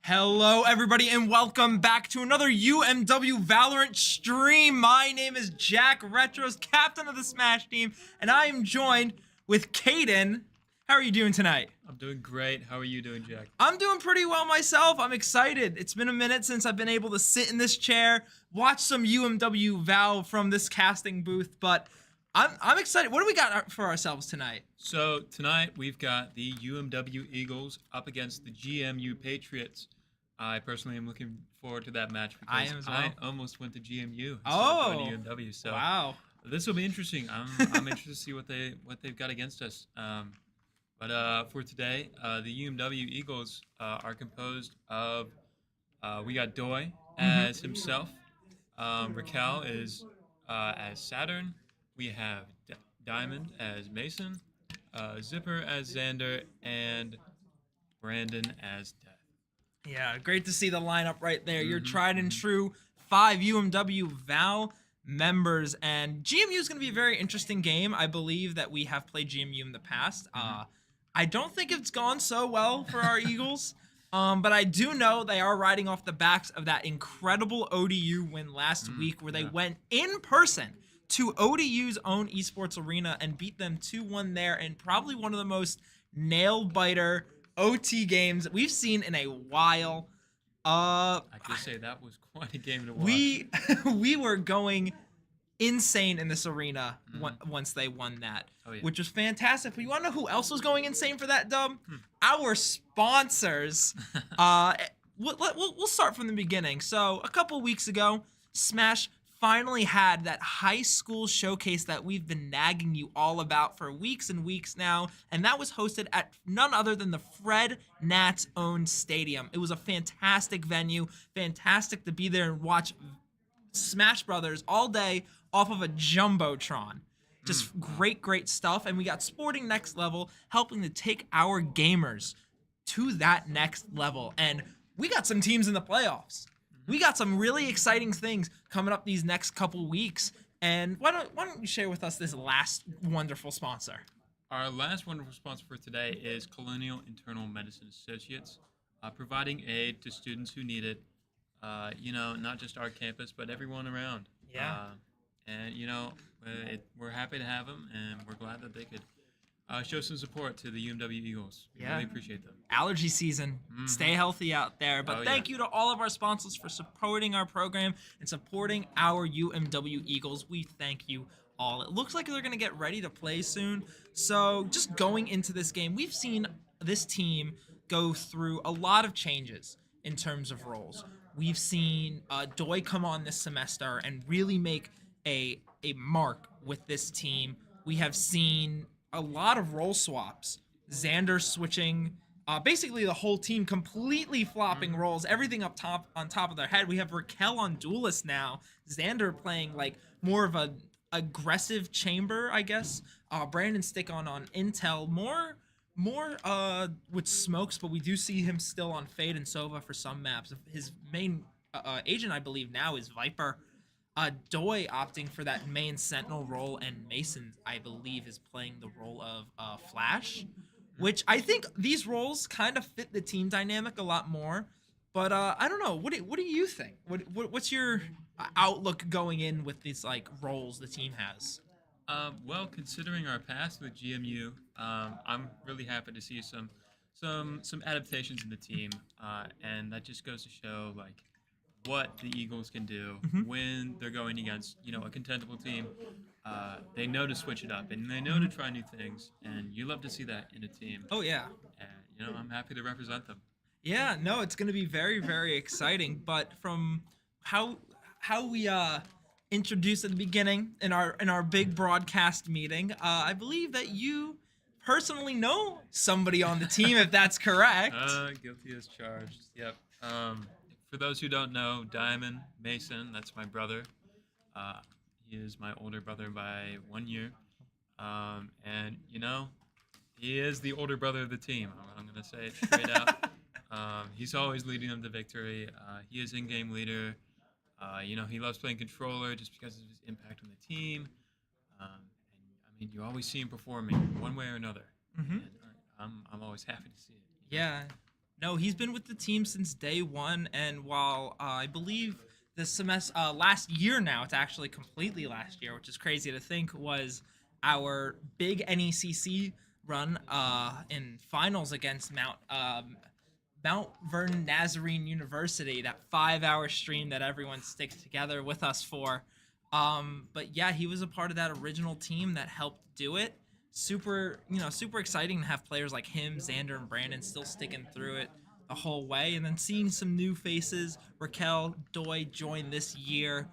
Hello, everybody, and welcome back to another UMW Valorant stream. My name is Jack Retros, captain of the Smash team, and I am joined with Caden. How are you doing tonight? I'm doing great. How are you doing, Jack? I'm doing pretty well myself. I'm excited. It's been a minute since I've been able to sit in this chair, watch some UMW Val from this casting booth, but I'm excited. What do we got for ourselves tonight? So tonight we've got the UMW Eagles up against the GMU Patriots. I personally am looking forward to that match because I am as well. I almost went to GMU instead Oh, of going to UMW. So wow. this will be interesting. I'm interested to see what they've got against us. But for today, the UMW Eagles are composed of we got Doi as himself. Raquel is as Saturn. We have Diamond as Mason, Zipper as Xander, and Brandon as Death. Yeah, great to see the lineup right there. Your tried and true 5 UMW Val members, and GMU is going to be a very interesting game. I believe that we have played GMU in the past. I don't think it's gone so well for our Eagles, but I do know they are riding off the backs of that incredible ODU win last week where they went in person to ODU's own esports arena and beat them 2-1 there, and probably one of the most nail-biter OT games we've seen in a while. I can say that was quite a game to watch. We were going insane in this arena once they won that, which was fantastic. But you want to know who else was going insane for that dub? Our sponsors. We'll start from the beginning. So a couple weeks ago, Smash finally had that high school showcase that we've been nagging you all about for weeks and weeks now, and that was hosted at none other than the Fred Nats owned stadium. It was a fantastic venue, fantastic to be there and watch Smash Brothers all day off of a Jumbotron. Just great stuff, and we got Sporting Next Level helping to take our gamers to that next level, and we got some teams in the playoffs. We got some really exciting things coming up these next couple weeks. And why don't you share with us this last wonderful sponsor? Our last wonderful sponsor for today is Colonial Internal Medicine Associates, providing aid to students who need it. Not just our campus, but everyone around. Yeah. We're happy to have them, and we're glad that they could show some support to the UMW Eagles. We really appreciate them. Allergy season. Stay healthy out there. But thank you to all of our sponsors for supporting our program and supporting our UMW Eagles. We thank you all. It looks like they're going to get ready to play soon. So just going into this game, we've seen this team go through a lot of changes in terms of roles. We've seen Doi come on this semester and really make a mark with this team. We have seen a lot of role swaps. Xander switching, basically the whole team completely flopping roles, everything on top of their head. We have Raquel on Duelist now. Xander playing like more of a aggressive chamber, I guess. Brandon stick on Intel, more with smokes, but we do see him still on Fade and Sova for some maps. His main agent, I believe now, is Viper. Doi opting for that main Sentinel role, and Mason, I believe, is playing the role of Flash, which I think these roles kind of fit the team dynamic a lot more. But I don't know. What do you think? What's your outlook going in with these like roles the team has? Well, considering our past with GMU, I'm really happy to see some adaptations in the team, and that just goes to show like what the Eagles can do when they're going against, a contendable team. They know to switch it up, and they know to try new things, and you love to see that in a team. Oh, yeah. And, I'm happy to represent them. Yeah, no, it's going to be very, very exciting. But from how we introduced at the beginning in our big broadcast meeting, I believe that you personally know somebody on the team, if that's correct. Guilty as charged. Yep. For those who don't know, Diamond Mason, that's my brother. He is my older brother by 1 year. And, he is the older brother of the team. I'm going to say it straight out. He's always leading them to victory. He is in-game leader. He loves playing controller just because of his impact on the team. And, you always see him performing one way or another. And I'm always happy to see it. Yeah. No, he's been with the team since day one, and while I believe the semester last year now, it's actually completely last year, which is crazy to think was our big NECC run in finals against Mount Vernon Nazarene University, that 5 hour stream that everyone sticks together with us for. But yeah, he was a part of that original team that helped do it. Super exciting to have players like him, Xander, and Brandon still sticking through it the whole way. And then seeing some new faces, Raquel, Doi join this year.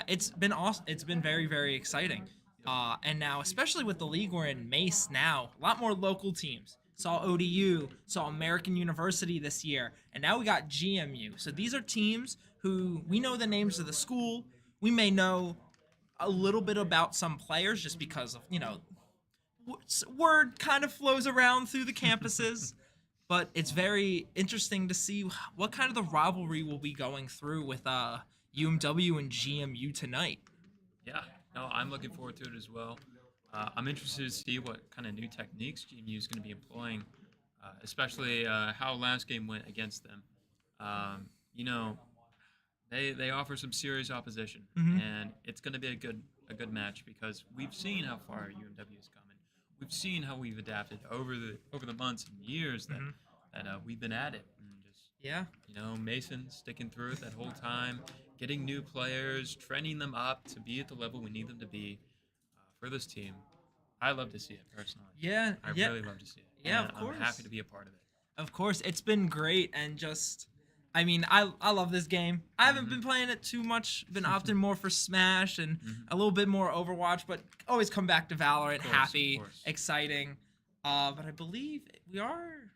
It's been awesome. It's been very, very exciting. And now, especially with the league we're in, Mace now, a lot more local teams. Saw ODU, saw American University this year, and now we got GMU. So these are teams who we know the names of the school. We may know a little bit about some players just because of, word kind of flows around through the campuses. But it's very interesting to see what kind of the rivalry will be going through with UMW and GMU tonight. Yeah, no, I'm looking forward to it as well. I'm interested to see what kind of new techniques GMU is going to be employing, especially how last game went against them. Um, you know, they offer some serious opposition, Mm-hmm. and it's going to be a good match because we've seen how far UMW has come, and we've seen how we've adapted over the months and years that Mm-hmm. we've been at it, and just Yeah. Mason sticking through it that whole time, getting new players, training them up to be at the level we need them to be for this team. I love to see it personally. Yeah. I Yeah. really love to see it, Yeah. and Of I'm happy course. to be a part of it. Of course, it's been great and just I mean, I love this game. I haven't Mm-hmm. been playing it too much, been opting more for Smash and Mm-hmm. a little bit more Overwatch, but always come back to Valorant, Of course, happy, of course. exciting. But I believe we are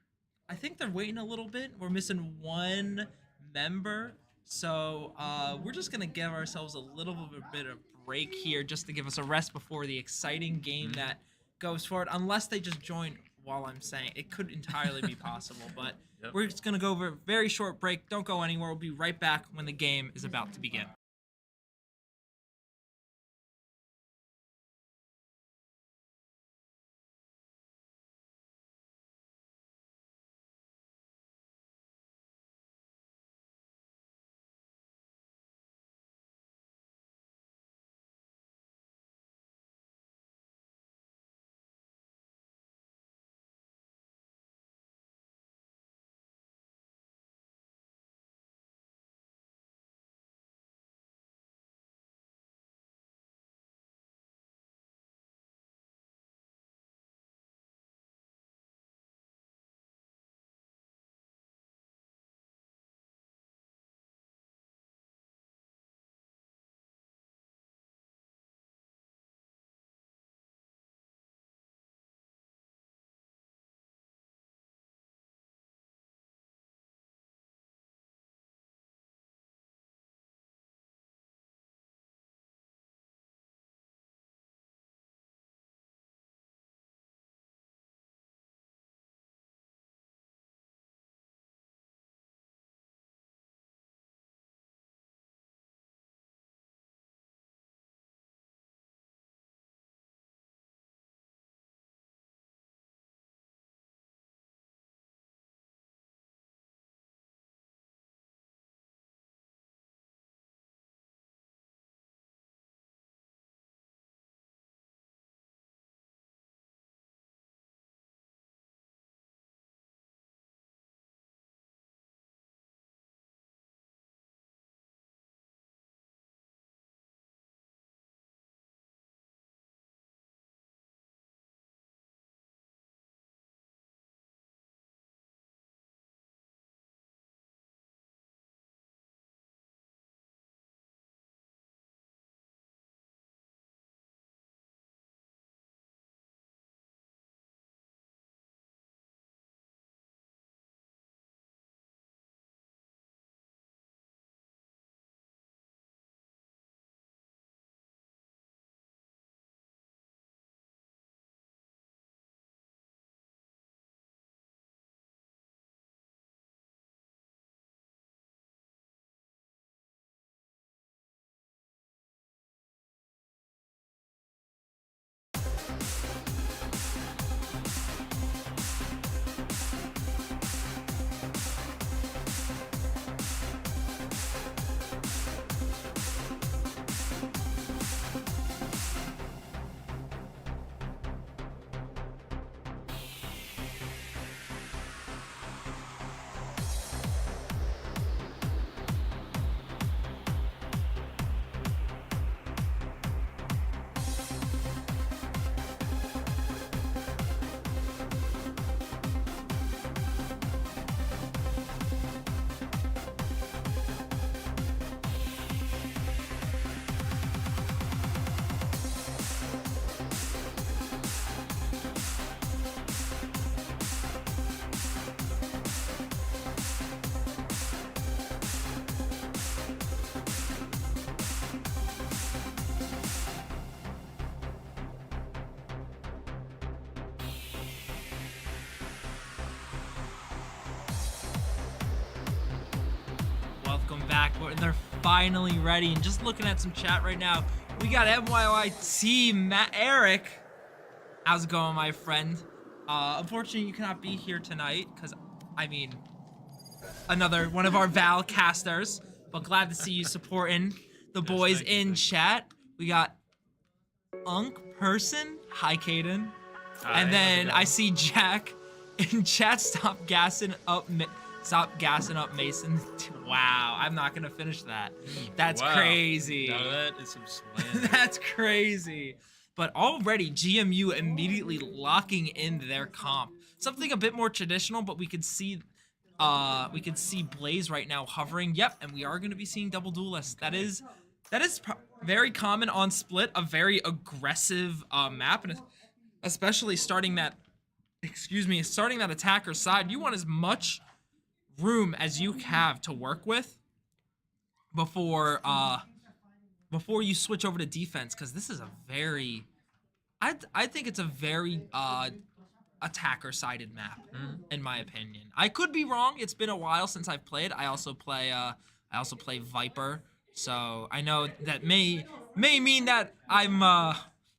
I think they're waiting a little bit. We're missing one member. So we're just gonna give ourselves a little bit of break here just to give us a rest before the exciting game Mm-hmm. that goes forward. Unless they just join while I'm saying it could entirely be possible, but Yep. we're just gonna go over a very short break. Don't go anywhere. We'll be right back when the game is about to begin. Blackboard, and they're finally ready. And just looking at some chat right now, we got MYYT Matt Eric. How's it going, my friend? Unfortunately, you cannot be here tonight because, I mean, another one of our Val casters. But glad to see you supporting the boys in chat. We got Unk Person. Hi, Caden. Hi, and then I see Jack in chat. Stop gassing up Mason. Wow, I'm not gonna finish that. That's crazy. Now that is some slander. That's crazy. But already GMU immediately locking in their comp. Something a bit more traditional, but we could see Blaze right now hovering. Yep, and we are going to be seeing double duelists. That is very common on Split, a very aggressive map, and especially starting that attacker side. You want as much room as you have to work with before you switch over to defense, because this is a very, I think it's a very attacker-sided map, in my opinion. I could be wrong. It's been a while since I've played. I also play Viper, so I know that may mean that I'm my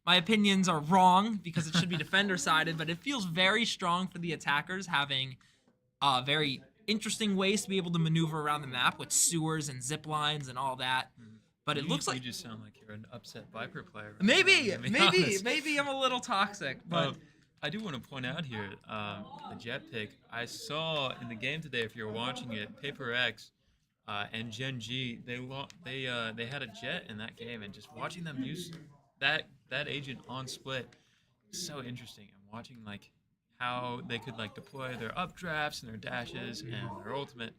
opinions are wrong because it should be defender-sided, but it feels very strong for the attackers having very interesting ways to be able to maneuver around the map with sewers and zip lines and all that. But it looks like you just sound like you're an upset Viper player. Maybe I'm a little toxic, but I do want to point out here the jet pick. I saw in the game today, if you're watching it, Paper X and Gen G, they had a jet in that game, and just watching them use that agent on Split is so interesting. And watching like how they could like deploy their updrafts and their dashes and their ultimate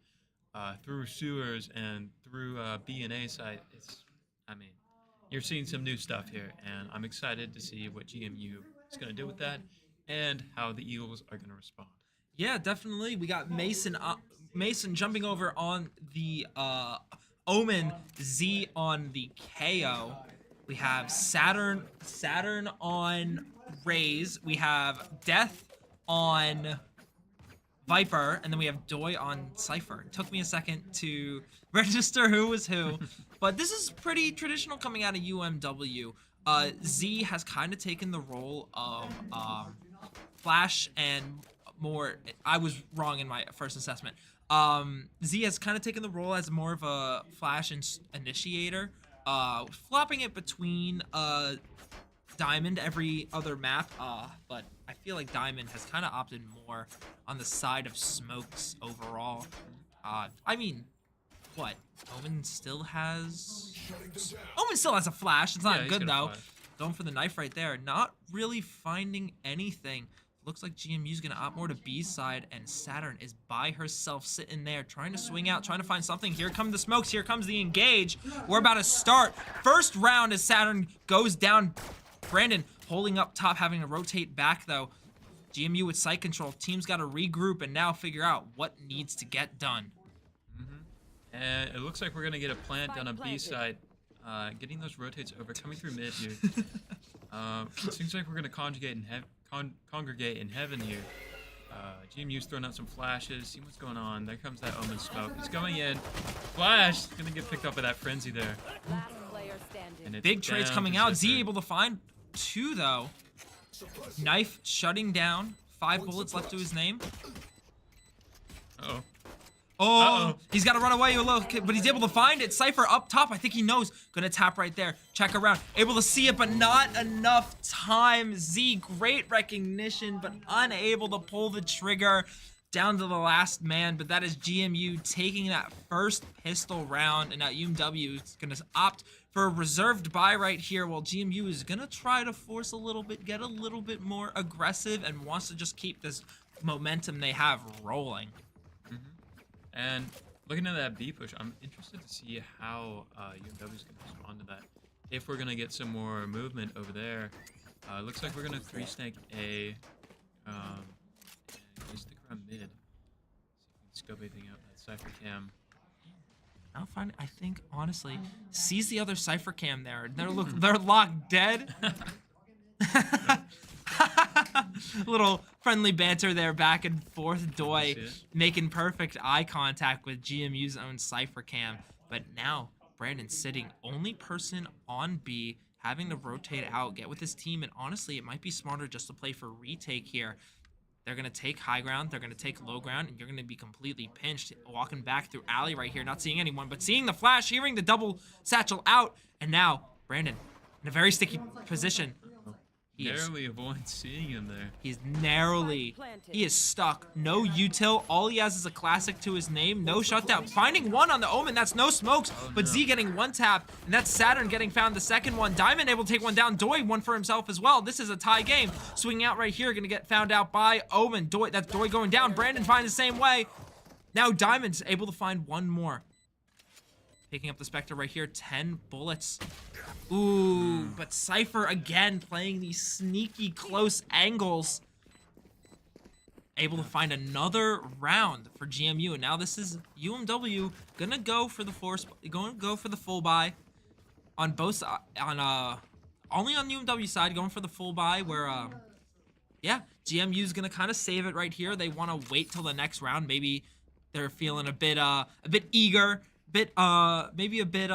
through sewers and through B and A site. You're seeing some new stuff here, and I'm excited to see what GMU is going to do with that and how the Eagles are going to respond. Yeah, definitely. We got Mason jumping over on the Omen, Z on the KO. We have Saturn on Raze. We have Death on Viper, and then we have Doi on Cypher. It took me a second to register who was who, but this is pretty traditional coming out of UMW. Z has kind of taken the role of Flash and more. I was wrong in my first assessment. Z has kind of taken the role as more of a Flash initiator, flopping it between Diamond every other map, but I feel like Diamond has kind of opted more on the side of smokes overall. What? Omen still has a flash. It's not good though. Going for the knife right there. Not really finding anything. Looks like GMU's gonna opt more to B side, and Saturn is by herself sitting there trying to swing out, trying to find something. Here come the smokes. Here comes the engage. We're about to start. First round as Saturn goes down. Brandon holding up top, having to rotate back though. GMU with site control. Team's got to regroup and now figure out what needs to get done. And it looks like we're gonna get a plant down on B side. Getting those rotates over, coming through mid here. It seems like we're gonna congregate in heaven here. GMU's throwing out some flashes. See what's going on. There comes that Omen smoke. It's going in. Flash gonna get picked up by that frenzy there. And big trades coming out. Z able to find 2 though. Knife shutting down. 5 bullets left to his name. He's got to run away a little, but he's able to find it. Cypher up top. I think he knows. Gonna tap right there. Check around. Able to see it, but not enough time. Z, great recognition, but unable to pull the trigger down to the last man. But that is GMU taking that first pistol round, and now UMW is gonna opt for a reserved buy right here, while GMU is gonna try to force a little bit, get a little bit more aggressive, and wants to just keep this momentum they have rolling. And looking at that B push, I'm interested to see how UMW is going to respond to that. If we're going to get some more movement over there, it looks like we're going to 3-snake A, and stick around mid. See if we can scope anything out that Cypher cam. I think honestly sees the other Cypher cam there. They're locked dead. Little friendly banter there back and forth. Doi making perfect eye contact with GMU's own Cypher cam. But now, Brandon sitting only person on B, having to rotate out, get with his team, and honestly, it might be smarter just to play for retake here. They're going to take high ground, they're going to take low ground, and you're going to be completely pinched. Walking back through alley right here, not seeing anyone, but seeing the flash, hearing the double satchel out, and now, Brandon, in a very sticky position. Narrowly avoid seeing him there. He is stuck. No util. All he has is a classic to his name. No shutdown. Finding one on the Omen. That's no smokes. But Z getting one tap. And that's Saturn getting found the second one. Diamond able to take one down. Doi one for himself as well. This is a tie game. Swinging out right here. Gonna get found out by Omen. That's Doi going down. Brandon finds the same way. Now Diamond's able to find one more. Picking up the Spectre right here. 10 bullets. Ooh, but Cypher again playing these sneaky close angles. Able to find another round for GMU. And now this is UMW gonna go for the full buy on both only on UMW side, going for the full buy where yeah, GMU's gonna kind of save it right here. They want to wait till the next round. Maybe they're feeling a bit eager, maybe a bit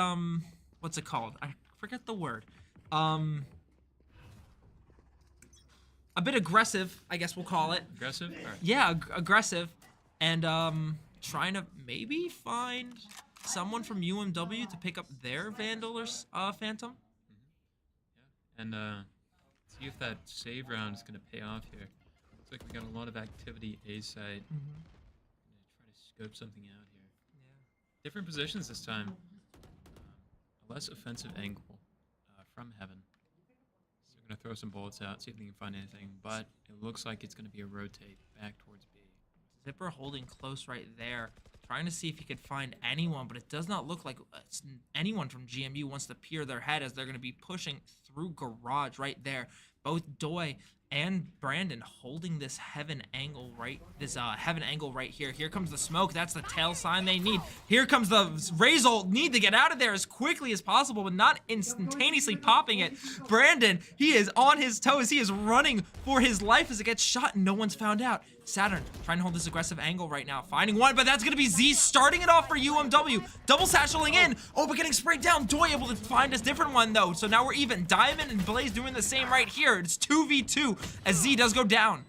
what's it called? I forget the word. A bit aggressive, I guess we'll call it. Aggressive? Right. Yeah, aggressive. And trying to maybe find someone from UMW to pick up their Vandal or Phantom. Yeah, and see if that save round is going to pay off here. Looks like we got a lot of activity A side. Try to scope something out here. Yeah. Different positions this time. A less offensive angle from Heaven. So we're going to throw some bullets out, see if they can find anything. But it looks like it's going to be a rotate back towards B. Zipper holding close right there, trying to see if he could find anyone, but it does not look like anyone from GMU wants to peer their head as they're going to be pushing through garage right there. Both Doi and Brandon holding this heaven angle right here. Here comes the smoke. That's the tail sign they need. Here comes the Razor. Need to get out of there as quickly as possible, but not instantaneously popping it. Brandon, he is on his toes. He is running for his life as it gets shot and no one's found out. Saturn trying to hold this aggressive angle right now. Finding one, but that's going to be Z starting it off for UMW. Double satcheling in. Oh, but getting sprayed down. Doi able to find a different one, though. So now we're even. Diamond and Blaze doing the same right here. It's 2v2 as Z does go down.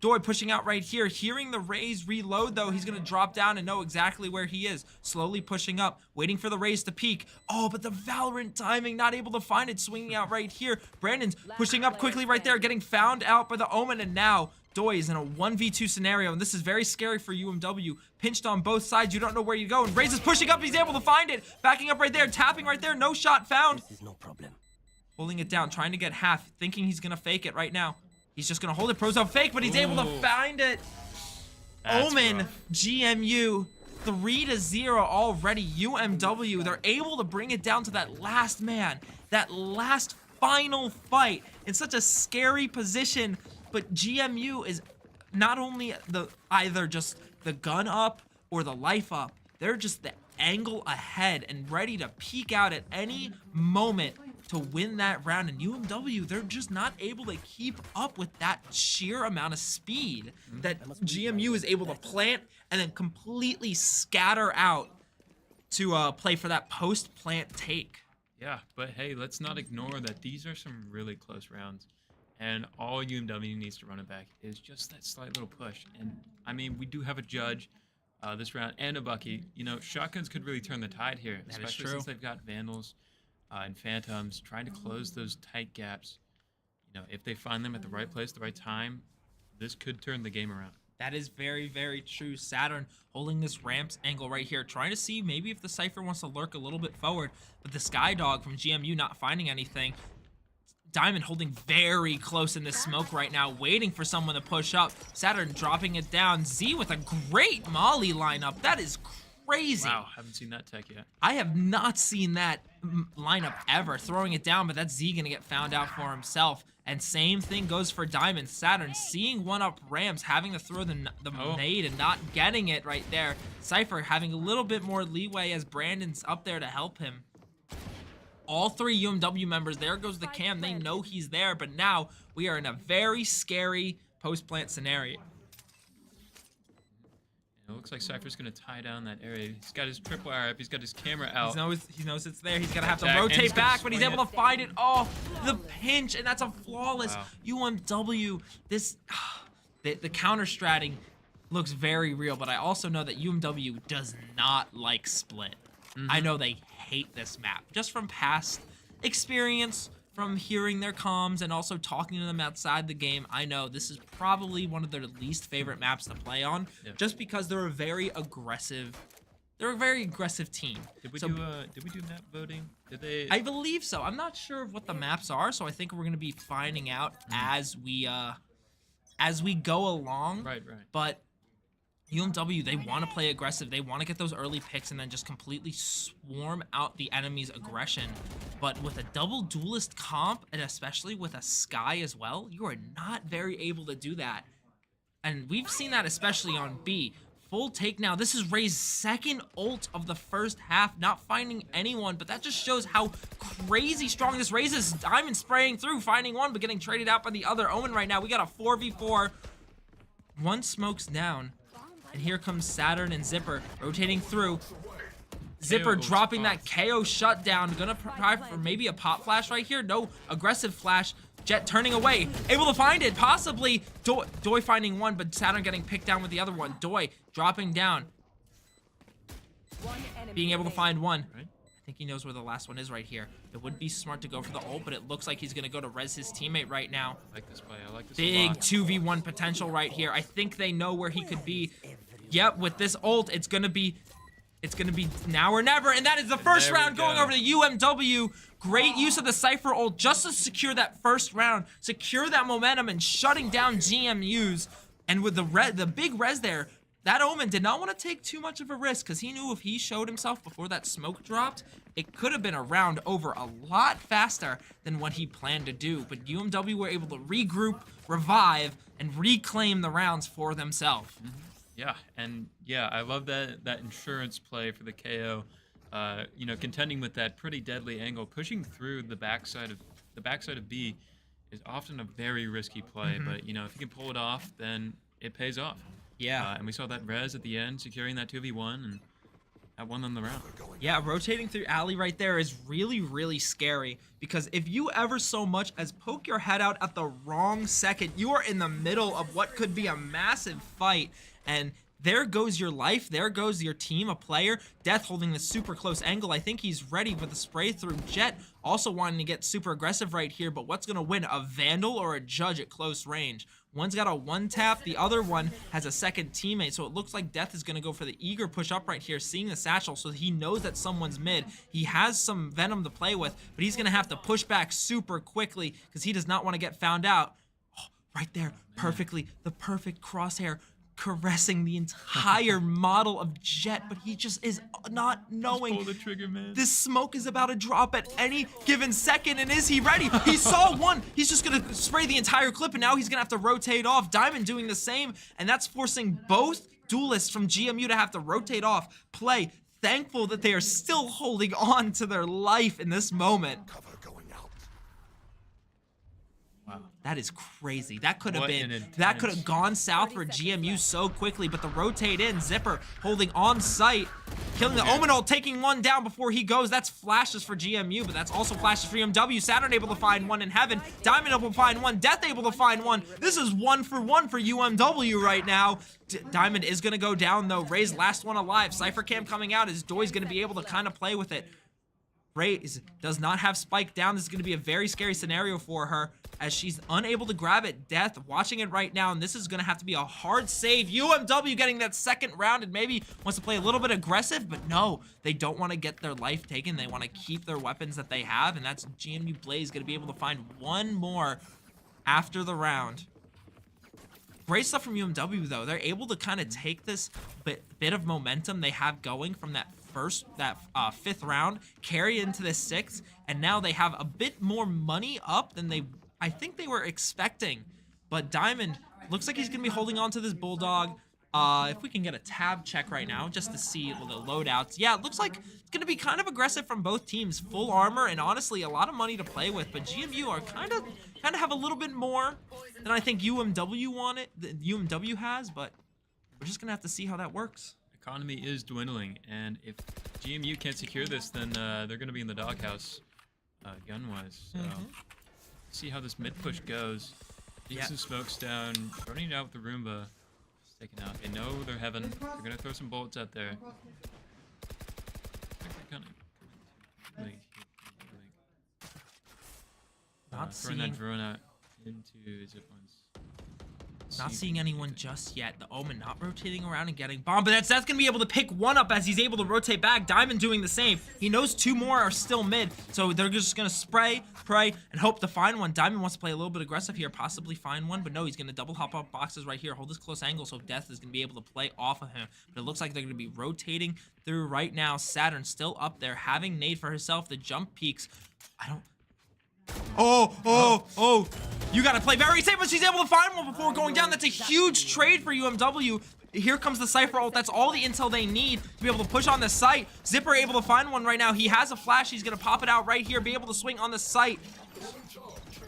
Doi pushing out right here. Hearing the Raze reload, though, he's going to drop down and know exactly where he is. Slowly pushing up, waiting for the Raze to peek. Oh, but the Valorant timing, not able to find it. Swinging out right here. Brandon's pushing up quickly right there, getting found out by the Omen, and now Doi is in a 1v2 scenario, and this is very scary for UMW. Pinched on both sides, you don't know where you go, and Raze is pushing up, he's able to find it. Backing up right there, tapping right there, no shot found. This is no problem. Holding it down, trying to get half, thinking he's gonna fake it right now. He's just gonna hold it, pros up fake, but he's able to find it. That's Omen, rough. GMU, 3-0 already. UMW, they're able to bring it down to that last man, that last final fight in such a scary position. But GMU is not only either just the gun up or the life up, they're just the angle ahead and ready to peek out at any moment to win that round. And UMW, they're just not able to keep up with that sheer amount of speed that GMU is able to plant and then completely scatter out to play for that post-plant take. Yeah, but hey, let's not ignore that these are some really close rounds. And all UMW needs to run it back is just that slight little push. And, I mean, we do have a judge this round and a Bucky. You know, shotguns could really turn the tide here, especially since they've got Vandals and Phantoms trying to close those tight gaps. You know, if they find them at the right place, the right time, this could turn the game around. That is very, very true. Saturn holding this ramps angle right here, trying to see maybe if the Cypher wants to lurk a little bit forward. But the Skydog from GMU not finding anything. Diamond holding very close in this smoke right now, waiting for someone to push up. Saturn dropping it down. Z with a great Molly lineup. That is crazy. Wow, haven't seen that tech yet. I have not seen that lineup ever. Throwing it down, but that's Z gonna get found out for himself. And same thing goes for Diamond. Saturn seeing one up ramps, having to throw the nade and not getting it right there. Cypher having a little bit more leeway as Brandon's up there to help him. All three UMW members, there goes the cam. They know he's there, but now we are in a very scary post-plant scenario. It It looks like Cypher's gonna tie down that area. He's got his triple R up. He's got his camera out. He knows it's there. He's gonna have to Attack, and he's rotate gonna back, but he's swing able it. to find it. Oh, the pinch, and that's a flawless Wow. UMW. This, the counter stratting looks very real, but I also know that UMW does not like split. I know they hate this map just from past experience, from hearing their comms and also talking to them outside the game. I know this is probably one of their least favorite maps to play on, just because they're a very aggressive team. Did we So- do map voting? Did they? I believe so. I'm not sure of what the maps are, so I think we're gonna be finding out as we go along. Right. But UMW, they want to play aggressive. They want to get those early picks and then just completely swarm out the enemy's aggression. But with a double duelist comp, and especially with a Sky as well, you are not very able to do that. And we've seen that especially on B. Full take now. This is Ray's second ult of the first half, not finding anyone, but that just shows how crazy strong this Raze is. Diamond spraying through, finding one, but getting traded out by the other. Omen right now, we got a 4v4. One smoke's down. And here comes Saturn and Zipper rotating through. Zipper goes dropping off. that KO shutdown. Gonna try for maybe a pop flash right here. No, aggressive flash. Jet turning away. Able to find it, possibly. Doi finding one, but Saturn getting picked down with the other one. Doi dropping down. Being able to find one. Right. I think he knows where the last one is right here. It would be smart to go for the ult, but it looks like he's gonna go to res his teammate right now. I like this play. I like this a Big lot. 2v1 potential right here. I think they know where he could be. Yep, with this ult, it's gonna be now or never, and that is the first There we round going go. over to UMW. Great use of the Cypher ult just to secure that first round, secure that momentum, and shutting down GMUs. And with the big res there, that Omen did not want to take too much of a risk because he knew if he showed himself before that smoke dropped, it could have been a round over a lot faster than what he planned to do. But UMW were able to regroup, revive, and reclaim the rounds for themselves. Yeah, and yeah, I love that insurance play for the KO. You know, contending with that pretty deadly angle, pushing through the backside of B is often a very risky play. But you know, if you can pull it off, then it pays off. Yeah. And we saw that res at the end, securing that 2v1 and that won them the round. Yeah, rotating through alley right there is really, really scary because if you ever so much as poke your head out at the wrong second, you are in the middle of what could be a massive fight, and there goes your life, there goes your team, a player. Death holding the super close angle. I think he's ready with a spray through. Jet also wanting to get super aggressive right here, but what's gonna win, a Vandal or a Judge at close range? One's got a one tap, the other one has a second teammate, so it looks like Death is gonna go for the eager push up right here, seeing the satchel, so he knows that someone's mid. He has some Venom to play with, but he's gonna have to push back super quickly because he does not want to get found out. Oh, right there, perfectly, the perfect crosshair, caressing the entire model of Jet, but he just is not knowing. Pull the trigger, man. This smoke is about to drop at any given second, and is he ready? He saw one. He's just gonna spray the entire clip, and now he's gonna have to rotate off. Diamond doing the same, and that's forcing both duelists from GMU to have to rotate off, play. Thankful that they are still holding on to their life in this moment. That is crazy. That could have What been, an that could intense- have gone south for GMU so quickly, but the rotate in, Zipper holding on site, killing the Omen ult, taking one down before he goes. That's flashes for GMU, but that's also flashes for UMW. Saturn able to find one in heaven. Diamond able to find one. Death able to find one. This is 1-for-1 for UMW right now. Diamond is going to go down, though. Ray's last one alive. Cypher Cam coming out as Doi's going to be able to kind of play with it. Ray does not have Spike down. This is going to be a very scary scenario for her as she's unable to grab it. Death watching it right now, and this is going to have to be a hard save. UMW getting that second round and maybe wants to play a little bit aggressive, but no, they don't want to get their life taken. They want to keep their weapons that they have, and that's GMU Blaze going to be able to find one more after the round. Great stuff from UMW, though. They're able to kind of take this bit of momentum they have going from that fifth round, carry into the sixth, and now they have a bit more money up than I think they were expecting. But Diamond looks like he's gonna be holding on to this Bulldog. If we can get a tab check right now just to see the loadouts. Yeah, it looks like it's gonna be kind of aggressive from both teams. Full armor and honestly a lot of money to play with, but GMU are kind of have a little bit more than I think UMW has, but we're just gonna have to see how that works. Economy is dwindling, and if GMU can't secure this, then they're going to be in the doghouse gun-wise. So, see how this mid push goes. Taking some smokes down, running it out with the Roomba. It's taken out. They know they're heaven. They're going to throw some bullets out there. Not throwing seeing that drone out into zip lines. Not seeing anyone just yet. The Omen not rotating around and getting bombed, but that's gonna be able to pick one up as he's able to rotate back. Diamond doing the same. He knows two more are still mid, so they're just gonna spray, pray, and hope to find one. Diamond wants to play a little bit aggressive here, possibly find one, but no, he's gonna double hop up boxes right here, hold this close angle, so Death is gonna be able to play off of him. But it looks like they're gonna be rotating through right now. Saturn still up there, having nade for herself. The jump peaks. Oh, you gotta play very safe, but she's able to find one before going down. That's a huge trade for UMW. Here comes the Cypher ult. That's all the intel they need to be able to push on the site. Zipper able to find one right now. He has a flash. He's gonna pop it out right here, be able to swing on the site.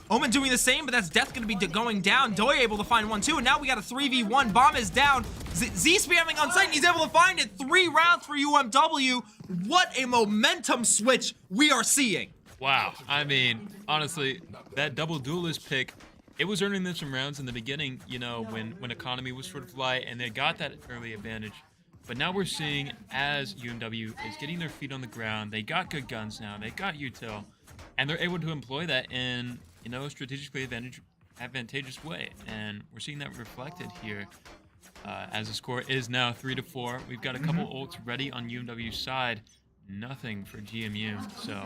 Omen doing the same, but that's Death gonna be going down. Doi able to find one too, and now we got a 3v1. Bomb is down. Z spamming on site, and he's able to find it. 3 rounds for UMW. What a momentum switch we are seeing. Wow. I mean, honestly, that double duelist pick, it was earning them some rounds in the beginning, you know, when Economy was sort of light and they got that early advantage. But now we're seeing as UMW is getting their feet on the ground, they got good guns now, they got util, and they're able to employ that in, you know, a strategically advantageous way. And we're seeing that reflected here as the score is now 3-4. We've got a couple ults ready on UMW's side, nothing for GMU. So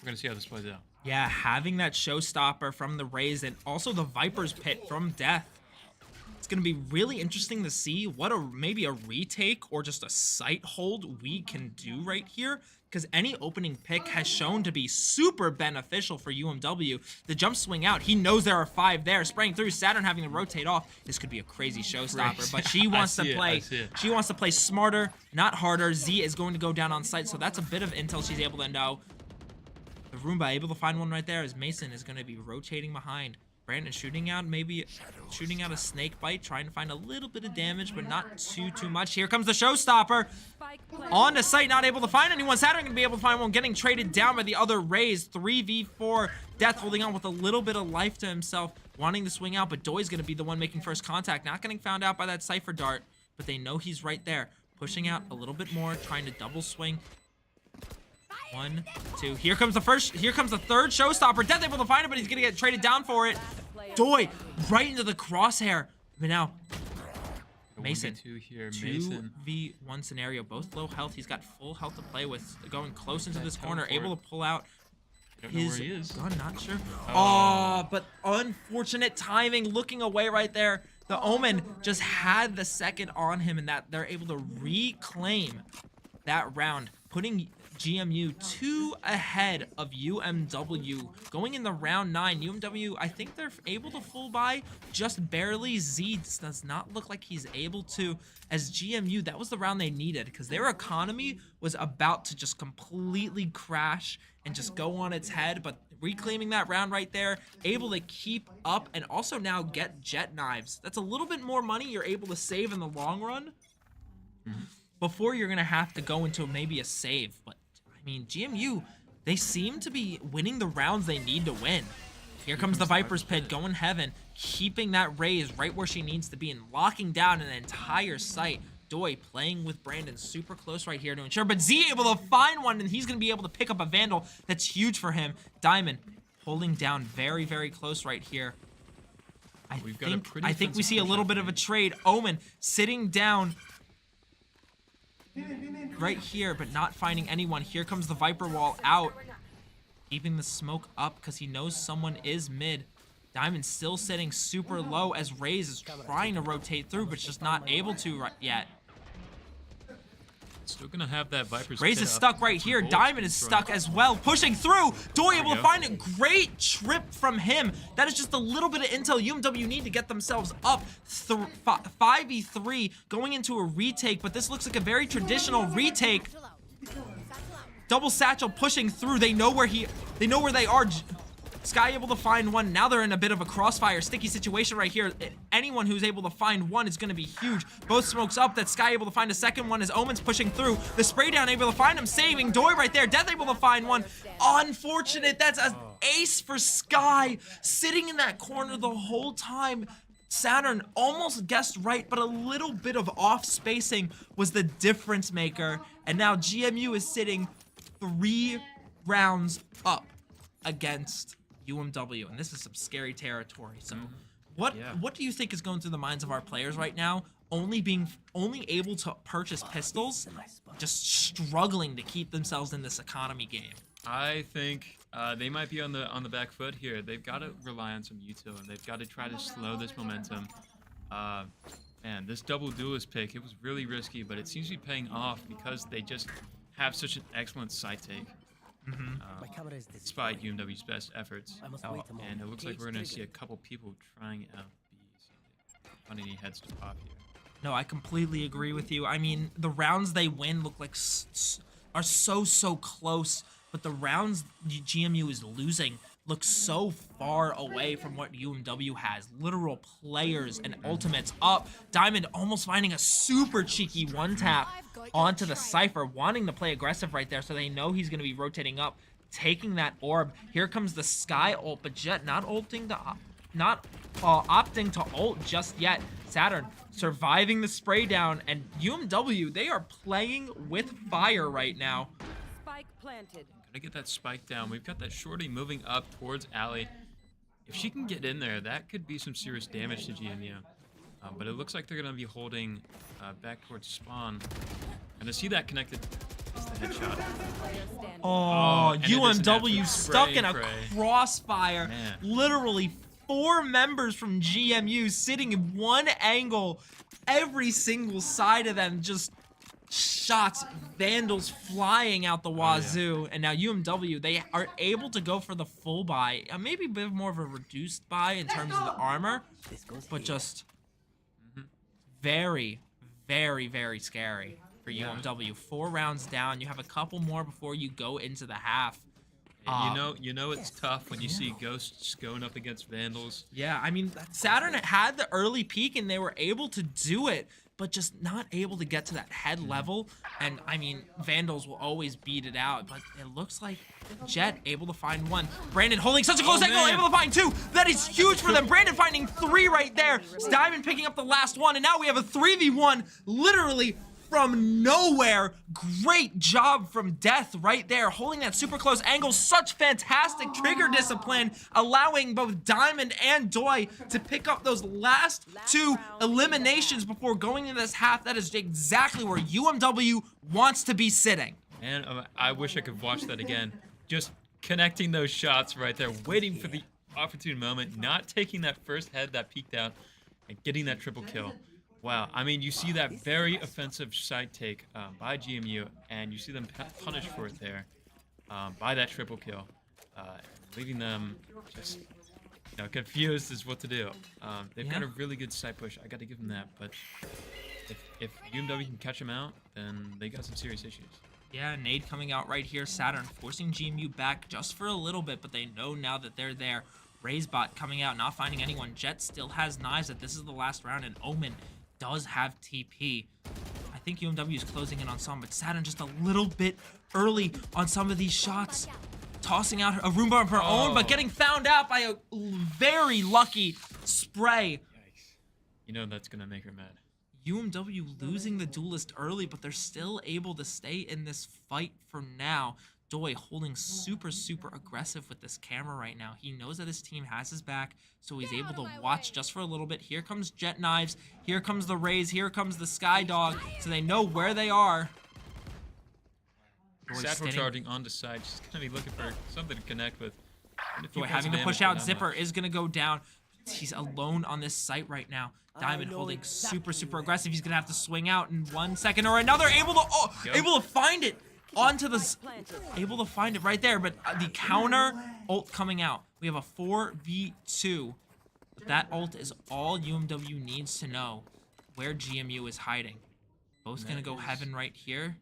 we're gonna see how this plays out. Yeah, having that showstopper from the Raze and also the Viper's Pit from Death. It's gonna be really interesting to see what maybe a retake or just a site hold we can do right here. Because any opening pick has shown to be super beneficial for UMW. The jump swing out, he knows there are 5 there, spraying through. Saturn having to rotate off. This could be a crazy showstopper, but she wants to play. She wants to play smarter, not harder. Z is going to go down on site, so that's a bit of intel she's able to know. The Roomba able to find one right there as Mason is going to be rotating behind. Brandon shooting out, maybe shooting out a snake bite, trying to find a little bit of damage, but not too much. Here comes the showstopper. On the site, not able to find anyone. Saturn gonna be able to find one, getting traded down by the other Raze. 3v4. Death holding on with a little bit of life to himself, wanting to swing out, but Doi's gonna be the one making first contact. Not getting found out by that Cypher dart, but they know he's right there. Pushing out a little bit more, trying to double swing. 1, 2. Here comes the third showstopper. Death able to find it, but he's gonna get traded down for it. Doi right into the crosshair. But now Mason, 2v1 scenario, both low health. He's got full health to play with. Going close into this corner, able to pull out his gun. Not sure. Oh, but unfortunate timing. Looking away right there. The Omen just had the second on him, and that they're able to reclaim that round, putting GMU 2 ahead of UMW. Going in the round 9, UMW, I think they're able to full buy just barely. Z does not look like he's able to, as GMU, that was the round they needed because their economy was about to just completely crash and just go on its head, but reclaiming that round right there, able to keep up and also now get jet knives. That's a little bit more money you're able to save in the long run before you're gonna have to go into maybe a save. But I mean, GMU, they seem to be winning the rounds they need to win. Here comes the Viper's Pit, going heaven, keeping that Raze right where she needs to be and locking down an entire site. Doi playing with Brandon super close right here to ensure, but Z able to find one, and he's going to be able to pick up a Vandal. That's huge for him. Diamond holding down very, very close right here. I think we see a little bit of a trade. Omen sitting down right here, but not finding anyone. Here comes the Viper wall out, keeping the smoke up because he knows someone is mid. Diamond still sitting super low as Raze is trying to rotate through, but just not able to yet. Still gonna have that Viper's Raze is stuck right here. Diamond is stuck as well, pushing through. Doi able to find a great trip from him. That is just a little bit of intel UMW need to get themselves up. 5v3 going into a retake, but this looks like a very traditional retake. Double satchel pushing through. They know where they are. Sky able to find one. Now they're in a bit of a crossfire, sticky situation right here. Anyone who's able to find one is going to be huge. Both smokes up. That Sky able to find a second one as Omen's pushing through. The spray down able to find him, saving Doi right there. Death able to find one. Unfortunate. That's an ace for Sky, sitting in that corner the whole time. Saturn almost guessed right, but a little bit of off spacing was the difference maker. And now GMU is sitting 3 rounds up against UMW, and this is some scary territory. So what do you think is going through the minds of our players right now, only able to purchase pistols, just struggling to keep themselves in this economy game? I think they might be on the back foot here. They've got to rely on some util, and they've got to try to slow this momentum. Man, this double duelist pick, it was really risky, but it seems to be paying off because they just have such an excellent side take. Despite UMW's best efforts. And it looks like we're going to see a couple people trying out B. Funny any heads to pop here. No, I completely agree with you. I mean, the rounds they win look like are so close, but the rounds GMU is losing look so far away from what UMW has. Literal players and ultimates up. Diamond almost finding a super cheeky one tap onto the Cypher, wanting to play aggressive right there, so they know he's going to be rotating up, taking that orb. Here comes the Sky ult, but Jet not opting to ult just yet. Saturn surviving the spray down, and UMW, they are playing with fire right now. Spike planted. Gotta get that spike down. We've got that shorty moving up towards Alley. If she can get in there, that could be some serious damage to GMU. But it looks like they're gonna be holding back towards spawn. And to see that connected is the headshot. Oh, UMW stuck in a spray. crossfire. Man. Literally 4 members from GMU sitting in one angle. Every single side of them just shots, Vandals flying out the wazoo. And now UMW, they are able to go for the full buy. Maybe a bit more of a reduced buy in terms of the armor, but just very scary for UMW. 4 rounds down. You have a couple more before you go into the half. And you know it's tough when you see Ghosts going up against Vandals. Yeah, I mean, Saturn had the early peak and they were able to do it, but just not able to get to that head level. And I mean, Vandals will always beat it out, but it looks like Jet able to find one. Brandon holding such a close angle, able to find 2. That is huge for them. Brandon finding 3 right there. Diamond picking up the last one, and now we have a 3v1 literally from nowhere. Great job from Death right there, holding that super close angle. Such fantastic trigger discipline, allowing both Diamond and Doi to pick up those last 2 eliminations before going into this half. That is exactly where UMW wants to be sitting. And I wish I could watch that again. Just connecting those shots right there, waiting for the opportune moment, not taking that first head that peeked out, and getting that triple kill. Wow, I mean, you see that very offensive side take by GMU, and you see them punished for it there by that triple kill, leaving them just confused as what to do. They've got a really good side push. I got to give them that, but if UMW can catch them out, then they got some serious issues. Yeah, nade coming out right here. Saturn forcing GMU back just for a little bit, but they know now that they're there. Razebot coming out, not finding anyone. Jet still has knives, that this is the last round, and Omen does have TP. I think UMW is closing in on some, but Saturn just a little bit early on some of these shots. Tossing out a Roomba of her own, but getting found out by a very lucky spray. Yikes. You know that's gonna make her mad. UMW losing the duelist early, but they're still able to stay in this fight for now. Doi holding super aggressive with this camera right now. He knows that his team has his back, so he's able to watch just for a little bit. Here comes Jet Knives, here comes the Raze, here comes the Sky Dog, so they know where they are. Satchel charging on the side, just gonna be looking for something to connect with. Doi having to push out. Zipper is gonna go down. He's alone on this site right now. Diamond holding super aggressive. He's gonna have to swing out in 1 second or another. Able to find it. Onto the, able to find it right there, but the counter ult coming out. We have a 4v2. But that ult is all UMW needs to know where GMU is hiding. Both gonna go heaven right here.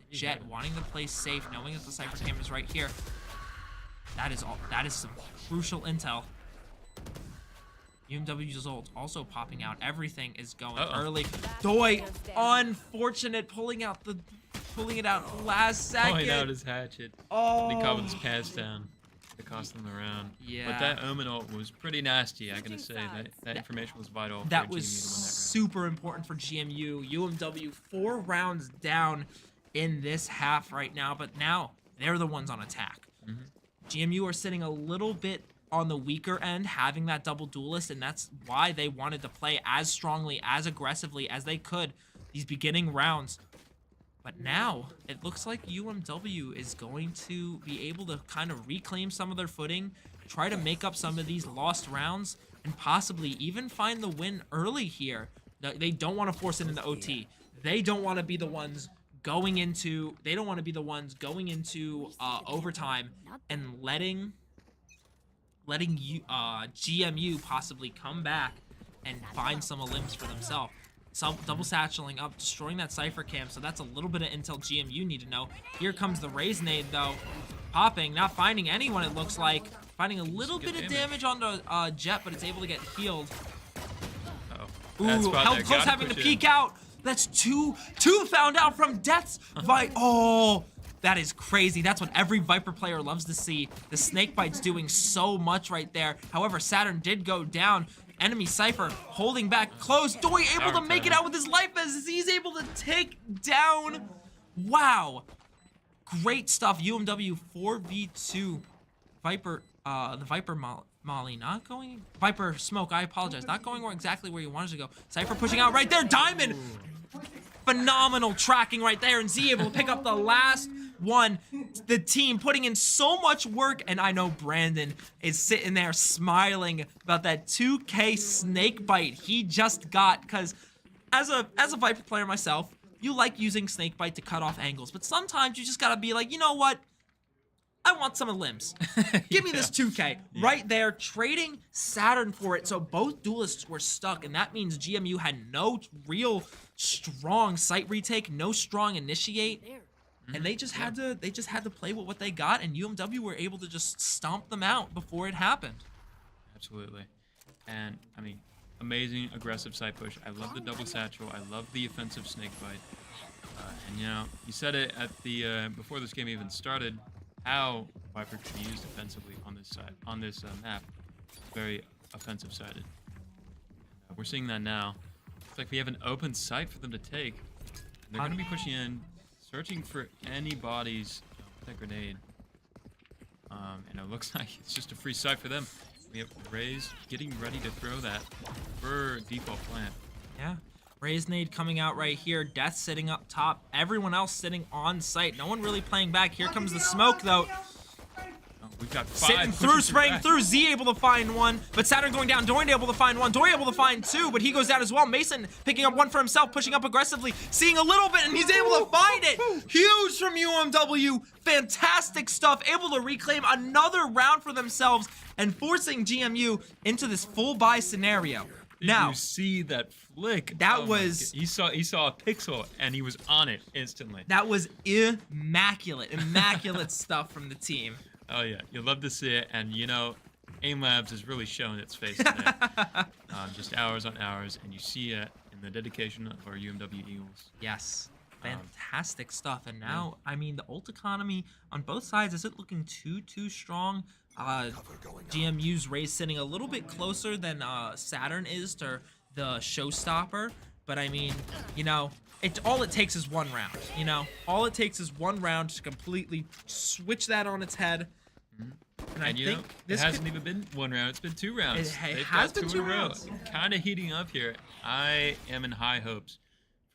Jet wanting to play safe, knowing that the Cypher cam is right here. That is all. That is some crucial intel. UMW's ult also popping out. Everything is going early. Doi, unfortunate, pulling it out last second. Pulling out his hatchet. Oh. He caught with his pants down. It cost them the round. Yeah. But that Omen ult was pretty nasty, I gotta say. That information was vital for That GMU was to win that round. super important for GMU. UMW 4 rounds down in this half right now, but now they're the ones on attack. GMU are sitting a little bit on the weaker end, having that double duelist, and that's why they wanted to play as strongly, as aggressively as they could these beginning rounds. But now, it looks like UMW is going to be able to kind of reclaim some of their footing, try to make up some of these lost rounds, and possibly even find the win early here. They don't want to force it into OT. They don't want to be the ones going into overtime and letting GMU possibly come back and find some limbs for themselves. Double satcheling up, destroying that Cypher camp, so that's a little bit of intel GMU need to know. Here comes the Raze nade though, popping, not finding anyone it looks like. Finding a little bit of damage onto Jet, but it's able to get healed. Ooh, held close, having to peek out. That's two found out from Death's Oh, that is crazy. That's what every Viper player loves to see. The Snakebite's doing so much right there. However, Saturn did go down. Enemy Cypher holding back close. Doi able to make it out with his life as he's able to take down. Wow. Great stuff. UMW 4v2. Viper, the Viper Molly not going. Viper Smoke, I apologize. Not going exactly where you wanted to go. Cypher pushing out right there. Diamond. Phenomenal tracking right there. And Z able to pick up the last one. The team putting in so much work, and I know Brandon is sitting there smiling about that 2K Snakebite he just got, because as a Viper player myself, you like using Snakebite to cut off angles, but sometimes you just gotta be like, you know what? I want some of limbs. Give me this 2K. Right there, trading Saturn for it, so both duelists were stuck, and that means GMU had no real strong site retake, no strong initiate. And they just had to play with what they got, and UMW were able to just stomp them out before it happened. Absolutely. And I mean, amazing aggressive side push. I love the double satchel. I love the offensive snakebite. And you know, you said it at the before this game even started, how Viper can be used offensively on this side, on this map. Very offensive sided. We're seeing that now. It's like we have an open site for them to take. And they're going to be pushing in, searching for any bodies with that grenade. And it looks like it's just a free site for them. We have Raze getting ready to throw that for default plant. Yeah. Raze nade coming out right here. Death sitting up top. Everyone else sitting on site. No one really playing back. Here comes the smoke though. We've got sitting through, spraying through. Z able to find one, but Saturn going down. Doi able to find one. Doi able to find two, but he goes down as well. Mason picking up one for himself, pushing up aggressively, seeing a little bit, and he's able to find it. Huge from UMW. Fantastic stuff. Able to reclaim another round for themselves and forcing GMU into this full buy scenario. Now, you see that flick. That was... He saw a pixel, and he was on it instantly. That was immaculate. Immaculate stuff from the team. Oh yeah, you love to see it, and you know, AIM Labs has really shown its face today. Just hours on hours, and you see it in the dedication of our UMW Eagles. Yes, fantastic stuff. And now, I mean, the ult economy on both sides isn't looking too strong. GMU's Raze sitting a little bit closer than Saturn is to the showstopper, but I mean, you know, all it takes is one round, you know? All it takes is one round to completely switch that on its head. And I think it hasn't even been one round, it's been 2 rounds. It has been 2 rounds. Kind of heating up here. I am in high hopes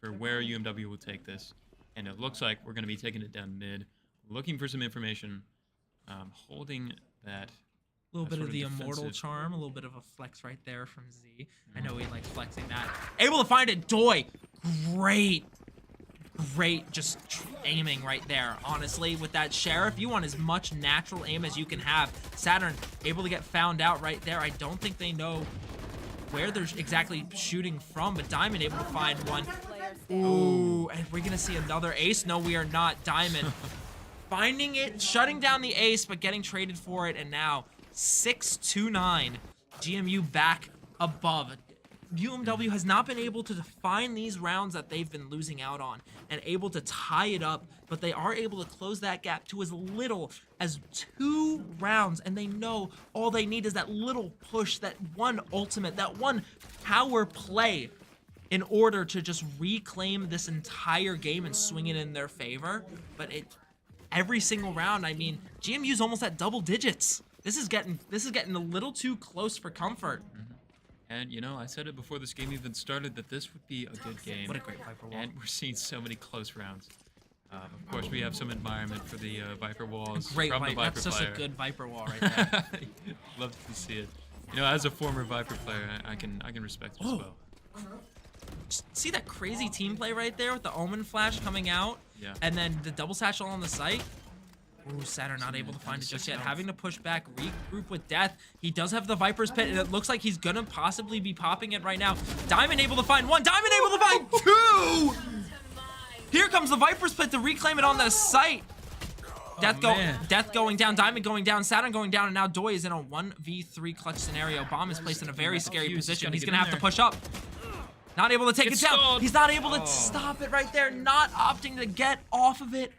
for where UMW will take this. And it looks like we're going to be taking it down mid, looking for some information, holding that. A little bit of the immortal charm, a little bit of a flex right there from Z. I know he likes flexing that. Able to find it, Doi. Great just aiming right there. Honestly, with that Sheriff, you want as much natural aim as you can have. Saturn able to get found out right there. I don't think they know where they're exactly shooting from, but Diamond able to find one. Ooh, and we're gonna see another ace. No, we are not. Diamond finding it, shutting down the ace, but getting traded for it, and now 6-9. GMU back above. UMW has not been able to define these rounds that they've been losing out on and able to tie it up, but they are able to close that gap to as little as 2 rounds, and they know all they need is that little push, that one ultimate, that one power play in order to just reclaim this entire game and swing it in their favor. But every single round, I mean, GMU's almost at double digits. This is getting a little too close for comfort. And, you know, I said it before this game even started that this would be a good game. What a great Viper Wall. And we're seeing so many close rounds. Of course, we have some admirement for the Viper Walls Great from the Viper. Viper That's player. such a good Viper Wall right there. Love to see it. You know, as a former Viper player, I can respect it as well. See that crazy team play right there with the Omen Flash coming out? Yeah. And then the double satchel on the site? Ooh, Saturn not able to find it just yet. Having to push back, regroup with Death. He does have the Viper's Pit, and it looks like he's gonna possibly be popping it right now. Diamond able to find 1. Diamond able to find 2! Here comes the Viper's Pit to reclaim it on the site. Death going down, Diamond going down, Saturn going down, and now Doi is in a 1v3 clutch scenario. Bomb is placed in a very scary position. He's gonna have to push up. Not able to take it down. He's not able to stop it right there. Not opting to get off of it.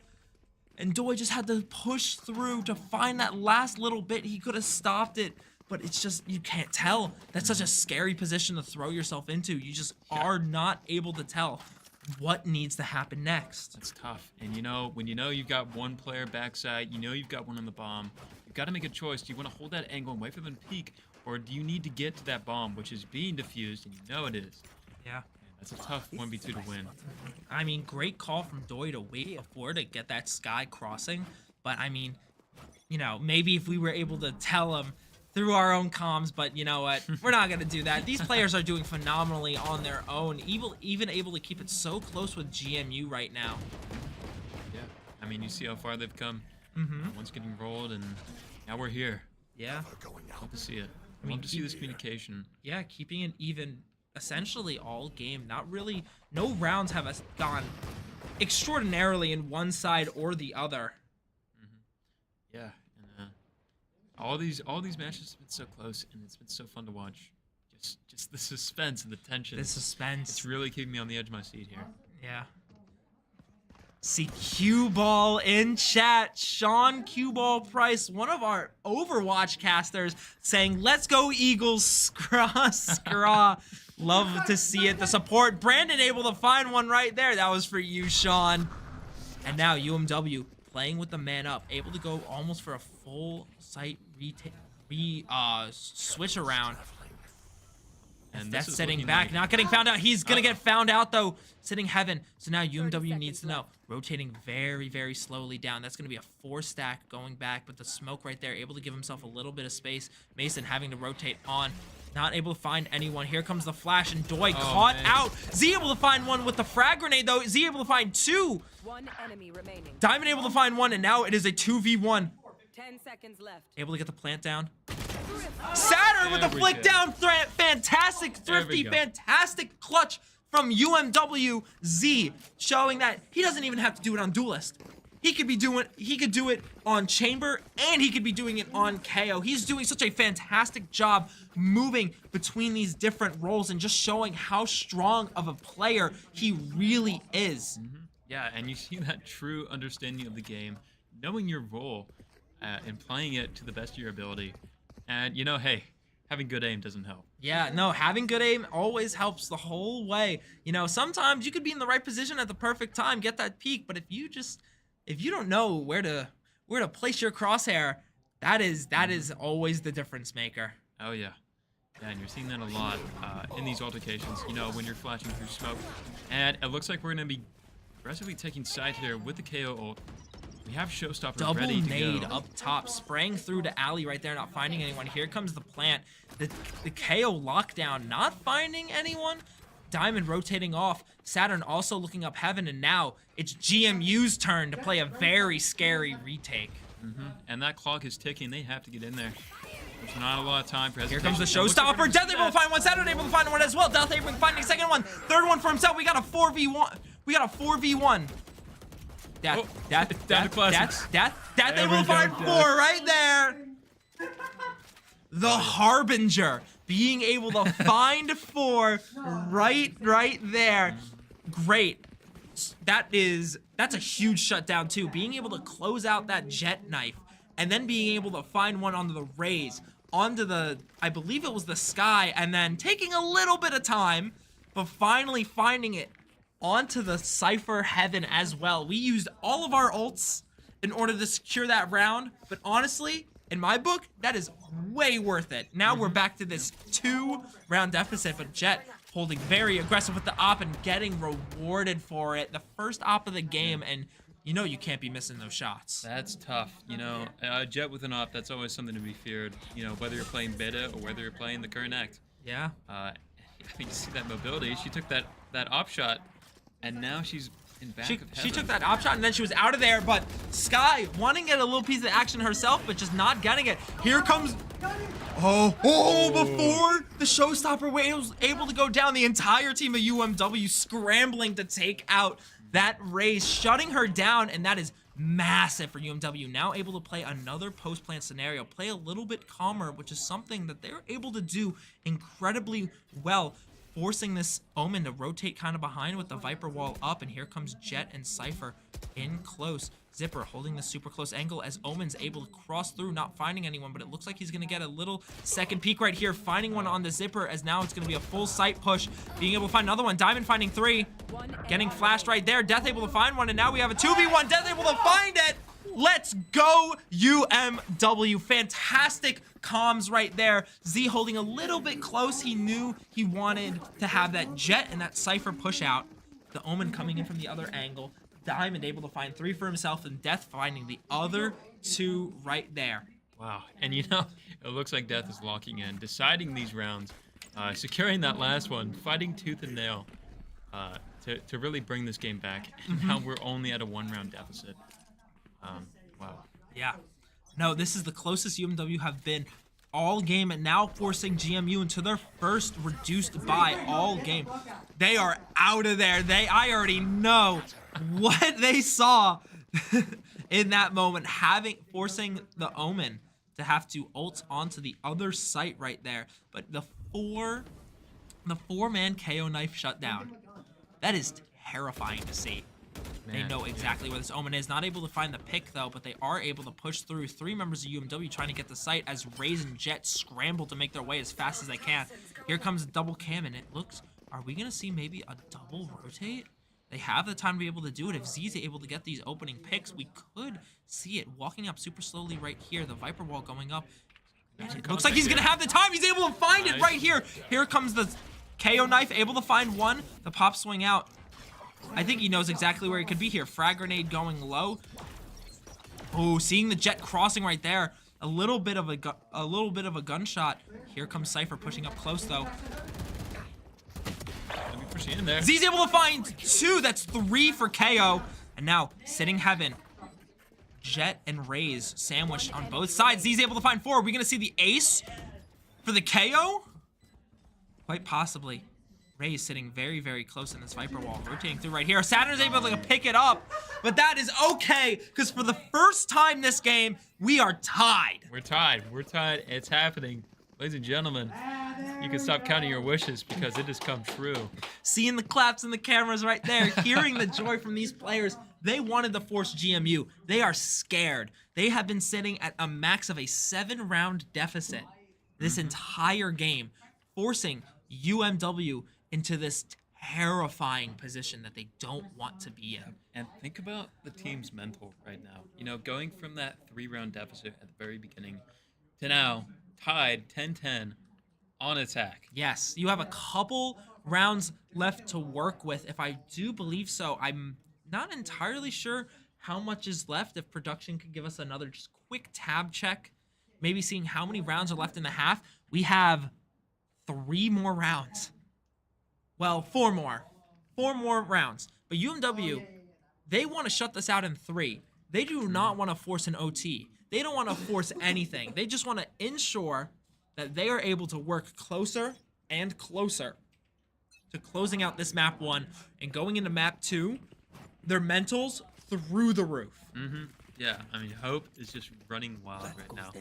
And Doi just had to push through to find that last little bit. He could have stopped it, but it's just, you can't tell. That's such a scary position to throw yourself into. You just are not able to tell what needs to happen next. That's tough. And you know, when you know you've got one player backside, you know you've got one on the bomb, you've got to make a choice. Do you want to hold that angle and wait for them to peek, or do you need to get to that bomb, which is being diffused, and you know it is? Yeah. That's a tough 1v2 to win. I mean, great call from Doi to wait before to get that sky crossing. But I mean, you know, maybe if we were able to tell him through our own comms, but you know what? We're not going to do that. These players are doing phenomenally on their own, even able to keep it so close with GMU right now. Yeah. I mean, you see how far they've come. One's getting rolled, and now we're here. Yeah. Love to see it. Love to see this communication. Yeah, keeping it even essentially all game. Not really, no rounds have gone extraordinarily in one side or the other. Yeah, and all these matches have been so close, and it's been so fun to watch. Just the suspense and the tension. The suspense. It's really keeping me on the edge of my seat here. Yeah. See Cue Ball in chat. Sean Cue Ball Price, one of our Overwatch casters, saying, "Let's go Eagles, scraw, scraw." Love to see it. The support. Brandon able to find one right there. That was for you, Sean. And now UMW playing with the man up, able to go almost for a full site switch around. And that's sitting back, not getting found out. He's gonna get found out though, sitting heaven. So now UMW needs to know. Rotating very, very slowly down. That's gonna be a 4 stack going back, but the smoke right there, able to give himself a little bit of space. Mason having to rotate on. Not able to find anyone. Here comes the flash, and Doi caught out. Z able to find one with the frag grenade though. Z able to find 2. One enemy remaining. Diamond able to find 1, and now it is a 2v1. 10 seconds left. Able to get the plant down. Saturn with the flick down threat. Fantastic, thrifty, fantastic clutch from UMW. Z showing that he doesn't even have to do it on Duelist. He could do it on Chamber, and he could be doing it on KO. He's doing such a fantastic job moving between these different roles and just showing how strong of a player he really is. Yeah, and you see that true understanding of the game, knowing your role, and playing it to the best of your ability. And you know, hey, having good aim doesn't help. Yeah, no, having good aim always helps the whole way. You know, sometimes you could be in the right position at the perfect time, get that peak, but if you don't know where to place your crosshair, that is always the difference maker. Oh yeah. Yeah, and you're seeing that a lot in these altercations, you know, when you're flashing through smoke. And it looks like we're gonna be aggressively taking side here with the KO ult. We have Showstopper ready to go. Double nade up top, spraying through to Alley right there, not finding anyone. Here comes the plant. The KO lockdown, not finding anyone. Diamond rotating off. Saturn also looking up heaven, and now it's GMU's turn to play a very scary retake. And that clock is ticking. They have to get in there. There's not a lot of time for hesitation. Here comes the Showstopper. Death able to find one. Saturn able to find one as well. Death able to find a second one. Third one for himself. We got a 4v1. We got a 4v1. Death, Oh, death, down to death, classics. death, There able to we go, find death. 4 right there. The Harbinger being able to find 4 right there. Great. That's a huge shutdown too. Being able to close out that jet knife and then being able to find one onto the Raze, onto the, I believe it was the Sky, and then taking a little bit of time, but finally finding it onto the Cypher Heaven as well. We used all of our ults in order to secure that round, but honestly, in my book, that is way worth it. Now we're back to this 2-round deficit, but Jett holding very aggressive with the op and getting rewarded for it. The first op of the game, and you know you can't be missing those shots. That's tough. You know, Jett with an op, that's always something to be feared. You know, whether you're playing beta or whether you're playing the current act. Yeah. I think you see that mobility. She took that op shot, and now she's in back of heaven. She took that op shot and then she was out of there, but Sky wanting to get a little piece of action herself, but just not getting it. Here comes... Before the showstopper was able to go down, the entire team of UMW scrambling to take out that Raze, shutting her down, and that is massive for UMW. Now able to play another post-plant scenario, play a little bit calmer, which is something that they're able to do incredibly well, forcing this Omen to rotate kind of behind with the Viper wall up, and here comes Jett and Cypher in close. Zipper holding the super close angle as Omen's able to cross through, not finding anyone, but it looks like he's gonna get a little second peek right here, finding one on the Zipper, as now it's gonna be a full sight push, being able to find another one. Diamond finding 3, getting flashed right there. Death able to find one, and now we have a 2v1. Death able to find it. Let's go, UMW. Fantastic comms right there. Z holding a little bit close. He knew he wanted to have that Jett and that Cypher push out. The Omen coming in from the other angle. Diamond able to find 3 for himself, and Death finding the other 2 right there. Wow. And you know, it looks like Death is locking in, deciding these rounds, securing that last one, fighting tooth and nail to really bring this game back. And now we're only at a 1-round deficit. Wow. Yeah. No, this is the closest UMW have been all game, and now forcing GMU into their first reduced buy all game. They are out of there. I already know what they saw in that moment, forcing the Omen to have to ult onto the other site right there. But the 4-man KO knife shutdown, that is terrifying to see. They know exactly where this Omen is. Not able to find the pick, though, but they are able to push through. 3 members of UMW trying to get the site as Raze and Jett scramble to make their way as fast as they can. Here comes the double cam, and it looks... Are we going to see maybe a double rotate? They have the time to be able to do it. If Z's able to get these opening picks, we could see it walking up super slowly right here. The Viper wall going up. It looks like he's going to have the time. He's able to find it right here. Here comes the KO knife, able to find one. The pop swing out. I think he knows exactly where he could be here. Frag grenade going low. Oh, seeing the Jett crossing right there. A little bit of a gunshot. Here comes Cypher pushing up close though. Let me push you in there. Z's able to find 2. That's 3 for KO. And now sitting heaven. Jett and Raze sandwiched on both sides. Z's able to find 4. Are we gonna see the ace for the KO? Quite possibly. Raze sitting very, very close in this Viper wall, rotating through right here. Saturn's able to pick it up, but that is okay, because for the first time this game, we are tied. We're tied. We're tied. It's happening. Ladies and gentlemen, you can stop counting your wishes because it has come true. Seeing the claps and the cameras right there, hearing the joy from these players, they wanted to force GMU. They are scared. They have been sitting at a max of a 7-round deficit this entire game, forcing UMW into this terrifying position that they don't want to be in. And think about the team's mental right now. You know, going from that 3-round deficit at the very beginning to now tied 10-10 on attack. Yes, you have a couple rounds left to work with, if I do believe so. I'm not entirely sure how much is left. If production could give us another just quick tab check, maybe seeing how many rounds are left in the half. We have 3 more rounds. Well, 4 more. 4 more rounds. But UMW, they want to shut this out in 3. They do not want to force an OT. They don't want to force anything. They just want to ensure that they are able to work closer and closer to closing out this map 1 and going into map 2. Their mentals through the roof. Yeah, I mean, Hope is just running wild right now.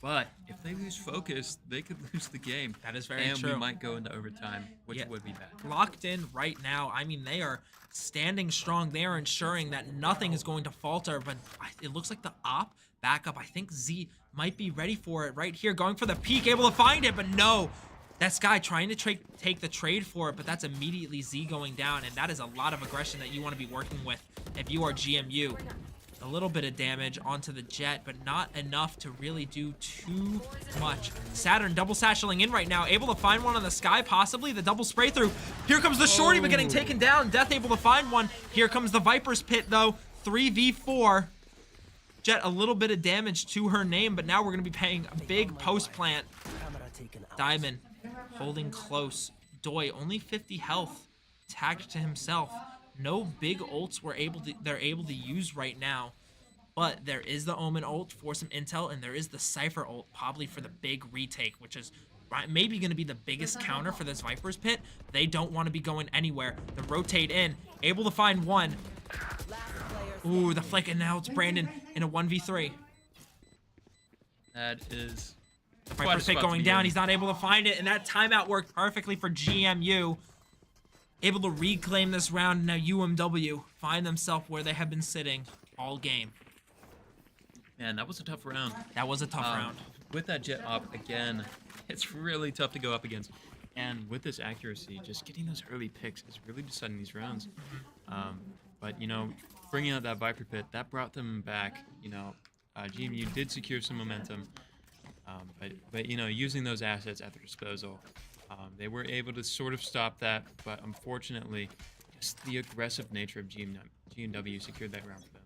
But if they lose focus, they could lose the game. That is very and true. we might go into overtime, which would be bad. Locked in right now. I mean, they are standing strong. They are ensuring that nothing is going to falter. But it looks like the op backup. I think Z might be ready for it right here. Going for the peek, able to find it, but no. That Skye trying to take the trade for it, but that's immediately Z going down. And that is a lot of aggression that you want to be working with if you are GMU. A little bit of damage onto the Jett, but not enough to really do too much. Saturn double satcheling in right now, able to find one on the Skye, possibly the double spray through. Here comes the Shorty, but getting taken down. Death able to find one. Here comes the Viper's Pit though, 3v4. Jett a little bit of damage to her name, but now we're gonna be paying a big post plant. Diamond holding close. Doi only 50 health, tagged to himself. No big ults they're able to use right now, but there is the Omen ult for some intel, and there is the Cypher ult probably for the big retake, which is maybe going to be the biggest counter for this Viper's Pit. They don't want to be going anywhere. The rotate in, able to find one. Ooh, the flick, and now it's Brandon in a 1v3. That is Viper's Pit going down. He's not able to find it, and that timeout worked perfectly for GMU. Able to reclaim this round. Now UMW find themselves where they have been sitting all game. Man, that was a tough round. That was a tough round. With that Jett op, again, it's really tough to go up against. And with this accuracy, just getting those early picks is really deciding these rounds. But, you know, bringing out that Viper Pit, that brought them back. You know, GMU did secure some momentum. But, you know, using those assets at their disposal, they were able to sort of stop that, but unfortunately, just the aggressive nature of GMW secured that round for them.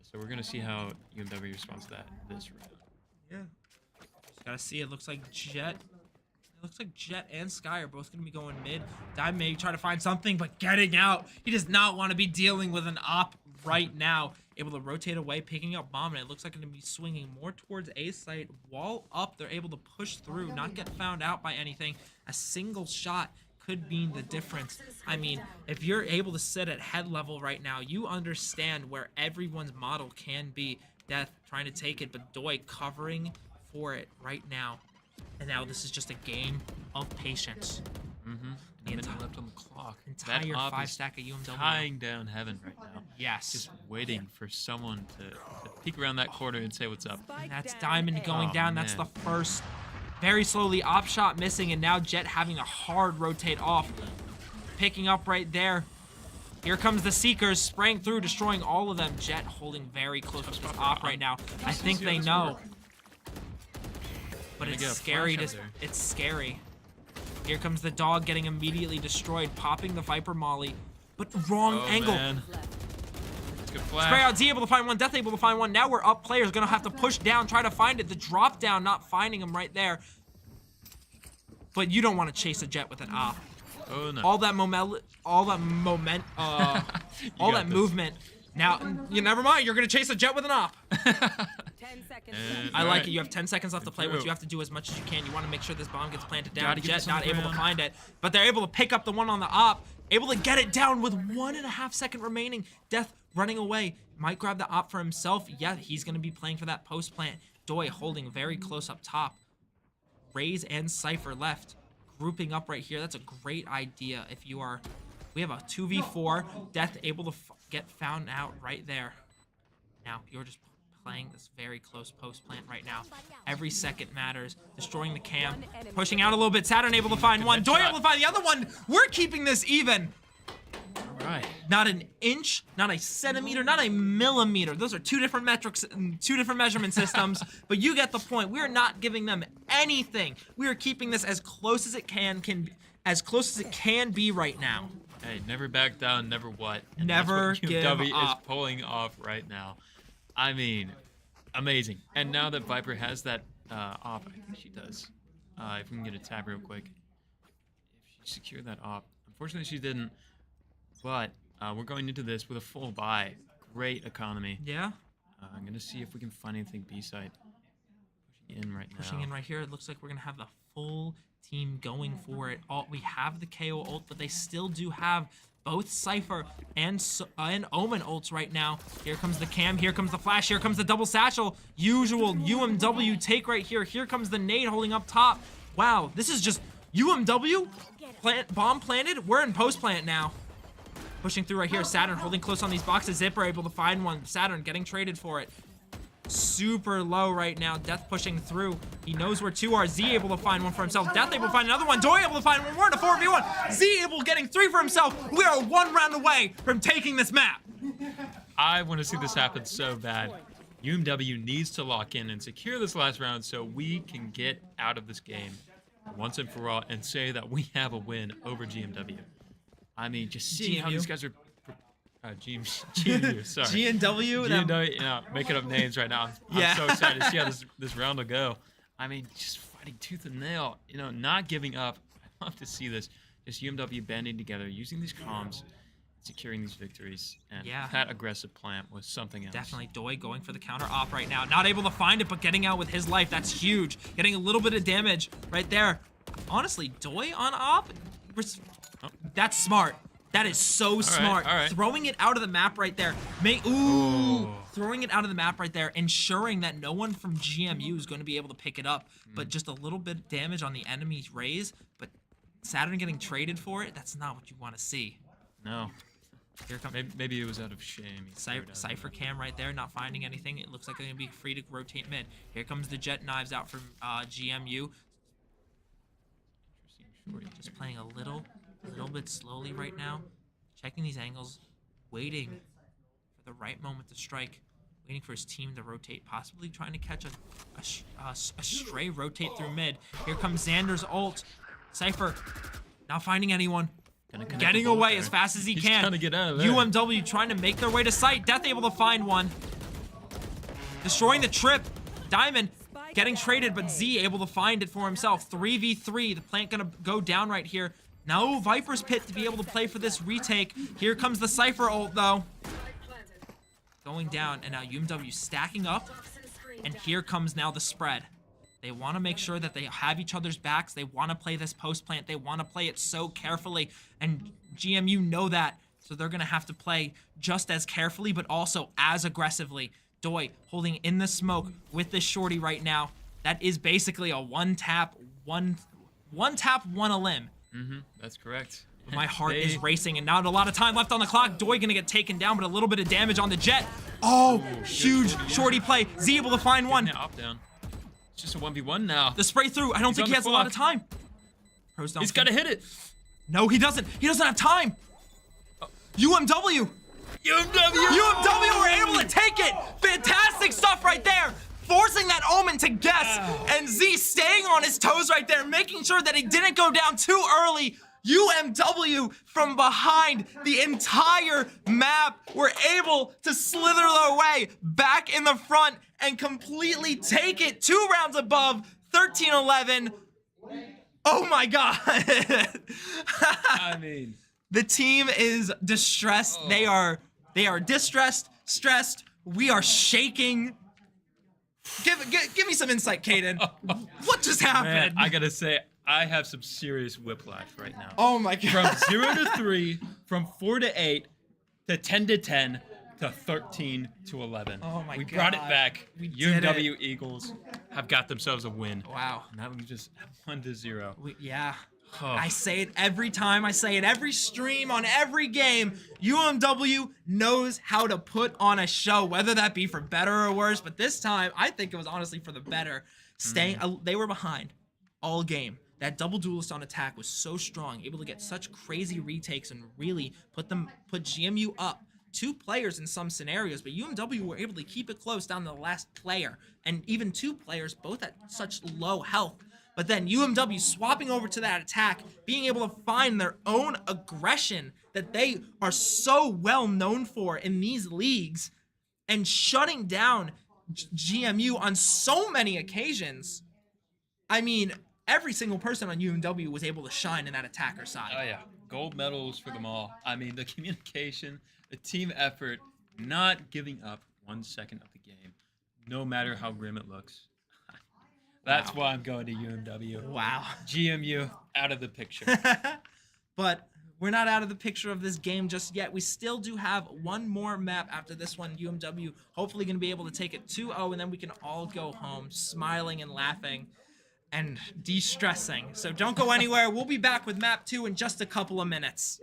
So we're going to see how UMW responds to that this round. Yeah. Just gotta see. It looks like Jett. It looks like Jett and Skye are both going to be going mid. Diamond may try to find something, but getting out. He does not want to be dealing with an op right now. Able to rotate away, picking up bomb, and it looks like going to be swinging more towards A site. Wall up, they're able to push through, not get found out by anything. A single shot could mean the difference. I mean, if you're able to sit at head level right now, you understand where everyone's model can be. Death trying to take it, but Doi covering for it right now. And now this is just a game of patience. The minute left on the clock. Entire 5-stack of UMW. Tying down heaven right now. Yes. Just waiting for someone to peek around that corner and say what's up. And that's Diamond going down. That's man. the first. Very slowly, op shot missing, and now Jett having a hard rotate off. Picking up right there. Here comes the Seekers, spraying through, destroying all of them. Jett holding very close to this op right now. I think they know. But it's scary. It's scary. Here comes the dog getting immediately destroyed, popping the Viper Molly, but wrong angle. Man. Good flash. Spray out, Z able to find one, Death able to find one. Now we're up, players gonna have to push down, try to find it. The drop down, not finding him right there. But you don't want to chase a Jett with an op. Oh no. All that movement. Now, you never mind. You're gonna chase a Jett with an op. 10 seconds. I like it. You have 10 seconds left to play, which you have to do as much as you can. You want to make sure this bomb gets planted down. Jett not able to find it, but they're able to pick up the one on the op. Able to get it down with 1.5 seconds remaining. Death running away. Might grab the op for himself. Yeah, he's going to be playing for that post plant. Doi holding very close up top. Raze and Cypher left. Grouping up right here. That's a great idea if you are... We have a 2v4. Death able to get found out right there. Now, you're just playing this very close post plant right now. Every second matters. Destroying the cam. Pushing out a little bit. Saturn able to find one. Doi able to find the other one. We're keeping this even. All right. Not an inch, not a centimeter, not a millimeter. Those are two different metrics, two different measurement systems, but you get the point. We are not giving them anything. We are keeping this as close as it can be right now. Hey, never back down, never what. And Never that's what give UMW up. is pulling off right now. I mean, amazing. And now that Viper has that op, I think she does. If we can get a tab real quick. If she secured that op. Unfortunately, she didn't. But we're going into this with a full buy. Great economy. Yeah. I'm going to see if we can find anything B-side. Pushing in right now. Pushing in right here. It looks like we're going to have the full team going for it. We have the KO ult, but they still do have both Cypher and Omen ults right now. Here comes the cam, here comes the flash, here comes the double satchel. Usual UMW take right here. Here comes the nade holding up top. Wow, this is just UMW bomb planted. We're in post plant now. Pushing through right here. Saturn holding close on these boxes. Zipper able to find one. Saturn getting traded for it. Super low right now. Death pushing through. He knows where two are. Z able to find one for himself. Death able to find another one. Doi able to find one. We're in a 4v1. Z able getting 3 for himself. We are 1 round away from taking this map. I want to see this happen so bad. UMW needs to lock in and secure this last round so we can get out of this game once and for all and say that we have a win over GMW. I mean, just seeing how these guys are... GMU, sorry. GNW? GNW, you know, making up names right now. I'm so excited to see how this round will go. I mean, just fighting tooth and nail, you know, not giving up. I love to see this. Just UMW banding together, using these comms, securing these victories. And that aggressive plant was something else. Definitely Doi going for the counter op right now. Not able to find it, but getting out with his life. That's huge. Getting a little bit of damage right there. Honestly, Doi on op? That's smart. That is so smart. All right. Throwing it out of the map right there. Throwing it out of the map right there, ensuring that no one from GMU is going to be able to pick it up. But just a little bit of damage on the enemy's raise. But Saturn getting traded for it, that's not what you want to see. No. Here comes Maybe it was out of shame. Cypher cam right there, not finding anything. It looks like they're going to be free to rotate mid. Here comes the Jet Knives out from GMU. Just playing a little bit slowly right now, checking these angles, waiting for the right moment to strike, waiting for his team to rotate, possibly trying to catch a stray rotate through mid. Here comes Xander's ult. Cypher not finding anyone, getting away as fast as he can. Trying to get out of there. UMW trying to make their way to site. Death able to find one, destroying the trip. Diamond getting traded, but Z able to find it for himself. 3v3. The plant gonna go down right here. No Viper's Pit to be able to play for this retake. Here comes the Cypher ult, though. Going down, and now UMW stacking up. And here comes now the spread. They want to make sure that they have each other's backs. They want to play this post plant. They want to play it so carefully. And GMU know that. So they're going to have to play just as carefully, but also as aggressively. Doi holding in the smoke with this shorty right now. That is basically a one tap, one a limb. That's correct. My heart is racing, and not a lot of time left on the clock. Doi gonna get taken down, but a little bit of damage on the Jet. Oh, huge shorty play. Z able to find one. Op down. It's just a 1v1 now. The spray through. I don't think he has a lot of time. Pros don't. He's gotta hit it. No, he doesn't. He doesn't have time. UMW were able to take it. Fantastic stuff right there. Forcing that Omen to guess, and Z staying on his toes right there, making sure that he didn't go down too early. UMW from behind the entire map were able to slither their way back in the front and completely take it 2 rounds above 13-11. Oh my god. I mean, the team is distressed. They are distressed, stressed. We are shaking. Give me some insight, Caden. What just happened? man, I gotta say, I have some serious whiplash right now. Oh my god. From 0 to 3, from 4 to 8, to 10 to 10, to 13 to 11. Oh my god. We brought it back. We did UMW Eagles have got themselves a win. Wow. Now we just have 1 to 0. Yeah. Oh. I say it every time. I say it every stream, on every game. UMW knows how to put on a show, whether that be for better or worse. But this time, I think it was honestly for the better. They were behind all game. That double duelist on attack was so strong, able to get such crazy retakes and really put GMU up. 2 players in some scenarios, but UMW were able to keep it close down to the last player. And even 2 players, both at such low health. But then UMW swapping over to that attack, being able to find their own aggression that they are so well known for in these leagues, and shutting down GMU on so many occasions. I mean, every single person on UMW was able to shine in that attacker side. Oh yeah, gold medals for them all. I mean, the communication, the team effort, not giving up 1 second of the game, no matter how grim it looks. That's why I'm going to UMW. Wow. GMU out of the picture. But we're not out of the picture of this game just yet. We still do have one more map after this one. UMW hopefully going to be able to take it 2-0, and then we can all go home smiling and laughing and de-stressing. So don't go anywhere. We'll be back with map 2 in just a couple of minutes.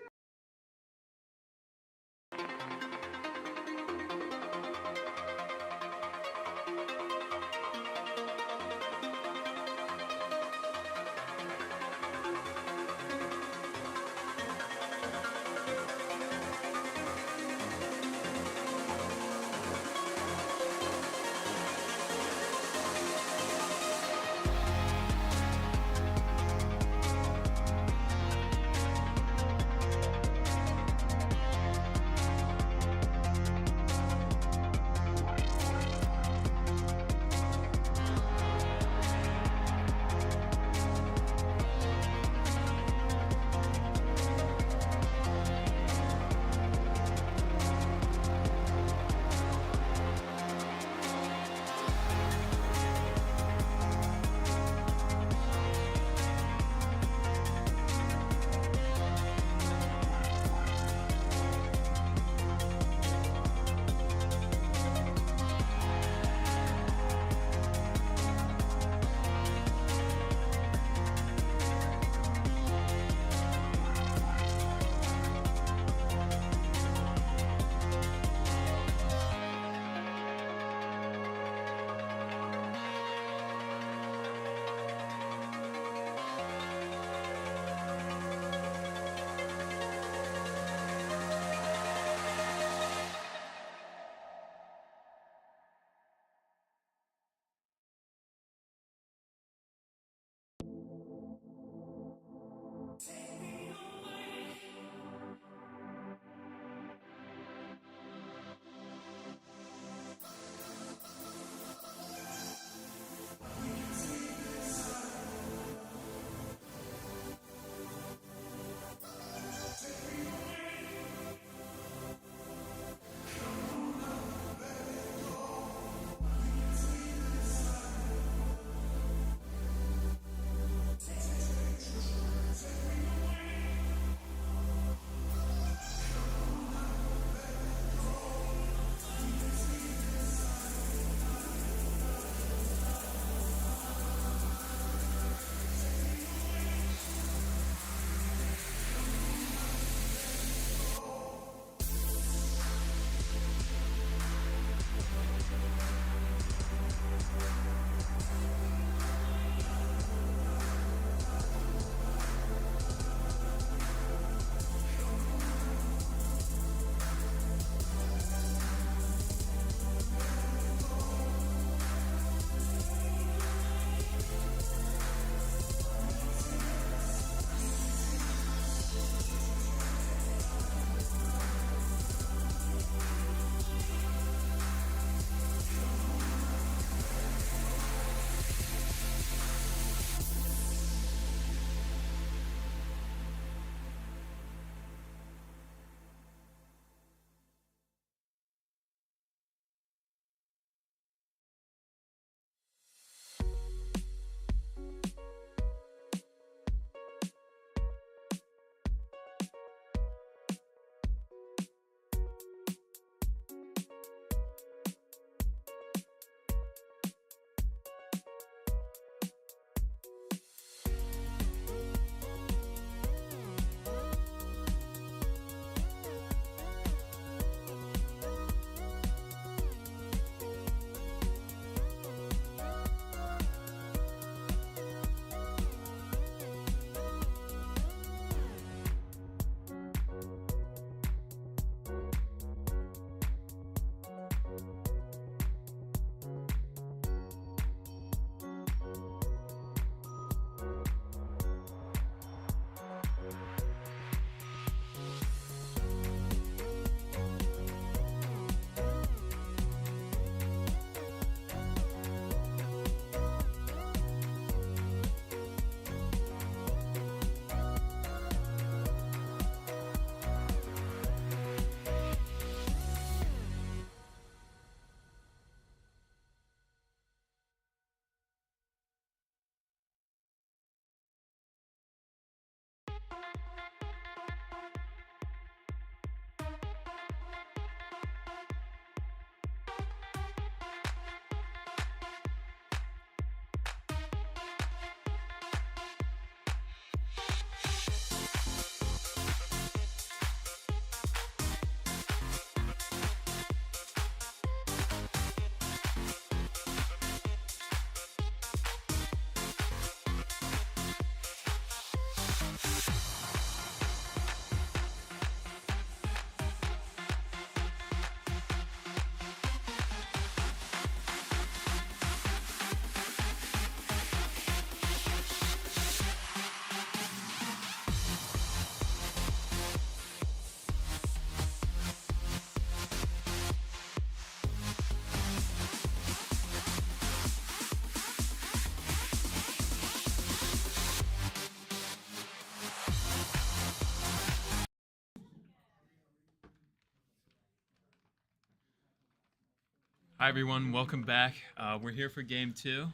Hi everyone, welcome back. We're here for game 2.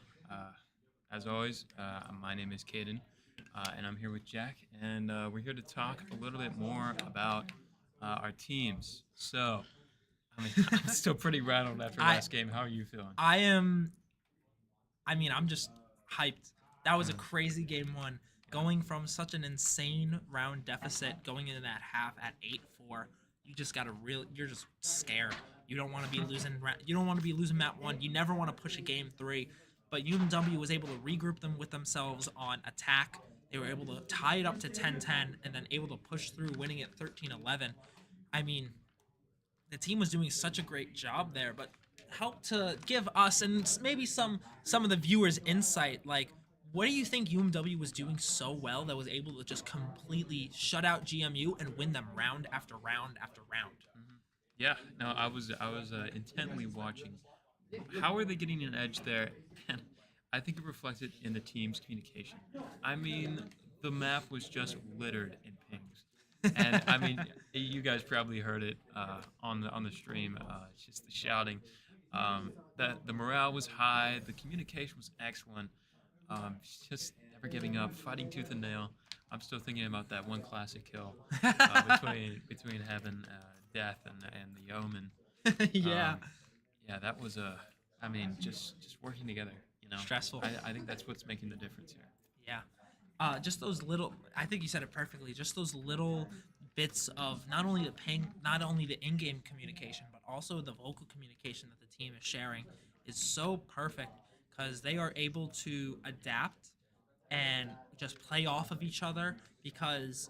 As always, my name is Caden, and I'm here with Jack, and we're here to talk a little bit more about our teams. So, I mean, I'm still pretty rattled after last game. How are you feeling? I'm just hyped. That was a crazy game 1. Going from such an insane round deficit going into that half at 8-4, you're just scared. You don't want to be losing. You don't want to be losing map 1. You never want to push a game 3. But UMW was able to regroup them with themselves on attack. They were able to tie it up to 10-10 and then able to push through, winning it 13-11. I mean, the team was doing such a great job there, but help to give us and maybe some of the viewers insight, like, what do you think UMW was doing so well that was able to just completely shut out GMU and win them round after round after round? Yeah, no, I was intently watching. How are they getting an edge there? And I think it reflected in the team's communication. I mean, the map was just littered in pings, and I mean, you guys probably heard it on the stream. It's just the shouting. That the morale was high, the communication was excellent. Just never giving up, fighting tooth and nail. I'm still thinking about that one classic kill between Heaven, Death, and the Omen. Yeah. Yeah, that was I mean, just working together. You know, Stressful. I think that's what's making the difference here. Yeah. Just those little. I think you said it perfectly. Just those little bits of not only the in-game communication, but also the vocal communication that the team is sharing is so perfect because they are able to adapt and just play off of each other because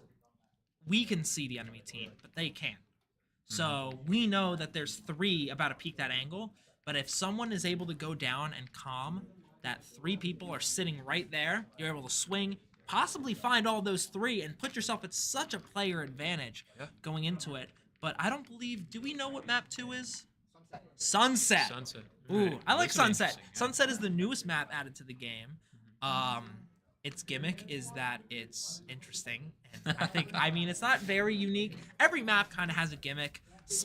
we can see the enemy team, but they can't. So we know that there's 3 about to peek that angle, but if someone is able to go down and calm that 3 people are sitting right there, you're able to swing, possibly find all those 3 and put yourself at such a player advantage going into it. But I don't believe, do we know what map 2 is? Sunset. Sunset. Ooh, Right. I like Looks Sunset. interesting, yeah. Sunset is the newest map added to the game. Its gimmick is that it's interesting, and I mean, it's not very unique. Every map kind of has a gimmick.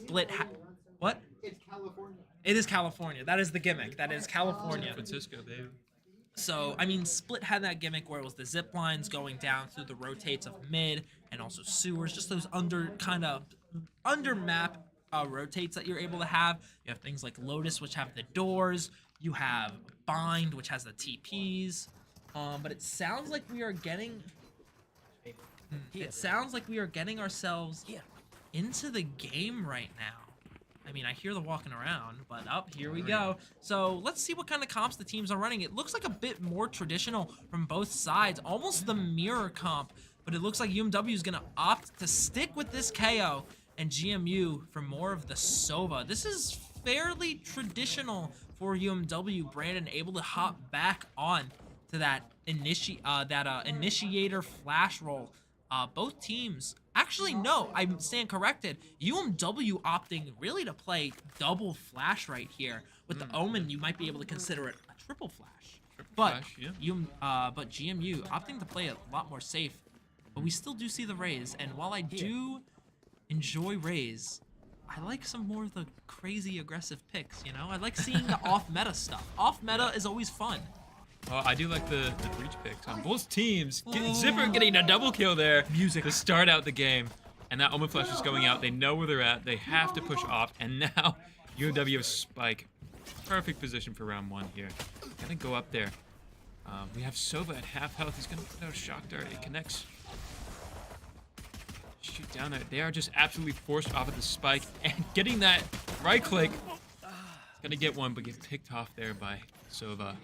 What? It's California. It is California. That is the gimmick. That is California. San Francisco, baby. So, I mean, Split had that gimmick where it was the zip lines going down through the rotates of mid and also sewers, just those under map rotates that you're able to have. You have things like Lotus, which have the doors. You have Bind, which has the TPs. But it sounds like we are getting. It sounds like we are getting ourselves into the game right now. I mean, I hear the walking around, but here we go. So let's see what kind of comps the teams are running. It looks like a bit more traditional from both sides, almost the mirror comp, but it looks like UMW is going to opt to stick with this KO and GMU for more of the Sova. This is fairly traditional for UMW. Brandon able to hop back on to that initiator flash roll. Both teams, actually no, I stand corrected. UMW opting really to play double flash right here. With the Omen, you might be able to consider it a triple flash. But flash, yeah. but GMU opting to play it a lot more safe. But we still do see the Raze, and while I do enjoy Raze, I like some more of the crazy aggressive picks. You know, I like seeing the off-meta stuff. Off-meta is always fun. Well, I do like the breach picks on both teams. Zipper getting a double kill there to start out the game. And that Omen Flash is going out. They know where they're at. They have to push off. And now UMW Spike. Perfect position for round 1 here. Gonna go up there. We have Sova at half health. He's gonna put out a shock dart. It connects. Shoot down there. They are just absolutely forced off of the Spike. And getting that right click. Gonna get one, but get picked off there by Sova.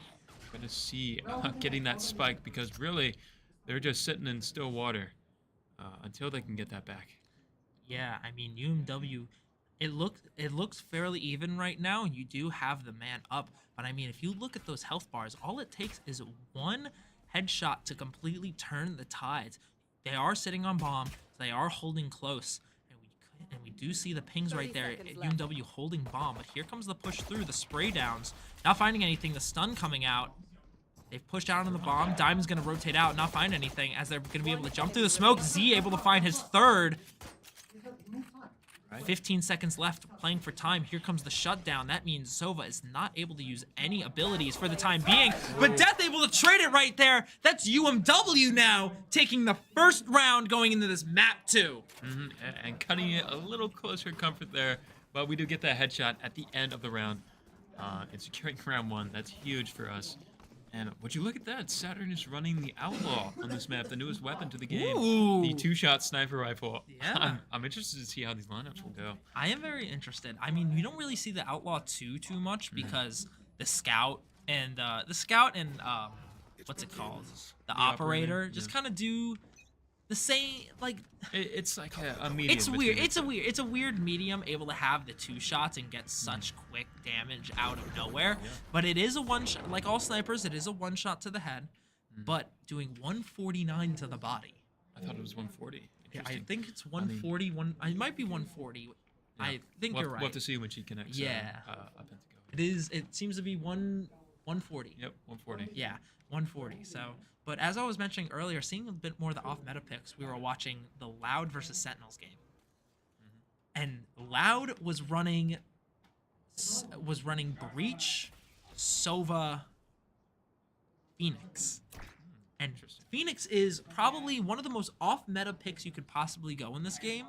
Gonna see getting that spike because really they're just sitting in still water until they can get that back. Yeah, I mean UMW, it looks fairly even right now. You do have the man up, but I mean if you look at those health bars, all it takes is one headshot to completely turn the tides. They are sitting on bomb, they are holding close, and we do see the pings right there. UMW holding bomb, but here comes the push through, the spray downs. Not finding anything, the stun coming out. They've pushed out on the bomb. Diamond's going to rotate out, not find anything, as they're going to be able to jump through the smoke. Z able to find his third. Right. 15 seconds left, playing for time. Here comes the shutdown. That means Sova is not able to use any abilities for the time being, but Death able to trade it right there. That's UMW now, taking the first round going into this map 2. And cutting it a little closer comfort there, but we do get that headshot at the end of the round. And securing round 1, that's huge for us. And would you look at that? Saturn is running the Outlaw on this map, the newest weapon to the game. Ooh. The 2-shot sniper rifle. Yeah. I'm interested to see how these lineups will go. I am very interested. I mean, we don't really see the Outlaw too much because the Scout and what's it called? The Operator just kind of do the same, like It's like a medium. it's between weird. the It's a weird medium able to have the 2 shots and get such quick damage out of nowhere. But it is a one shot, like all snipers. It is a 1 shot to the head, but doing 149 to the body. I thought it was 140. Yeah, I Interesting. think it's 140. It might be 140. I think you're right. We'll have to see when she connects. Yeah. Up into go. It is. It seems to be 140. Yep, 140. Yeah, 140. So, but as I was mentioning earlier, seeing a bit more of the off-meta picks, we were watching the Loud versus Sentinels game, and Loud was running Breach, Sova, Phoenix, and Phoenix is probably one of the most off-meta picks you could possibly go in this game.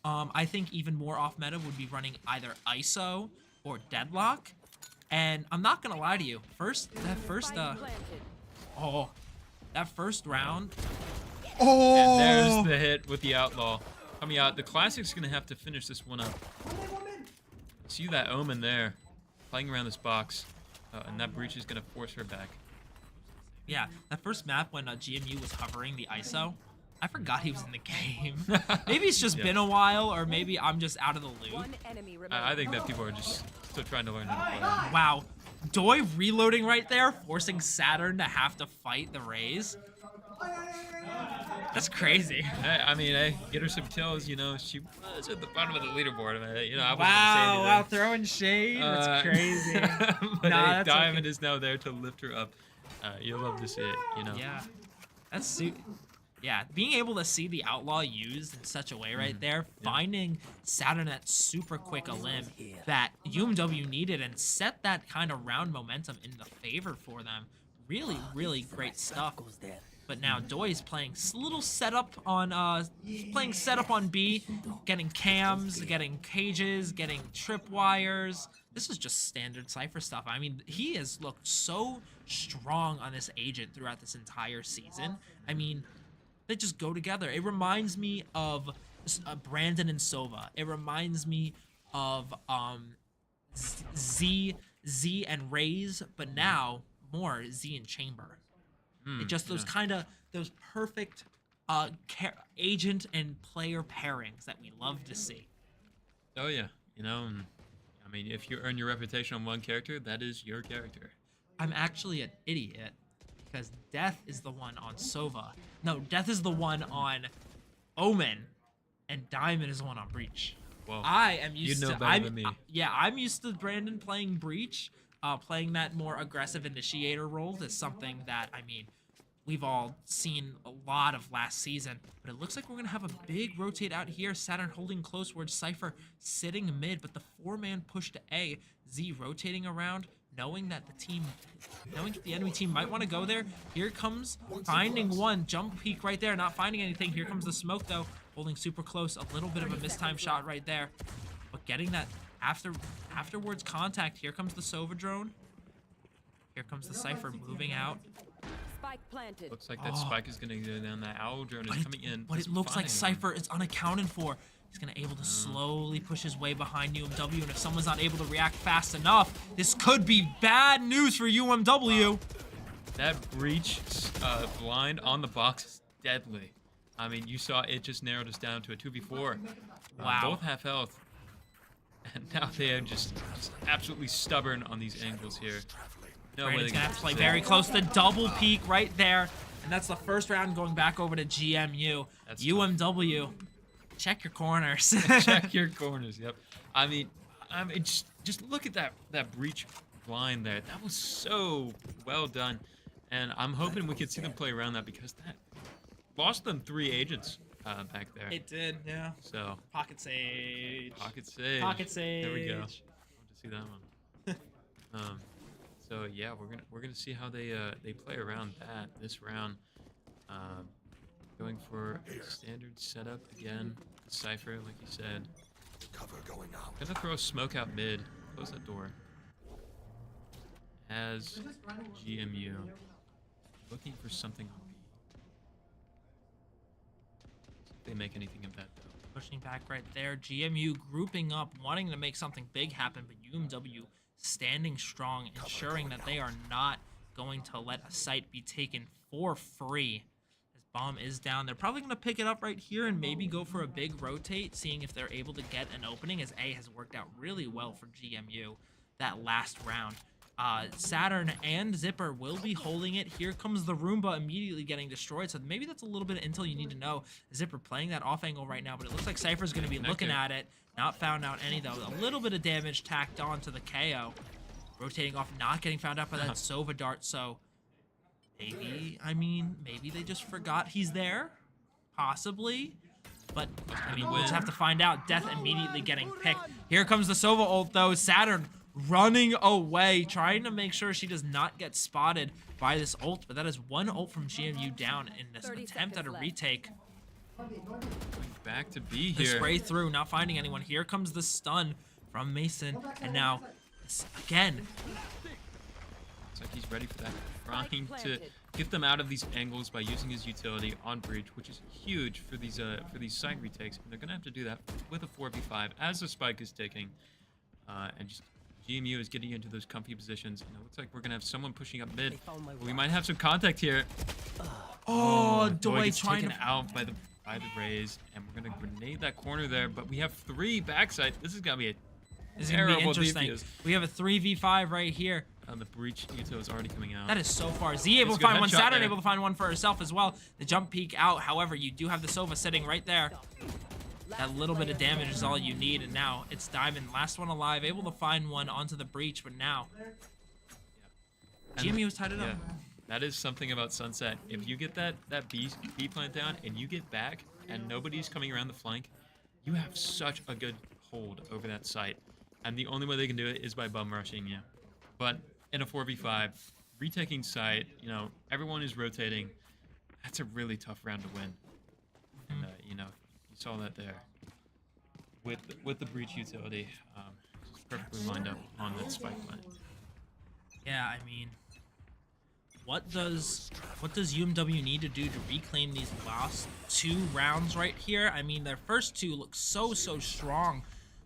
I think even more off-meta would be running either ISO or Deadlock. And I'm not gonna lie to you. That first round. And there's the hit with the Outlaw. Coming out, the Classic's gonna have to finish this one up. See that Omen there, playing around this box, and that Breach is gonna force her back. Yeah, that first map when GMU was hovering the ISO, I forgot he was in the game. Maybe it's just been a while, or maybe I'm just out of the loop. One enemy I think that people are just still trying to learn how to play. Wow, Doi reloading right there, forcing Saturn to have to fight the Rays. That's crazy. I mean, get her some kills. You know, she was at the bottom of the leaderboard. I mean, you know, I wasn't Wow, gonna say anything. throwing shade. That's crazy. But Nah, hey, that's Diamond okay. is now there to lift her up. You'll love to see it. You know. Yeah, yeah, being able to see the Outlaw used in such a way right there, finding Saturn that super quick a limb that UMW needed and set that kind of round momentum in the favor for them. Really, really great stuff. But now Doi's playing little setup on B, getting cams, getting cages, getting tripwires. This is just standard Cypher stuff. I mean, he has looked so strong on this agent throughout this entire season. I mean, they just go together. It reminds me of Brandon and Sova. It reminds me of Z and Rays, but now more Z and Chamber. It just those perfect agent and player pairings that we love to see. Oh yeah, you know. I mean, if you earn your reputation on one character, that is your character. I'm actually an idiot because Death is the one on Sova. No, Death is the one on Omen, and Diamond is the one on Breach. Well, I am used you know to. better than me. I'm used to Brandon playing Breach, playing that more aggressive initiator role. Is something that we've all seen a lot of last season. But it looks like we're gonna have a big rotate out here. Saturn holding close, where Cypher sitting mid, but the 4-man push to A. Z rotating around, knowing that the enemy team might want to go there. Here comes finding one jump peek right there, not finding anything. Here comes the smoke though, holding super close. A little bit of a mistimed shot right there, but getting that afterwards contact. Here comes the Sova drone. Here comes the Cypher moving out. Spike planted. Looks like that spike is gonna go down. That owl drone is coming in. But it Doesn't looks like find anyone. Cypher is unaccounted for. He's gonna able to slowly push his way behind UMW, and if someone's not able to react fast enough, this could be bad news for UMW. That Breach blind on the box is deadly. I mean, you saw it just narrowed us down to a 2v4. Wow. Both half health. And now they are just absolutely stubborn on these angles here. No way Brandon's they gonna can have to play sit. very close. The double peek right there, and that's the first round going back over to GMU. That's UMW, check your corners. Check your corners. Yep. I mean, just look at that Breach blind there. That was so well done, and I'm hoping we could see them play around that because that lost them 3 agents back there. It did, yeah. So Pocket Sage. Pocket Sage. Pocket Sage. There we go. I want to see that one. So yeah, we're gonna see how they play around that this round. Going for a standard setup again. Cypher, like you said. Cover going out. Gonna throw a smoke out mid. Close that door. As GMU looking for something on B. See if they make anything of that though. Pushing back right there. GMU grouping up, wanting to make something big happen, but UMW standing strong, ensuring that they are not going to let a site be taken for free. As bomb is down, they're probably going to pick it up right here and maybe go for a big rotate, seeing if they're able to get an opening, as A has worked out really well for GMU that last round. Saturn and Zipper will be holding it. Here comes the Roomba immediately getting destroyed. So maybe that's a little bit of intel you need to know. Zipper playing that off angle right now, but it looks like Cypher's going to be looking at it. Not found out any, though. A little bit of damage tacked on to the KO. Rotating off, not getting found out by that Sova dart. So maybe, maybe they just forgot he's there. Possibly. But, we'll just have to find out. Death immediately getting picked. Here comes the Sova ult, though. Saturn running away, trying to make sure she does not get spotted by this ult. But that is one ult from GMU down in this attempt at a retake. Back to B The here. spray through, not finding anyone. Here comes the stun from Mason. And now, again. Looks like he's ready for that. Trying to get them out of these angles by using his utility on breach, which is huge for these side retakes. And they're gonna have to do that with a 4v5 as the spike is ticking. And just GMU is getting into those comfy positions. And it looks like we're gonna have someone pushing up mid. We might have some contact here. Oh, Doi Doi gets trying taken to out by the raise, and we're gonna grenade that corner there. But we have 3 backside. This is gonna be a This is gonna be terrible interesting. defuse. We have a 3v5 right here. The breach util is already coming out. That is so far. Z able It's to a good find one. headshot Saturn there. able to find one for herself as well. The jump peek out. However, you do have the Sova sitting right there. That little bit of damage is all you need. And now it's Diamond, last one alive, able to find one onto the breach. But now, GMU has tied it up. That is something about Sunset. If you get that B plant down and you get back and nobody's coming around the flank, you have such a good hold over that site. And the only way they can do it is by bum rushing you. But in a 4v5, retaking site, everyone is rotating. That's a really tough round to win. And you saw that there with the breach utility, just perfectly lined up on that spike plant. Yeah, what does UMW need to do to reclaim these last 2 rounds right here? Their first 2 look so strong,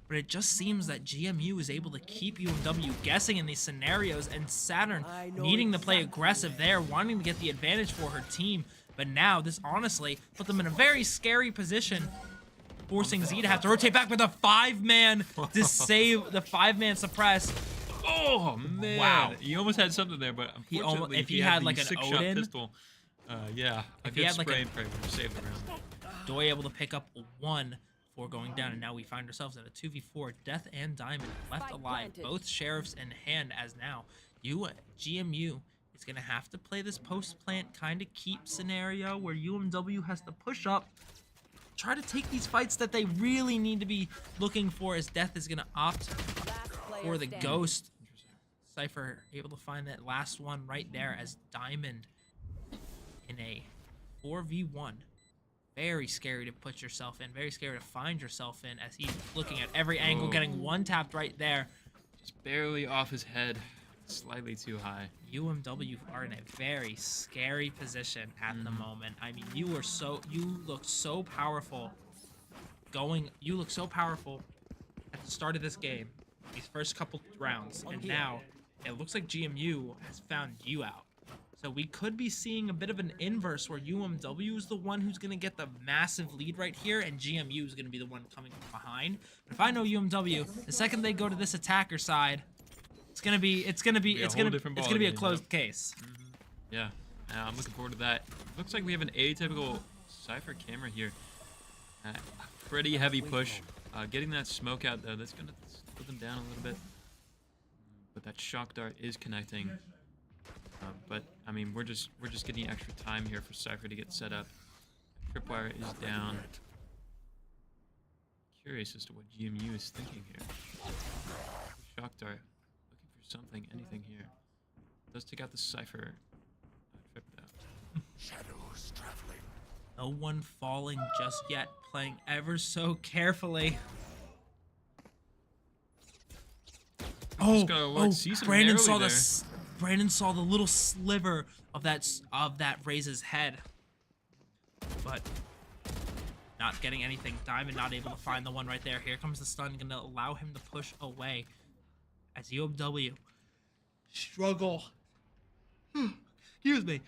but it just seems that GMU is able to keep UMW guessing in these scenarios, and Saturn needing to play aggressive there, wanting to get the advantage for her team. But now this honestly put them in a very scary position, forcing Z to have to rotate back with a 5-man to save the 5-man suppress. Oh man! Wow. He almost had something there, but unfortunately, if he had the like an 6-shot Odin, pistol, a if good he had like spray and pray would have saved the round. Doi able to pick up 1 before going down, and now we find ourselves at a 2v4. Death and Diamond left alive, both sheriffs in hand. As now, GMU is gonna have to play this post plant kind of keep scenario where UMW has to push up, try to take these fights that they really need to be looking for, as Death is gonna opt for the ghost. Cypher able to find that last one right there, as Diamond in a 4v1. Very scary to put yourself in, very scary to find yourself in, as he's looking at every angle, getting one tapped right there. Just barely off his head, slightly too high. UMW are in a very scary position at the moment. You look so powerful you look so powerful at the start of this game, these first couple rounds, and now it looks like GMU has found you out. So we could be seeing a bit of an inverse where UMW is the one who's going to get the massive lead right here, and GMU is going to be the one coming from behind. But if I know UMW, the second they go to this attacker side, it's gonna be a closed case. Yeah, I'm looking forward to that. Looks like we have an atypical Cypher camera here. Pretty heavy push. Getting that smoke out though, that's gonna slow them down a little bit. But that shock dart is connecting. But we're just getting extra time here for Cypher to get set up. Tripwire is down. Curious as to what GMU is thinking here. Shock Dart looking for something, anything here. Does take out the Cypher. Trip though. Shadows traveling. No one falling just yet, playing ever so carefully. Oh, gonna look, see some Brandon narrowly saw there. Brandon saw the little sliver of that Raze's head, but not getting anything. Diamond not able to find the one right there. Here comes the stun, gonna allow him to push away as UMW struggle. Excuse me.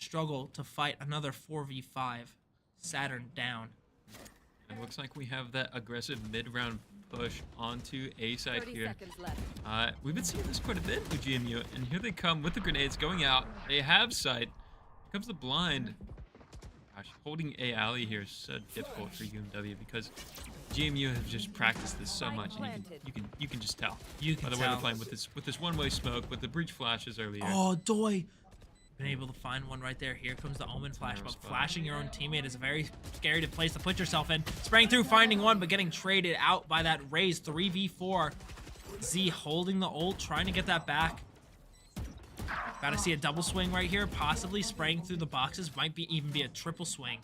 Struggle to fight another 4v5. Saturn down. It looks like we have that aggressive mid-round push onto A side 30 here. seconds left. We've been seeing this quite a bit with GMU, and here they come with the grenades going out. They have sight. Here comes the blind. Gosh, holding A alley here is so difficult for UMW because GMU have just practiced this so much, and you can just tell. You can by the way tell. they're playing with this one-way smoke with the breach flashes earlier. Oh, Doi. Been able to find one right there. Here comes the Omen flash, but Respond. flashing your own teammate is a very scary place to put yourself in. Spraying through, finding one, but getting traded out by that Raze 3v4. Z holding the ult, trying to get that back. Gotta see a double swing right here, possibly spraying through the boxes. Might be even be a triple swing.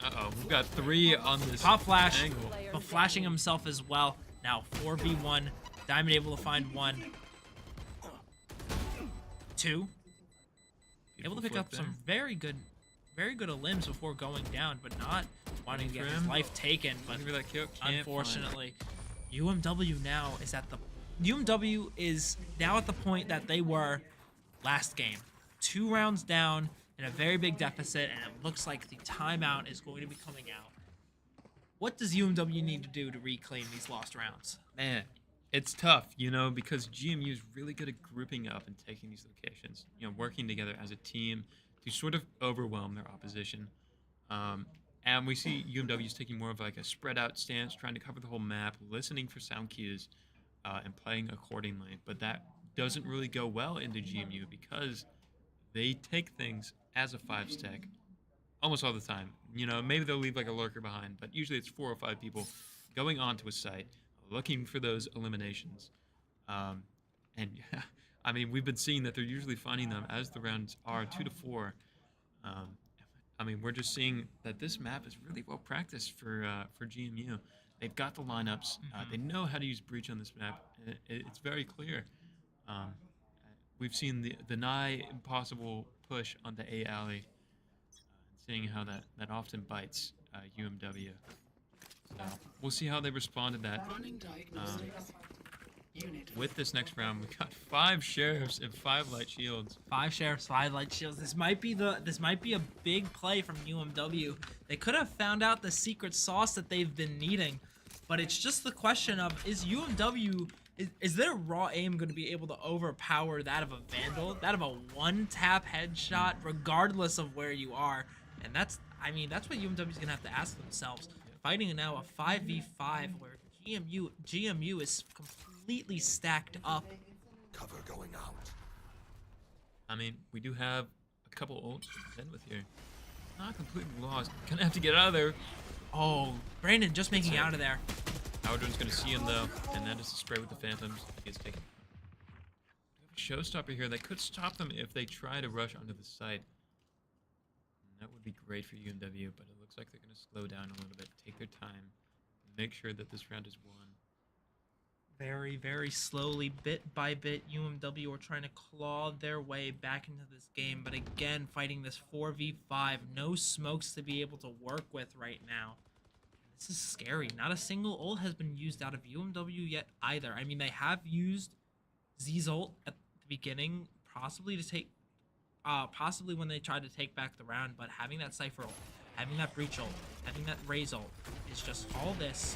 Uh-oh, we've got 3 on this Pop flash, angle. but flashing himself as well. Now 4v1. Diamond able to find 1. 2. Able to pick up some very good limbs before going down, but not wanting to get his life taken. But Look at that kill. Can't unfortunately, UMW now is at the point that they were last game. 2 rounds down in a very big deficit, and it looks like the timeout is going to be coming out. What does UMW need to do to reclaim these lost rounds? Man, it's tough, you know, because GMU is really good at grouping up and taking these locations, you know, working together as a team to sort of overwhelm their opposition. And we see UMW is taking more of like a spread out stance, trying to cover the whole map, listening for sound cues, and playing accordingly. But that doesn't really go well into GMU because they take things as a 5-stack almost all the time. You know, maybe they'll leave like a lurker behind, but usually it's 4 or 5 people going onto a site, looking for those eliminations. And yeah, I mean, we've been seeing that they're usually finding them as the rounds are 2 to 4. I mean, we're just seeing that this map is really well practiced for GMU. They've got the lineups. They know how to use breach on this map. It's very clear. We've seen the nigh impossible push onto A alley, seeing how that often bites UMW. So we'll see how they respond to that. With this next round, we got 5 sheriffs and 5 light shields. 5 sheriffs, 5 light shields. This might be a big play from UMW. They could have found out the secret sauce that they've been needing, but it's just the question of is UMW is their raw aim going to be able to overpower that of a Vandal, that of a one-tap headshot, regardless of where you are? And that's what UMW is going to have to ask themselves. Fighting now a 5v5 where GMU is completely stacked up. Cover going out. I mean, we do have a couple ults to contend with here. Not completely lost. Gonna have to get out of there. Oh, Brandon just making out of there. Howard's gonna see him though, and that is the spray with the Phantoms. He gets taken. We have a showstopper here that could stop them if they try to rush onto the site. And that would be great for UMW, but it looks like they're gonna slow down a little bit, take their time, make sure that this round is won. Very, very slowly, bit by bit, UMW are trying to claw their way back into this game. But again, fighting this 4v5, no smokes to be able to work with right now. This is scary. Not a single ult has been used out of UMW yet either. I mean, they have used Z's ult at the beginning, possibly when they tried to take back the round. But having that Cypher ult, having that Breach ult, having that Raze ult, is just all this.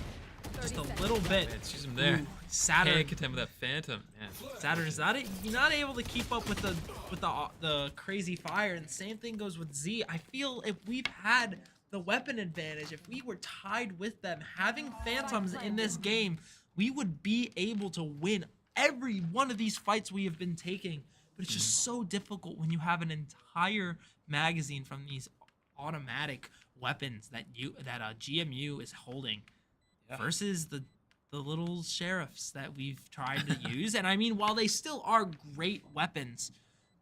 Just a little bit. Man, she's him there. Ooh, Saturn. Can't contend with that Phantom. Man. Saturn is not able to keep up with the crazy fire, and the same thing goes with Z. I feel if we've had the weapon advantage, if we were tied with them, having Phantoms in this game, we would be able to win every one of these fights we have been taking. But it's just so difficult when you have an entire magazine from these automatic weapons that GMU is holding Yeah. versus the little sheriffs that we've tried to use. And I mean, while they still are great weapons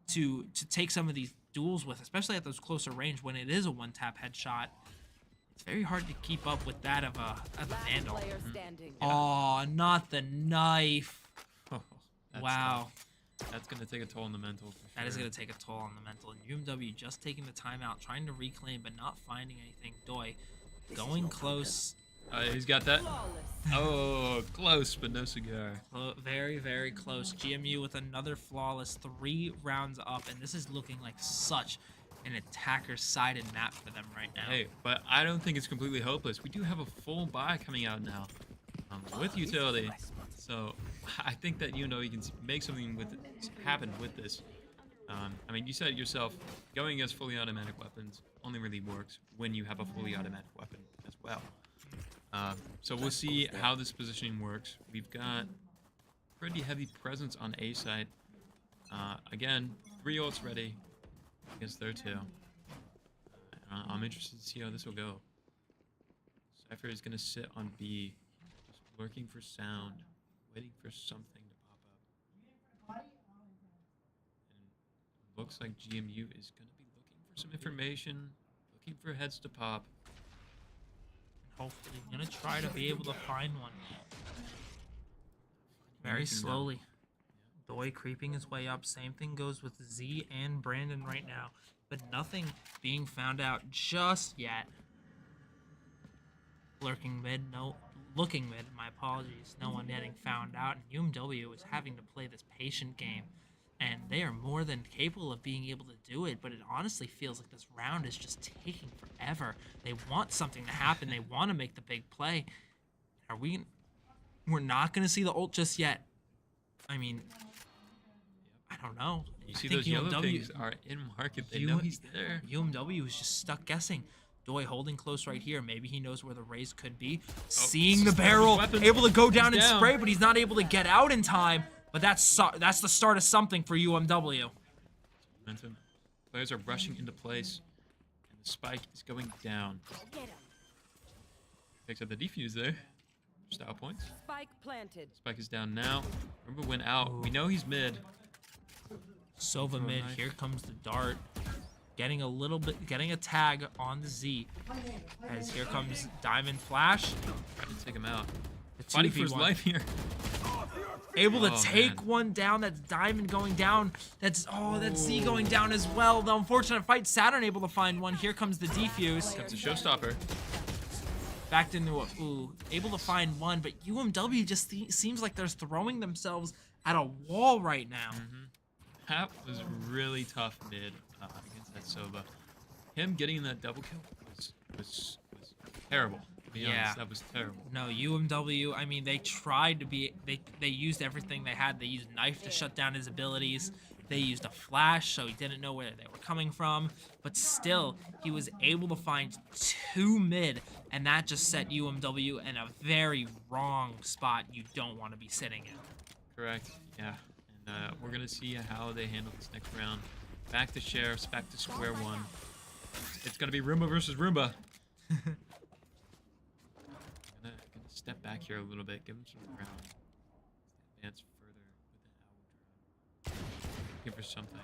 to take some of these duels with, especially at those closer range when it is a one-tap headshot, it's very hard to keep up with that of a Vandal. Player standing. Oh, not the knife. Oh, that's Wow. tough. That's gonna take a toll on the mental. For That is sure. going to take a toll on the mental. And UMW just taking the timeout, trying to reclaim, but not finding anything. Doi going close. He's got that. Flawless. Oh, close, but no cigar. Very, very close. GMU with another flawless 3 rounds up. And this is looking like such an attacker-sided map for them right now. Hey, but I don't think it's completely hopeless. We do have a full buy coming out now with utility. So I think that, you can make something happen with this. I mean, you said it yourself, going against fully automatic weapons only really works when you have a fully automatic weapon as well. So we'll see how this positioning works. We've got pretty heavy presence on A side. Again, 3 ults ready against their 2. I'm interested to see how this will go. Cypher is going to sit on B, just lurking for sound, waiting for something to pop up. And it looks like GMU is going to be looking for some information, looking for heads to pop. Hopefully, going to try to be able to find one. Very Anything now. slowly. Doi creeping his way up. Same thing goes with Z and Brandon right now. But nothing being found out just yet. Lurking mid, no. Looking mid, my apologies. No one getting found out. And UMW is having to play this patient game. And they are more than capable of being able to do it. But it honestly feels like this round is just taking forever. They want something to happen. They want to make the big play. We're not going to see the ult just yet. I mean, I don't know. You I see think those yellow things are in market. They know he's there. UMW is just stuck guessing. Doi holding close right here. Maybe he knows where the raise could be. Seeing the barrel, weapon. able to go down He's and down. spray, but he's not able to get out in time. But that's the start of something for UMW. Momentum. Players are rushing into place, and the spike is going down. Picks up the defuse there. Style points. Spike planted. Spike is down now. Remember went out. We know he's mid. Sova Throw a mid. knife. Here comes the dart. Getting a tag on the Z. As here comes Diamond Flash. Trying to take him out. The Fighting for his 2v1. life here. Able to Oh, take man. one down. That's Diamond going down. That's Z going down as well. The unfortunate fight. Saturn able to find one. Here comes the defuse. That's a showstopper. Backed into able to find one, but UMW just seems like they're throwing themselves at a wall right now. That was really tough mid against that Sova. Him getting that double kill was terrible. To be Yeah. honest, that was terrible. No, UMW, I mean, they tried to be, they used everything they had. They used knife to shut down his abilities. They used a flash, so he didn't know where they were coming from. But still, he was able to find 2 mid, and that just set UMW in a very wrong spot you don't want to be sitting in. Correct. Yeah. And we're gonna see how they handle this next round. Back to sheriffs. Back to square one. It's gonna be Roomba versus Roomba. gonna step back here a little bit. Give him some ground. Advance further with the owl drone. Looking for something.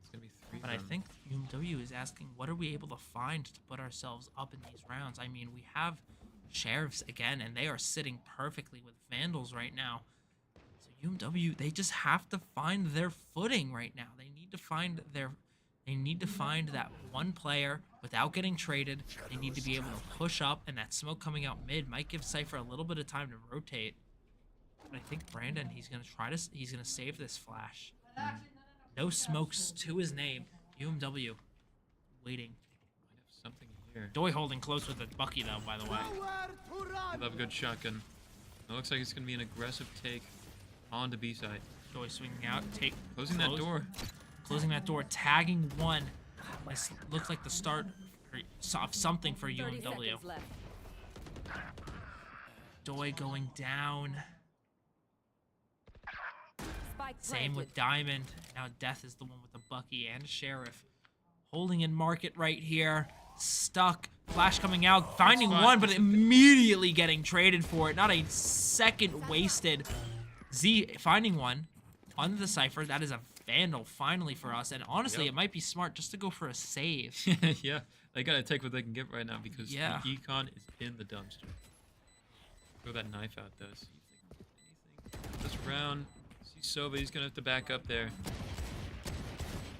It's gonna be 3 But I think UMW is asking, what are we able to find to put ourselves up in these rounds? I mean, we have sheriffs again, and they are sitting perfectly with Vandals right now. So UMW, they just have to find their footing right now. They need to find that one player without getting traded. They need to be able to push up, and that smoke coming out mid might give Cypher a little bit of time to rotate. But I think Brandon, he's gonna save this flash. No smokes to his name. UMW waiting. Might have something here. Doi holding close with the Bucky though, by the way. I love a good shotgun. It looks like it's gonna be an aggressive take on the B side. Doi swinging out, Closing that door. Closing that door, tagging one. This looks like the start of something for 30 UMW. seconds left. Doi going down. Spike Same planted. with Diamond. Now Death is the one with the Bucky and Sheriff holding in market right here. Stuck. Flash coming out, finding fine. one, but immediately getting traded for it. Not a second wasted. Z finding one on the Cypher. That is a Vandal finally for us. And honestly, Yep. it might be smart just to go for a save. Yeah, they gotta take what they can get right now because Yeah. the Econ is in the dumpster. Throw that knife out though. See if they can get anything. This round, see Sova, he's gonna have to back up there.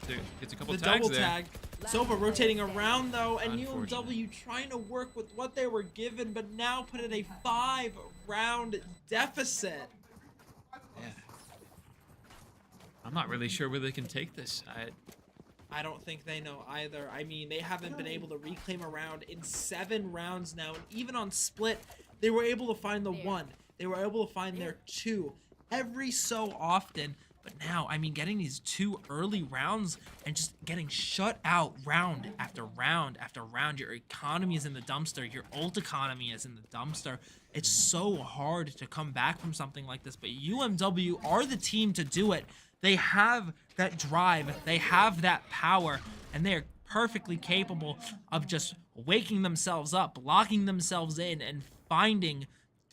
There gets a couple The tags double there. tag. Sova rotating around though, and Unfortunate. UMW trying to work with what they were given, but now put in a 5-round deficit. Yeah. I'm not really sure where they can take this. I don't think they know either. I mean, they haven't been able to reclaim a round in 7 rounds now, and even on split, they were able to find the 1. They were able to find their 2 every so often. But now, I mean, getting these 2 early rounds and just getting shut out round after round after round. Your economy is in the dumpster. Your ult economy is in the dumpster. It's so hard to come back from something like this. But UMW are the team to do it. They have that drive. They have that power. And they're perfectly capable of just waking themselves up, locking themselves in, and finding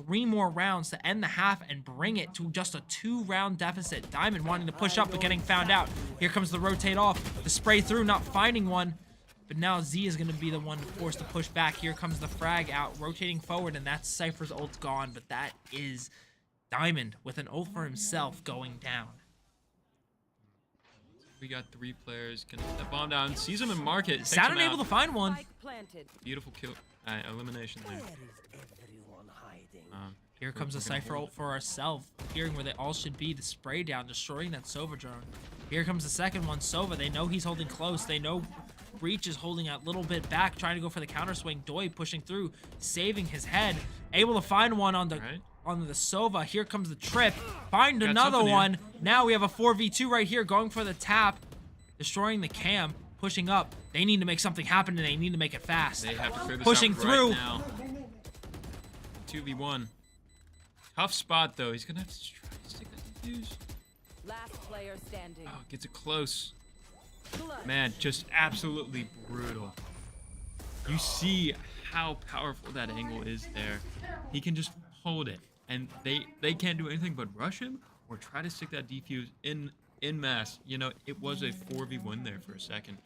3 more rounds to end the half and bring it to just a 2-round deficit. Diamond wanting to push up but getting found out. Here comes the rotate off. The spray through, not finding one. But now Z is going to be the one forced to push back. Here comes the frag out, rotating forward, and that's Cypher's ult gone. But that is Diamond with an ult for himself going down. We got 3 players. Gonna get that bomb down. Sees him in market. Takes Saturn him able to out. find one. Spike planted. Beautiful kill. Elimination there. Here comes the Cypher ult for ourselves, appearing where they all should be. The spray down, destroying that Sova drone. Here comes the second one, Sova. They know he's holding close. They know Breach is holding a little bit back, trying to go for the counter swing. Doi pushing through, saving his head. Able to find one on the Sova. Here comes the trip. Find Got another something one. here. Now we have a 4v2 right here, going for the tap, destroying the cam, pushing up. They need to make something happen, and they need to make it fast. They have to clear this Pushing out through. right now. 2v1. Tough spot though. He's gonna have to try to stick that defuse. Last player standing. Oh, gets it close. Clutch. Man, just absolutely brutal. You see how powerful that angle is there. He can just hold it, and they can't do anything but rush him or try to stick that defuse in mass. You know, it was a 4v1 there for a second.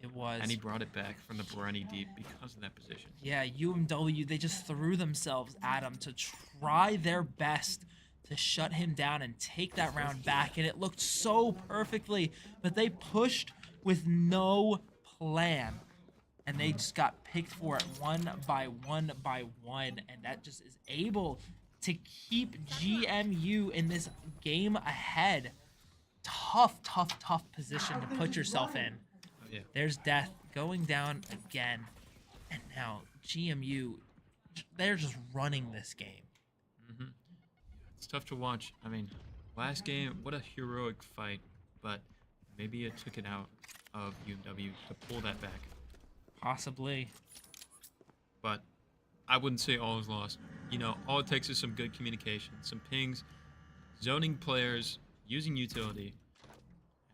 It was. And he brought it back from the Brenny deep because of that position. Yeah, UMW, they just threw themselves at him to try their best to shut him down and take that round back, and it looked so perfectly, but they pushed with no plan, and they just got picked for it one by one by one, and that just is able to keep GMU in this game ahead. Tough, tough, tough position to put yourself in. Yeah. There's Death going down again. And now GMU, they're just running this game. It's tough to watch. I mean, last game, what a heroic fight, but maybe it took it out of UMW to pull that back. Possibly. But I wouldn't say all is lost. You know, all it takes is some good communication, some pings, zoning players, using utility,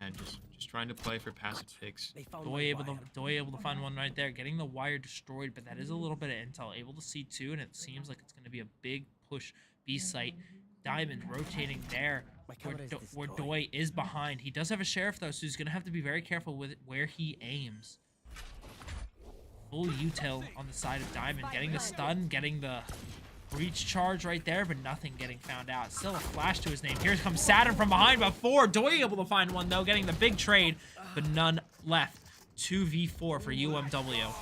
and just trying to play for passive picks. Doi able to find one right there, getting the wire destroyed, but that is a little bit of intel. Able to see 2, and it seems like it's going to be a big push B site. Diamond rotating there, where Doi is behind. He does have a sheriff though, so he's going to have to be very careful with where he aims. Full util on the side of Diamond, getting the stun, getting the breach charge right there, but nothing getting found out. Still a flash to his name. Here comes Saturn from behind, but 4. Doi able to find one though, getting the big trade, but none left. 2v4 for UMW.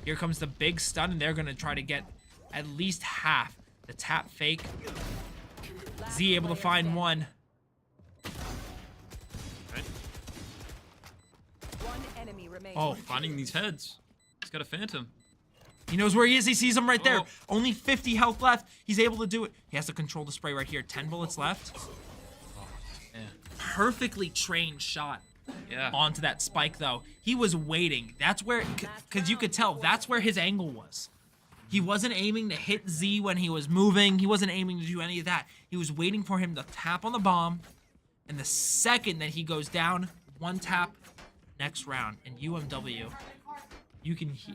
Here comes the big stun, and they're going to try to get at least half. The tap fake. Z able to find one. Right? One enemy remains. Oh, Finding these heads. He's got a phantom. he knows where he is. He sees him right there. Oh. Only 50 health left. He's able to do it. He has to control the spray right here. 10 bullets left. Yeah. Perfectly trained shot Yeah. onto that spike, though. He was waiting. That's where, because you could tell, that's where his angle was. He wasn't aiming to hit Z when he was moving. He wasn't aiming to do any of that. He was waiting for him to tap on the bomb. And the second that he goes down, one tap, next round, and UMW,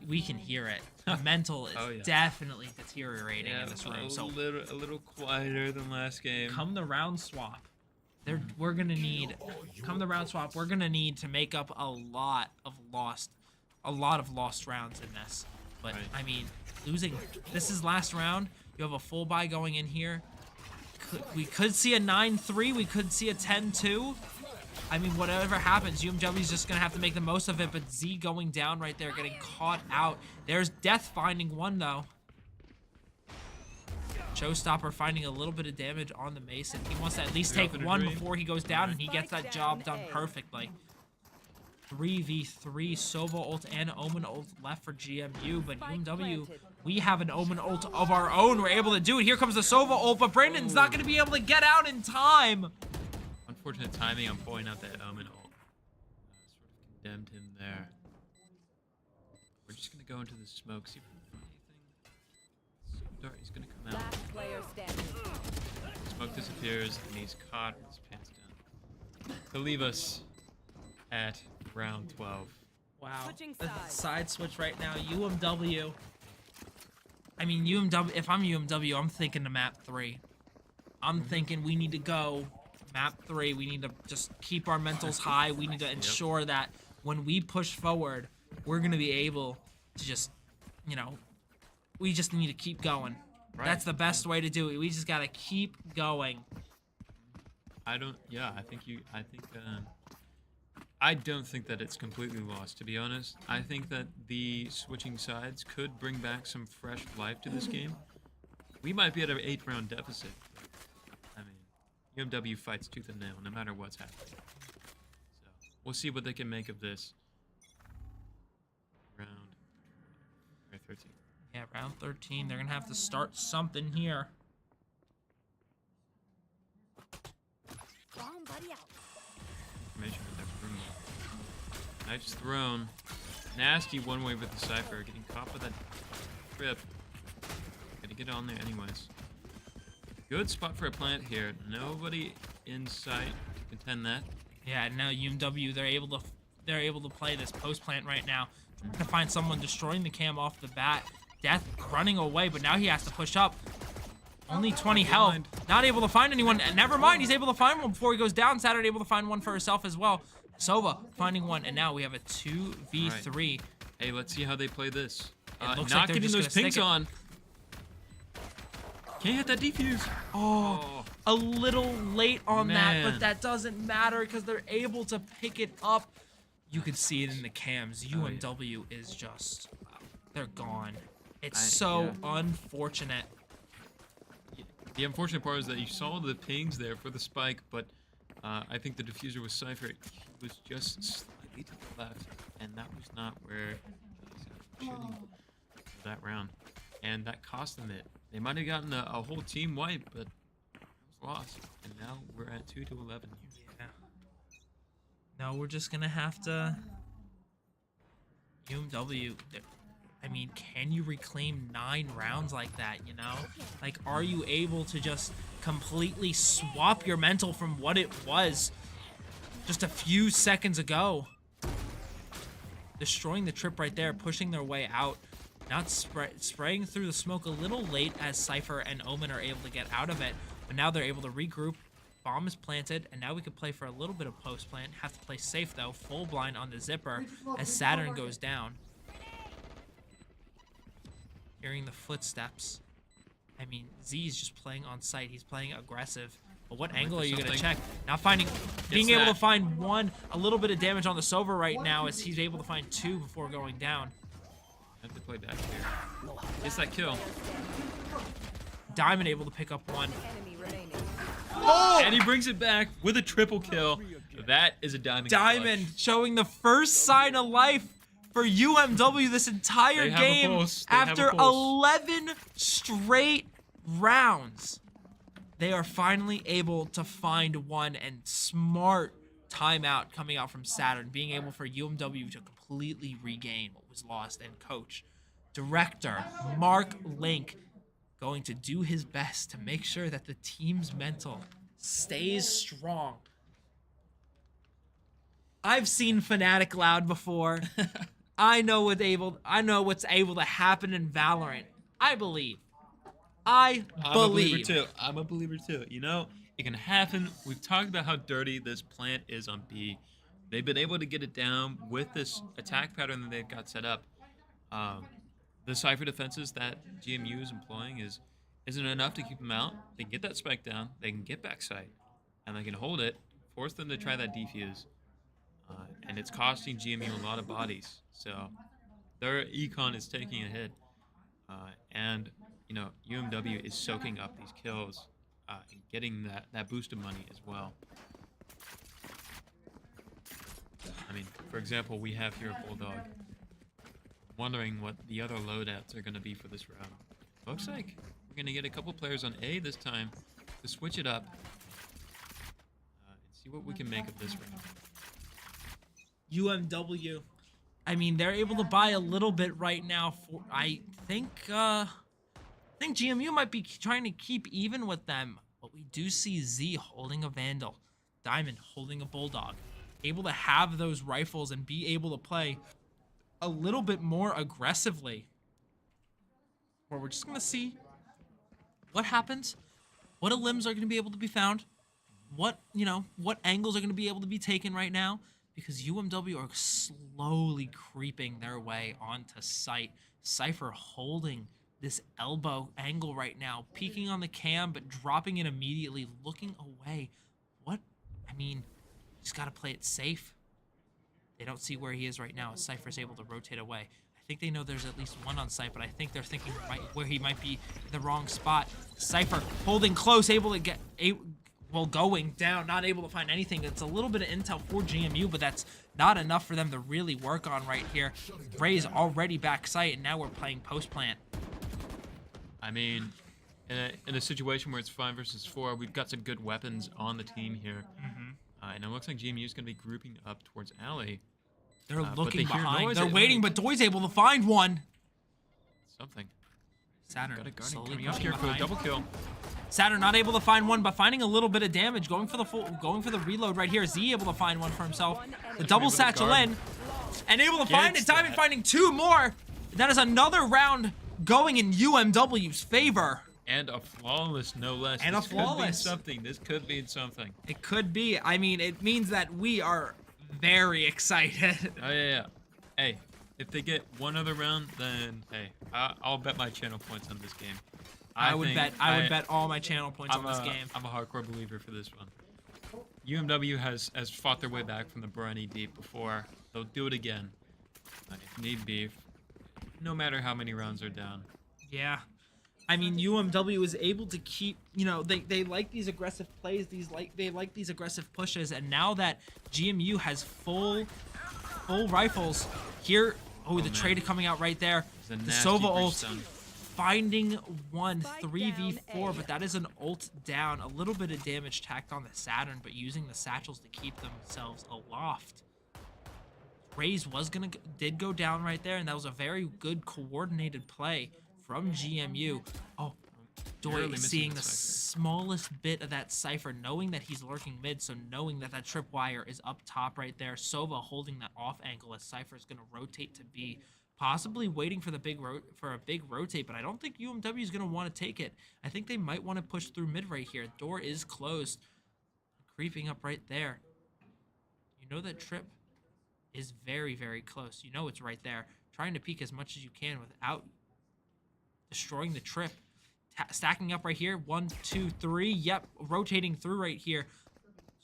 we can hear it. The mental is Oh, yeah. definitely deteriorating in this room. So a little quieter than last game. come the round swap, we're gonna need to make up a lot of lost rounds in this. But Right. I mean, this is last round. You have a full buy going in here. We could see a 9-3. We could see a 10-2. I mean, whatever happens, UMW is just going to have to make the most of it. But Z going down right there, getting caught out. There's Death finding one, though. Showstopper finding a little bit of damage on the Mason. He wants to at least take one before he goes down, and he gets that job done perfectly. 3v3, Sova ult and Omen ult left for GMU, but UMW, we have an Omen ult of our own. We're able to do it. Here comes the Sova ult, but Brandon's not going to be able to get out in time. Unfortunate timing on pulling out that Omen ult. Sort of condemned him there. We're just going to go into the smoke, see if we can find anything. Dart, he's going to come out. Last player standing. Smoke disappears, and he's caught with his pants down. To leave us at round 12. Wow. Switching The sides. side switch right now. UMW. I mean, UMW. If I'm UMW, I'm thinking to map 3. I'm thinking we need to go map 3. We need to just keep our mentals high. We need to ensure that when we push forward, we're going to be able to just, we just need to keep going. Right. That's the best way to do it. We just got to keep going. I don't think that it's completely lost, to be honest. I think that the switching sides could bring back some fresh life to this game. We might be at an 8-round deficit. I mean, UMW fights tooth and nail, no matter what's happening. So, we'll see what they can make of this. Round 13. Yeah, round 13. They're going to have to start something here. Information with that room. Nice thrown. Nasty one way with the Cypher. Getting caught by that trip. Gotta get on there anyways. Good spot for a plant here. Nobody in sight to contend that. Yeah, now UMW, they're able to play this post plant right now. To find someone destroying the cam off the bat. Death running away, but now he has to push up. Only 20 health. Not able to find anyone. Never mind, he's able to find one before he goes down. Saturday able to find one for herself as well. Sova finding one, and now we have a 2v3. Right. Hey, let's see how they play this. looks Not like they're getting just those gonna stick pings it. on. Can't hit that defuse. Oh, a little late on that, Man. but that doesn't matter because they're able to pick it up. You could see it in the cams. UMW is just, they're gone. It's so unfortunate. The unfortunate part is that you saw the pings there for the spike, but I think the diffuser was Cypher. He was just slightly to the left, and that was not where he was shooting for that round. And that cost them it. They might have gotten a whole team wipe, but it was lost. And now we're at 2-11 here. Yeah. No, we're just gonna have to. UMW. I mean, can you reclaim 9 rounds like that, you know? Like, are you able to just completely swap your mental from what it was just a few seconds ago? Destroying the trip right there, pushing their way out. Not spraying through the smoke a little late as Cypher and Omen are able to get out of it. But now they're able to regroup. Bomb is planted, and now we can play for a little bit of post-plant. Have to play safe, though. Full blind on the Zipper as Saturn goes down. Hearing the footsteps. I mean, Z is just playing on site. He's playing aggressive. But what angle are you going to check? Now being able to find a little bit of damage on the Sova right now as he's able to find 2 before going down. Have to play back here. Gets that kill. Diamond able to pick up 1. Enemy remaining. Oh! And he brings it back with a triple kill. That is a Diamond Diamond clutch. showing the first sign of life for UMW this entire They have a game pulse. They have a after pulse. 11 straight rounds. They are finally able to find 1, and smart timeout coming out from Saturn, being able for UMW to completely regain what was lost. And coach, director Mark Link, going to do his best to make sure that the team's mental stays strong. I've seen Fnatic Loud before. I know what's able to happen in Valorant. I believe. I I'm believe. a believer too. I'm a believer too. You know, it can happen. We've talked about how dirty this plant is on B. They've been able to get it down with this attack pattern that they've got set up. The Cypher defenses that GMU is employing isn't enough to keep them out. They can get that spike down. They can get backside, and they can hold it, force them to try that defuse. And it's costing GMU a lot of bodies. So their econ is taking a hit. And, you know, UMW is soaking up these kills and getting that boost of money as well. I mean, for example, we have here Bulldog. Wondering what the other loadouts are going to be for this round. Looks like we're going to get a couple players on A this time to switch it up and see what we can make of this round. UMW. I mean, they're able to buy a little bit right now. I think GMU might be trying to keep even with them, but we do see Z holding a Vandal, Diamond holding a Bulldog, able to have those rifles and be able to play a little bit more aggressively. Where we're just gonna see what happens, what limbs are gonna be able to be found, what angles are gonna be able to be taken right now. Because UMW are slowly creeping their way onto site. Cypher holding this elbow angle right now, peeking on the cam, but dropping it immediately, looking away. I mean, just gotta play it safe. They don't see where he is right now as Cypher's able to rotate away. I think they know there's at least one on site, but I think they're thinking where he might be in the wrong spot. Cypher holding close, able to get... going down, not able to find anything. It's a little bit of intel for GMU, but that's not enough for them to really work on right here. Ray's already back site, and now we're playing post plant. I mean, in a situation where it's 5 versus 4, we've got some good weapons on the team here. And it looks like GMU is going to be grouping up towards Alley. They're looking they hear behind. noise. They're waiting, but Doy's able to find one. Something. Saturn Got a Guardian slowly coming up pushing here for a behind. double kill. Saturn not able to find one, but finding a little bit of damage. Going for the reload right here. Z able to find one for himself. The double able to satchel guard. in, and able to find it. Gets Diamond that. finding 2 more. That is another round going in UMW's favor. And a flawless, no less. And a This could be flawless. something. This could be something. It could be. I mean, it means that we are very excited. Oh, yeah. Hey, if they get one other round, then, hey, I'll bet my channel points on this game. I would bet all my channel points on this game. I'm a hardcore believer for this one. UMW has fought their way back from the briny deep before. They'll do it again, if need be, no matter how many rounds are down. Yeah. I mean, UMW is able to keep, they like these aggressive plays, they like these aggressive pushes, and now that GMU has full rifles here, the man. trade coming out right there. It's a The nasty Sova breach ult stun. finding one Spike 3v4, down but A. that is an ult down. A little bit of damage tacked on the Saturn, but using the satchels to keep themselves aloft. Raze did go down right there, and that was a very good coordinated play from GMU. Oh, Doy Barely is missing seeing the the Cypher. smallest bit of that Cypher, knowing that he's lurking mid, so knowing that that tripwire is up top right there. Sova holding that off angle as Cypher is going to rotate to B, possibly waiting for a big rotate, but I don't think UMW is going to want to take it. I think they might want to push through mid right here. Door is closed, creeping up right there. You know that trip is very, very close. You know it's right there. Trying to peek as much as you can without destroying the trip. Stacking up right here. 1, 2, 3. Yep, rotating through right here.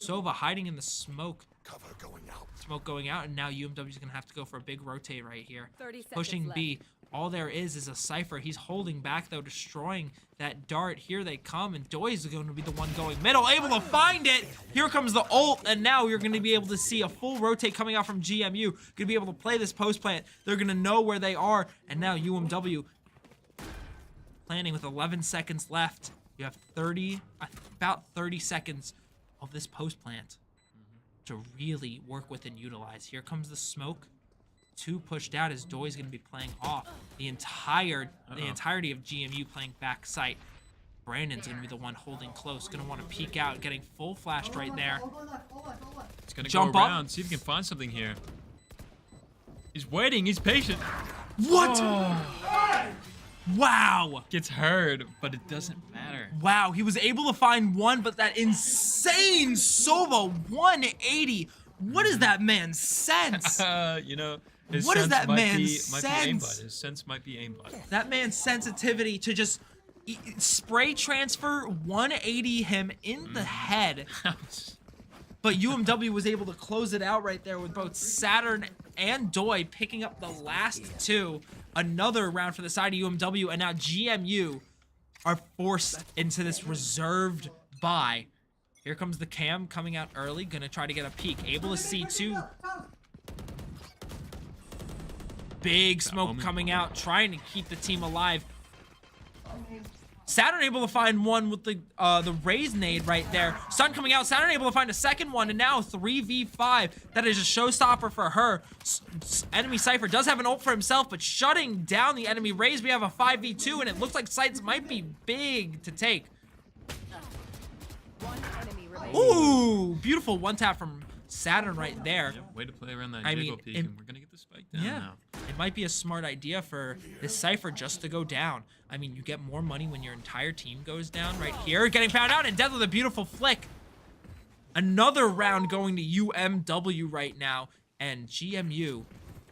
Sova hiding in the smoke. Cover going out. Smoke going out, and now UMW is going to have to go for a big rotate right here. 30 seconds Pushing left. B. All there is a Cypher. He's holding back, though, destroying that dart. Here they come, and Doy is going to be the one going middle, able to find it. Here comes the ult, and now you're going to be able to see a full rotate coming out from GMU. Going to be able to play this post plant. They're going to know where they are, and now UMW planning with 11 seconds left. You have about 30 seconds of this post plant to really work with and utilize. Here comes the smoke. 2 pushed out as Doy's going to be playing off. The entirety of GMU playing back site. Brandon's gonna be the one holding close. Gonna want to peek out, getting full flashed right there. He's gonna Jump go up. around, see if he can find something here. He's waiting. He's patient. What? Oh, Wow. gets heard, but it doesn't matter. Wow, he was able to find one, but that insane Sova 180. What is that man's sense? You know, his What is sense that might man's be aimbot. sense? His sense might be aimbot. That man's sensitivity to just spray transfer 180 him in the head. But UMW was able to close it out right there with both Saturn and Doi picking up the last two. Another round for the side of UMW, and now GMU are forced into this reserved bye. Here comes the cam coming out early, gonna try to get a peek. Able to see two. Big smoke coming out, trying to keep the team alive. Saturn able to find one with the Raze nade right there. Sun coming out, Saturn able to find a second one, and now 3v5. That is a showstopper for her. Enemy Cypher does have an ult for himself, but shutting down the enemy Raze, we have a 5v2, and it looks like sites might be big to take. One enemy remaining. Ooh, beautiful one tap from Saturn right there. Yep, way to play around that I jiggle mean, peak, it- and we're gonna get the spike down Yeah, now. it might be a smart idea for this Cypher just to go down. I mean, you get more money when your entire team goes down right here. Getting found out, and Death with a beautiful flick. Another round going to UMW right now, and GMU,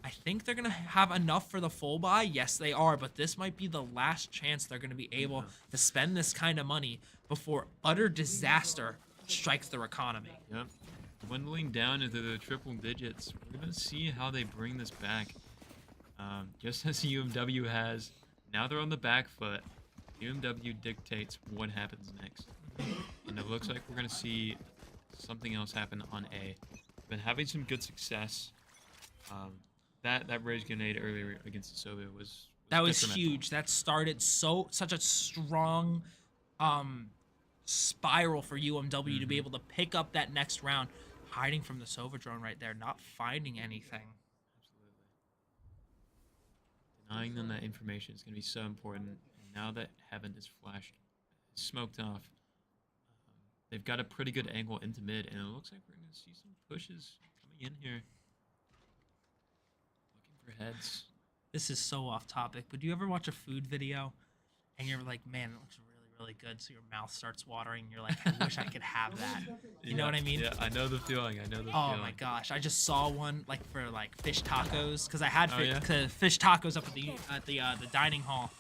I think they're going to have enough for the full buy. Yes, they are, but this might be the last chance they're going to be able to spend this kind of money before utter disaster strikes their economy. Yep. Dwindling down into the triple digits. We're gonna see how they bring this back. Just as UMW has, now they're on the back foot. UMW dictates what happens next. And it looks like we're gonna see something else happen on A. Been having some good success. That rage grenade earlier against the Soviet was That was detrimental. huge. That started such a strong spiral for UMW to be able to pick up that next round. Hiding from the Sova drone right there, not finding anything. Denying them that information is going to be so important. And now that Heaven is flashed, smoked off, they've got a pretty good angle into mid, and it looks like we're going to see some pushes coming in here. Looking for heads. This is so off topic, but do you ever watch a food video and you're like, man, it looks really good, so your mouth starts watering, and you're like, I wish I could have that. You know what I mean? Yeah, I know the feeling. I know the Oh feeling. my gosh, I just saw one like for like fish tacos because I had Oh, yeah? fish tacos up at the dining hall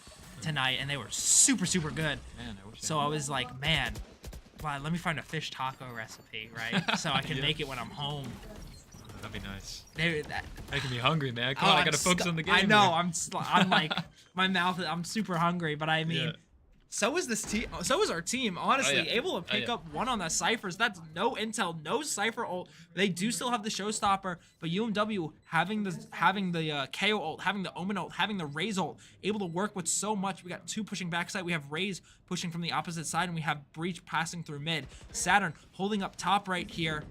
tonight, and they were super good. Man, I wish So I was like, man, well, let me find a fish taco recipe, right? So I can Yeah. make it when I'm home. That'd be nice. That, Making me hungry, man. Come on, oh, I gotta focus on the game. I know. here. I'm like, my mouth. I'm super hungry, but I mean, Yeah. so is this team. So is our team. Honestly, yeah. able to pick yeah. up one on the ciphers. That's no intel, no cipher ult. They do still have the showstopper, but UMW having the KO ult, having the Omen ult, having the Raze ult, able to work with so much. We got two pushing backside. We have Raze pushing from the opposite side, and we have Breach passing through mid. Saturn holding up top right here.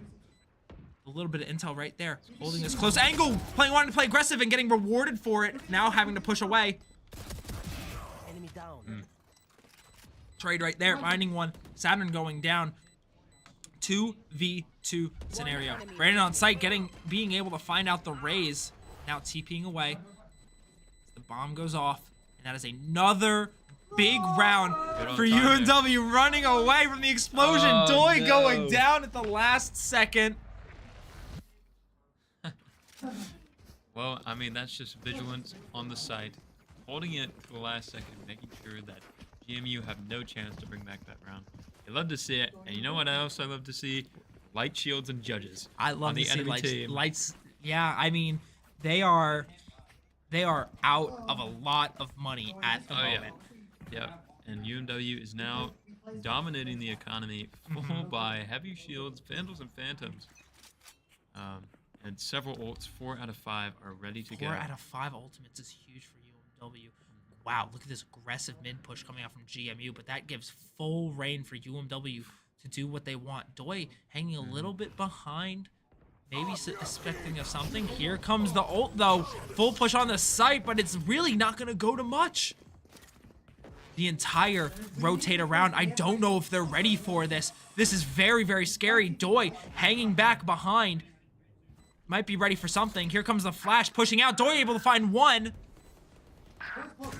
A little bit of intel right there, holding this close angle, wanting to play aggressive and getting rewarded for it. Now having to push away. Enemy down. Trade right there, finding one. Saturn going down. 2v2 scenario. Brandon on site, being able to find out the Raze. Now TPing away. The bomb goes off, and that is another big round Good on for time, UMW, running away from the explosion. Oh, Doi no. going down at the last second. Well, I mean, that's just vigilance on the site. Holding it to the last second, making sure that GMU have no chance to bring back that round. I love to see it. And you know what else I love to see? Light shields and judges. I on love the to see enemy team. lights. Yeah, I mean, they are out of a lot of money at the Oh, yeah. moment. Yep. And UMW is now dominating the economy full by heavy shields, vandals, and phantoms. And several ults, 4 out of 5, are ready to go. 4 out of 5 ultimates is huge for UMW. Wow, look at this aggressive mid push coming out from GMU, but that gives full reign for UMW to do what they want. Doi hanging a little bit behind, maybe expecting of something. Here comes the ult though. Full push on the site, but it's really not going to go to much. the entire rotate around. I don't know if they're ready for this. This is very, very scary. Doi hanging back behind. Might be ready for something. Here comes the flash pushing out. Doi able to find one.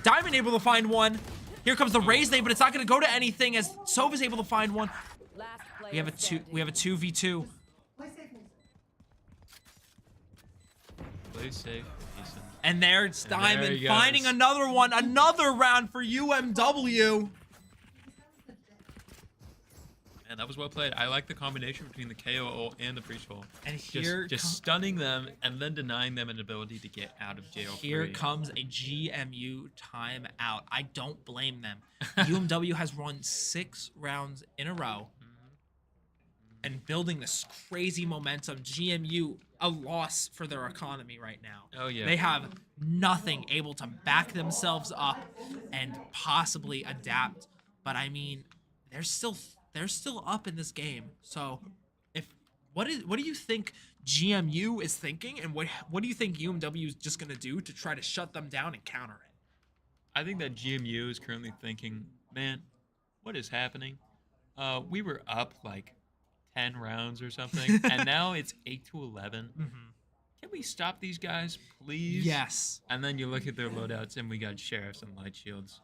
Diamond able to find one. Here comes the raise nade, but it's not going to go to anything as Sova's able to find one. Last player We have a standing. 2v2. Play safe, decent. And there's there Diamond he finding goes. another one. Another round for UMW. And that was well played. I like the combination between the KO ult and the breach ult. And here Just stunning them and then denying them an ability to get out of jail. Here comes a GMU timeout. I don't blame them. UMW has run 6 rounds in a row and building this crazy momentum. GMU, a loss for their economy right now. Oh, yeah. They have nothing able to back themselves up and possibly adapt. But I mean, they're still up in this game. So what do you think GMU is thinking, and what do you think UMW is just gonna do to try to shut them down and counter it? I think that GMU is currently thinking, man, what is happening? We were up like 10 rounds or something, and now it's 8-11. Can we stop these guys, please? Yes. And then you look at their loadouts, and we got sheriffs and light shields.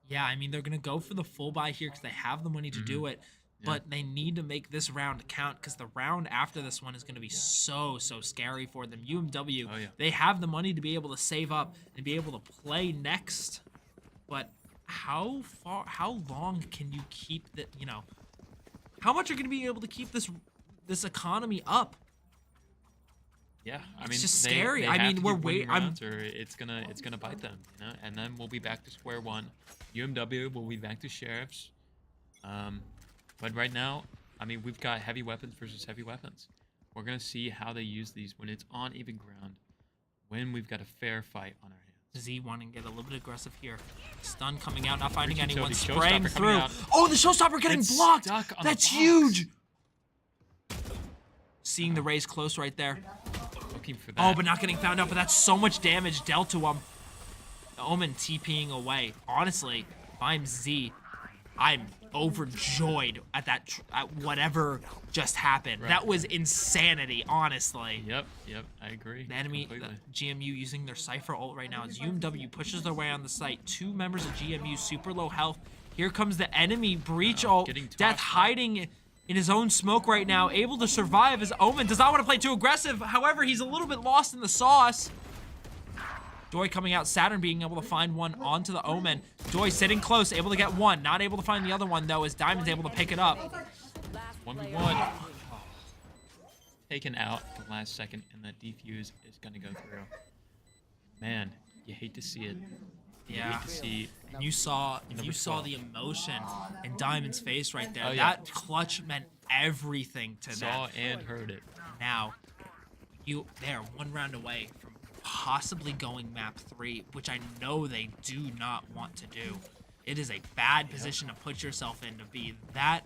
Yeah, I mean, they're going to go for the full buy here because they have the money to do it, but they need to make this round count because the round after this one is going to be so scary for them. UMW, Oh, yeah. they have the money to be able to save up and be able to play next, but how long can you keep that, how much are you going to be able to keep this economy up? Yeah, I It's mean, just they- scary. they I have mean, to we're keep winning I'm rounds or it's gonna bite them, and then we'll be back to square one. UMW will be back to sheriffs. But right now, I mean, we've got heavy weapons versus heavy weapons. We're gonna see how they use these when it's on even ground, when we've got a fair fight on our hands. Z wanting to get a little bit aggressive here. Stun coming out, not finding Breach anyone. utility, Spraying showstopper through. coming out. Oh, the showstopper getting It's blocked. stuck on the That's box. huge. Seeing the raise close right there. Looking for that. Oh, but not getting found out. But that's so much damage dealt to him. The Omen TPing away. Honestly, if I'm Z, I'm overjoyed at at whatever just happened. Right. That was insanity, honestly. Yep, I agree. The enemy, completely. GMU using their Cypher ult right now as UMW pushes their way on the site. 2 members of GMU super low health. Here comes the enemy breach ult. getting Death tossed. hiding in his own smoke right now, able to survive as Omen does not want to play too aggressive. However, he's a little bit lost in the sauce. Doi coming out, Saturn being able to find one onto the Omen. Doi sitting close, able to get one. Not able to find the other one though, as Diamond's able to pick it up. Last 1v1. player Taken out at the last second, and that defuse is gonna go through. Man, you hate to see it. You Yeah. hate to see. And you saw Number 12. the emotion in Diamond's face right there. Oh, yeah. That clutch meant everything to Saw them. and heard it. Now, they're 1 round away from possibly going map 3, which I know they do not want to do. It is a bad position to put yourself in to be that,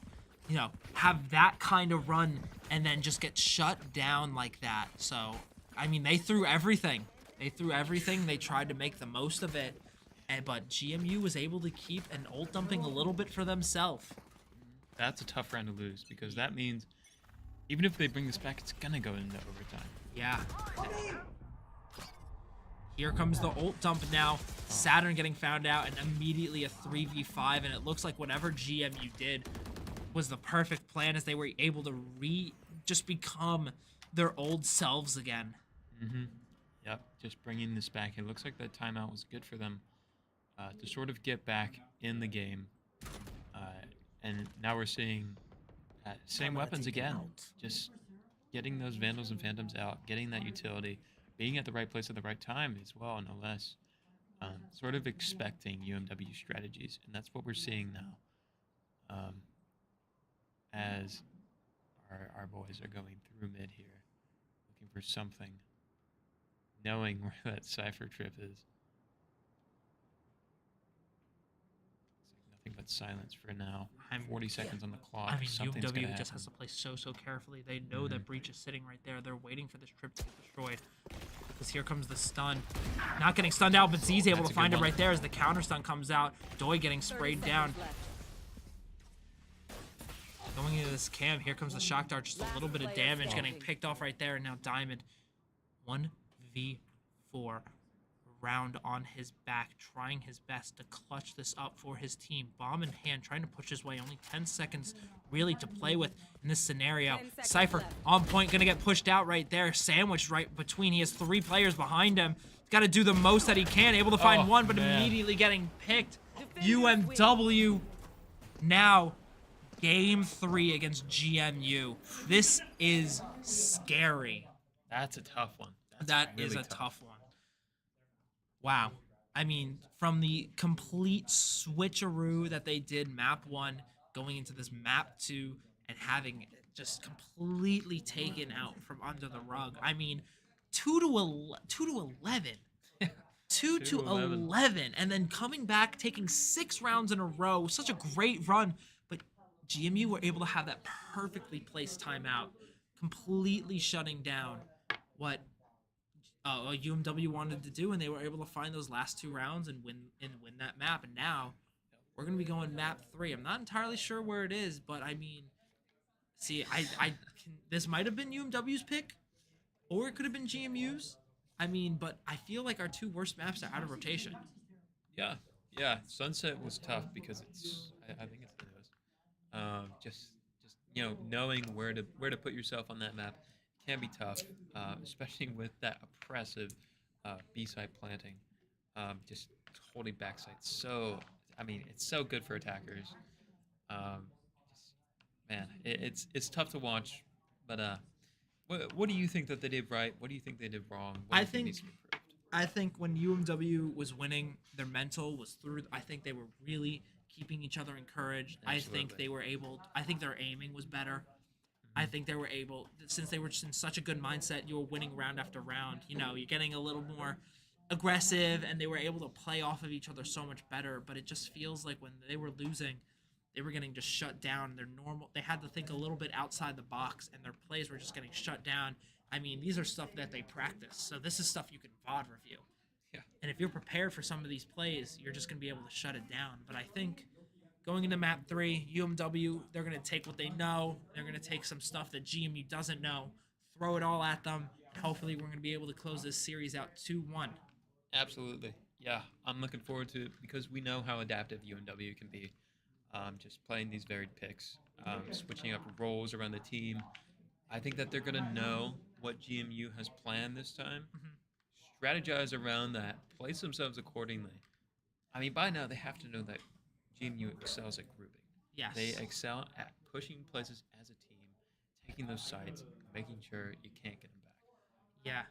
have that kind of run and then just get shut down like that. So, I mean, they threw everything. They tried to make the most of it. But GMU was able to keep an ult dumping a little bit for themselves. That's a tough round to lose because that means even if they bring this back, it's gonna go into overtime. Yeah. Here comes the ult dump now. Saturn getting found out and immediately a 3v5. And it looks like whatever GMU did was the perfect plan as they were able to just become their old selves again. Yep, just bringing this back. It looks like that timeout was good for them to sort of get back in the game. And now we're seeing same weapons again. Just getting those Vandals and Phantoms out, getting that utility, being at the right place at the right time as well, no less. Sort of expecting UMW strategies, and that's what we're seeing now. As our boys are going through mid here, looking for something, knowing where that Cypher trip is. It's like nothing but silence for now. 40 seconds on the clock. I mean, Something's gonna UMW just happen. has to play so carefully. They know that Breach is sitting right there. They're waiting for this trip to get destroyed. Because here comes the stun. Not getting stunned out, but Z's able That's to a good find it one. right there as the counter stun comes out. Doi getting 30 sprayed seconds down. left. Going into this cam, here comes the shock dart. Just a little bit of player damage getting standing. picked off right there. And now Diamond, 1v4 round on his back, trying his best to clutch this up for his team. Bomb in hand, trying to push his way. Only 10 seconds really to play with in this scenario. 10 seconds Cypher left. on point, gonna get pushed out right there. Sandwiched right between. He has 3 players behind him. He's got to do the most that he can. Able to find Oh, one, but man. immediately getting picked. Defenders UMW now game 3 against GMU. This is scary. That's a tough one. That's That is really a tough one. Wow. I mean, from the complete switcheroo that they did map 1 going into this map 2 and having it just completely taken out from under the rug. I mean, 2 to 11. 2 to 11 and then coming back taking 6 rounds in a row. Such a great run, but GMU were able to have that perfectly placed timeout, completely shutting down what UMW wanted to do, and they were able to find those last 2 rounds and win that map. And now we're gonna be going map 3. I'm not entirely sure where it is, but I mean, see, this might have been UMW's pick, or it could have been GMU's. I mean, but I feel like our 2 worst maps are out of rotation. Yeah. Sunset was tough because I think it's those. Just knowing where to put yourself on that map can be tough, especially with that oppressive B-side planting. Just holding backside. So it's so good for attackers. It's tough to watch, but what do you think that they did right? What do you think they did wrong? What do you think needs to be improved? I think when UMW was winning, their mental was through. I think they were really keeping each other encouraged. I think Absolutely. they were able. I think their aiming was better. I think they were able, since they were just in such a good mindset, you were winning round after round. You know, you're getting a little more aggressive, and they were able to play off of each other so much better. But it just feels like when they were losing, they were getting just shut down. They had to think a little bit outside the box, and their plays were just getting shut down. I mean, these are stuff that they practice, so this is stuff you can VOD review. Yeah. And if you're prepared for some of these plays, you're just going to be able to shut it down. But I think going into map 3, UMW, they're going to take what they know. They're going to take some stuff that GMU doesn't know, throw it all at them, and hopefully we're going to be able to close this series out 2-1. Absolutely. Yeah, I'm looking forward to it because we know how adaptive UNW can be. Just playing these varied picks, switching up roles around the team. I think that they're going to know what GMU has planned this time, strategize around that, place themselves accordingly. I mean, by now they have to know that GMU excels at grouping. Yes. They excel at pushing places as a team, taking those sides, making sure you can't get them back. Yeah.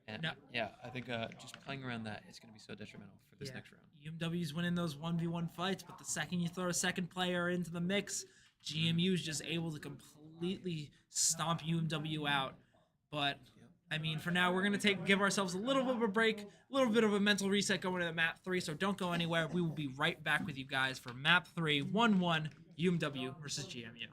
And No. yeah, I think just playing around that is going to be so detrimental for this next round. UMW's winning those 1v1 fights, but the second you throw a second player into the mix, GMU is just able to completely stomp UMW out. But I mean, for now, we're gonna give ourselves a little bit of a break, a little bit of a mental reset going into map 3. So don't go anywhere. We will be right back with you guys for map 3, 1-1 UMW versus GMU.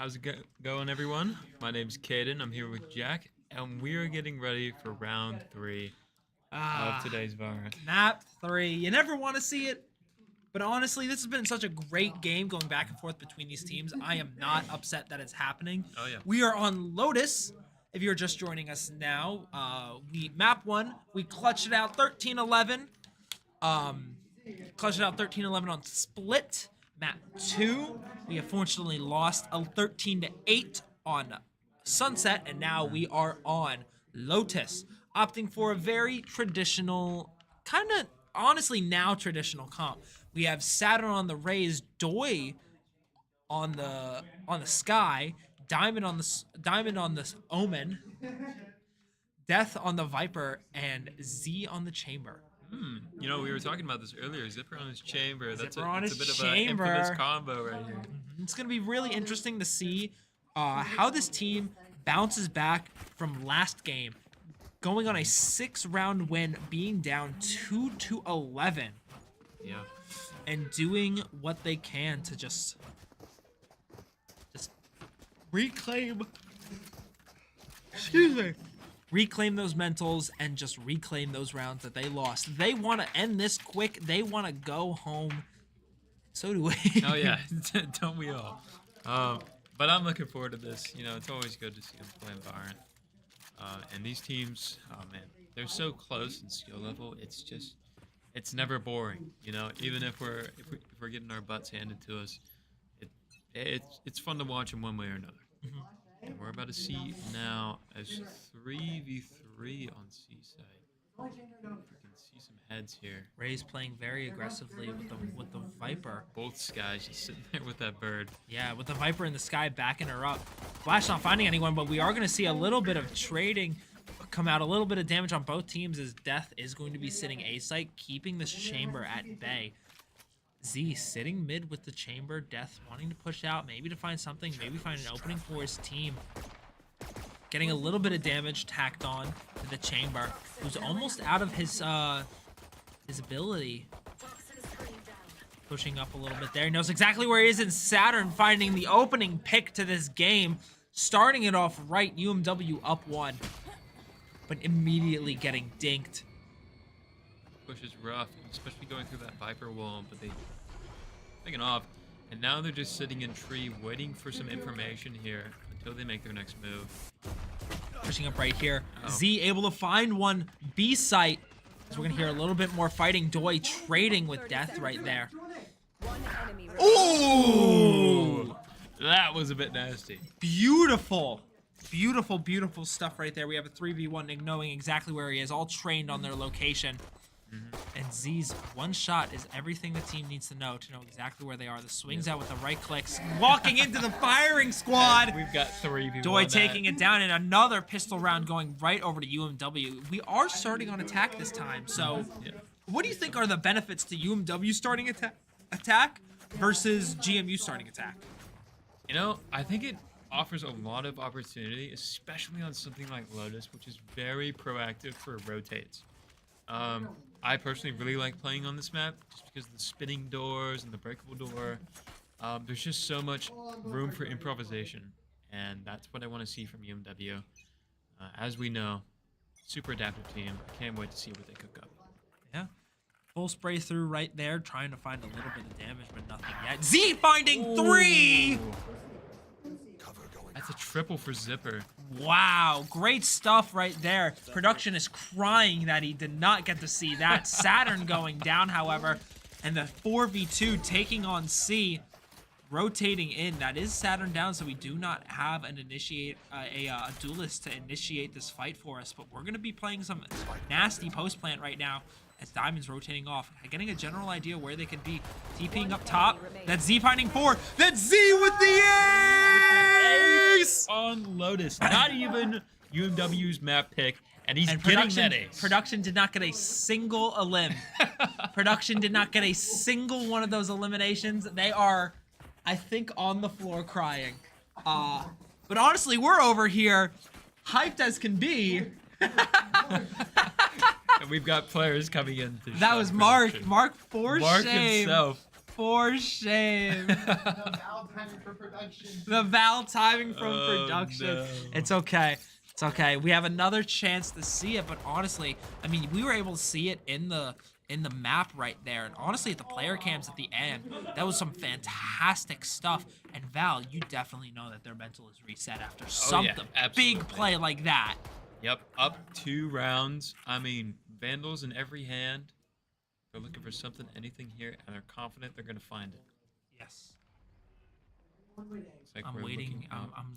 How's it going, everyone? My name's Caden. I'm here with Jack, and we are getting ready for round 3 of today's Valorant. Map 3. You never want to see it, but honestly, this has been such a great game going back and forth between these teams. I am not upset that it's happening. Oh, yeah. We are on Lotus. If you're just joining us now, map 1, we clutched it out 13-11. Clutched it out 13-11 on Split. Map 2, we unfortunately lost a 13-8 on Sunset, and now we are on Lotus, opting for a very traditional, kind of honestly now traditional comp. We have Saturn on the Rays, Doi on the Sky, Diamond on the Omen, Death on the Viper, and Z on the Chamber. You know, we were talking about this earlier. Zipper on his chamber. That's Zipper on it's his a bit of chamber. an infamous combo right here. It's going to be really interesting to see how this team bounces back from last game, going on a 6-round win, being down 2-11, Yeah. and doing what they can to just reclaim. Excuse me. Reclaim those mentals and just reclaim those rounds that they lost. They want to end this quick. They want to go home. So do we. Oh yeah, don't we all? But I'm looking forward to this. You know, it's always good to see them playing Valorant. And these teams, oh man, they're so close in skill level. It's never boring. You know, even if we're getting our butts handed to us, it's fun to watch in one way or another. And we're about to see now as 3v3 on C-side. We can see some heads here. Ray's playing very aggressively with the Viper. Both Skies just sitting there with that bird. Yeah, with the Viper in the sky backing her up. Flash not finding anyone, but we are going to see a little bit of trading come out. A little bit of damage on both teams as Death is going to be sitting A-site, keeping this chamber at bay. Z sitting mid with the chamber. Death wanting to push out, maybe to find something, maybe find an opening for his team. Getting a little bit of damage tacked on to the chamber, who's almost out of his ability. Pushing up a little bit there. He knows exactly where he is in Saturn, finding the opening pick to this game. Starting it off right, UMW up 1. But immediately getting dinked. Push is rough, especially going through that Viper wall, but they taking off. And now they're just sitting in tree, waiting for some information here until they make their next move. Pushing up right here. Uh-oh. Z able to find one B site. So we're gonna hear a little bit more fighting. Doi trading with Death right there. One enemy remaining. Ooh! That was a bit nasty. Beautiful. Beautiful, beautiful stuff right there. We have a 3v1 knowing exactly where he is, all trained on their location. And Z's one shot is everything the team needs to know exactly where they are. The swings out with the right clicks, walking into the firing squad. We've got 3 people. Doi taking it down, and another pistol round going right over to UMW. We are starting on attack this time, so what do you think are the benefits to UMW starting attack versus GMU starting attack? You know, I think it offers a lot of opportunity, especially on something like Lotus, which is very proactive for rotates. I personally really like playing on this map just because of the spinning doors and the breakable door. There's just so much room for improvisation, and that's what I want to see from UMW. As we know, super adaptive team. I can't wait to see what they cook up. Yeah. Full spray through right there, trying to find a little bit of damage, but nothing yet. Z finding 3! Cover going That's a triple for Zipper. Wow, great stuff right there. Production is crying that he did not get to see that. Saturn going down, however, and the 4v2 taking on C, rotating in. That is Saturn down, so we do not have an a duelist to initiate this fight for us, but we're going to be playing some nasty post plant right now as Diamond's rotating off, getting a general idea where they could be. TPing up top. That's Z finding 4. That's Z with the ace! On Lotus, not even UMW's map pick, and he's getting that ace. Production did not get a single elim. Production did not get a single one of those eliminations. They are, I think, on the floor crying. But honestly, we're over here, hyped as can be. And we've got players coming in to That show was Mark. production. Mark, for Mark shame. himself. For shame. The Val timing from Oh, production. no. It's okay. It's okay. We have another chance to see it, but honestly, I mean, we were able to see it in the map right there. And honestly, at the player cams at the end, that was some fantastic stuff. And Val, you definitely know that their mental is reset after something absolutely. big play like that. Yep, up 2 rounds. I mean, Vandals in every hand. They're looking for something, anything here, and they're confident they're gonna find it. Yes. It's like I'm we're waiting. looking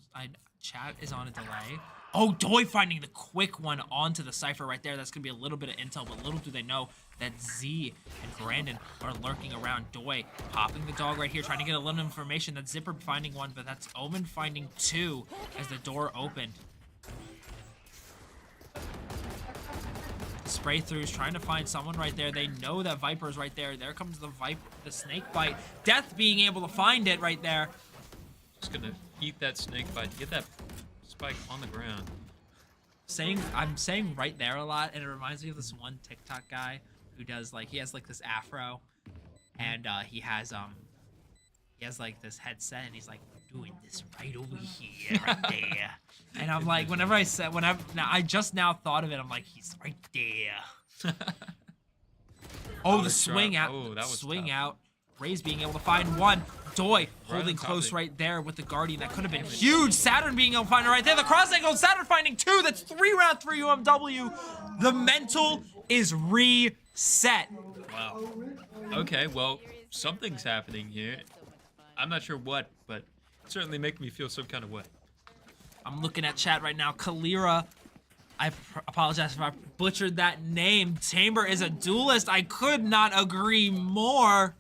Chat is on a delay. Oh, Doi finding the quick one onto the Cypher right there. That's going to be a little bit of intel, but little do they know that Z and Brandon are lurking around. Doi popping the dog right here, trying to get a little information. That's Zipper finding one, but that's Omen finding 2 as the door opened. Spray throughs trying to find someone right there. They know that Viper's right there. There comes the snake bite. Death being able to find it right there. just gonna eat that snake bite. Get that spike on the ground. I'm saying right there a lot, and it reminds me of this one TikTok guy who does he has this afro, and he has like this headset, and he's like doing this right over here, right there. And I'm like, I just now thought of it, I'm like, he's right there. Oh, the swing out. Oh, that was swing tough. out. Ray's being able to find one. Doi holding on top close of it. right there with the Guardian. That could have been huge. Saturn being able to find it right there. The cross angle. Saturn finding 2. That's 3 round 3 UMW. The mental is reset. Wow. Okay, well, something's happening here. I'm not sure what, but it certainly makes me feel some kind of way. I'm looking at chat right now. Kalira. I apologize if I butchered that name. Chamber is a duelist. I could not agree more.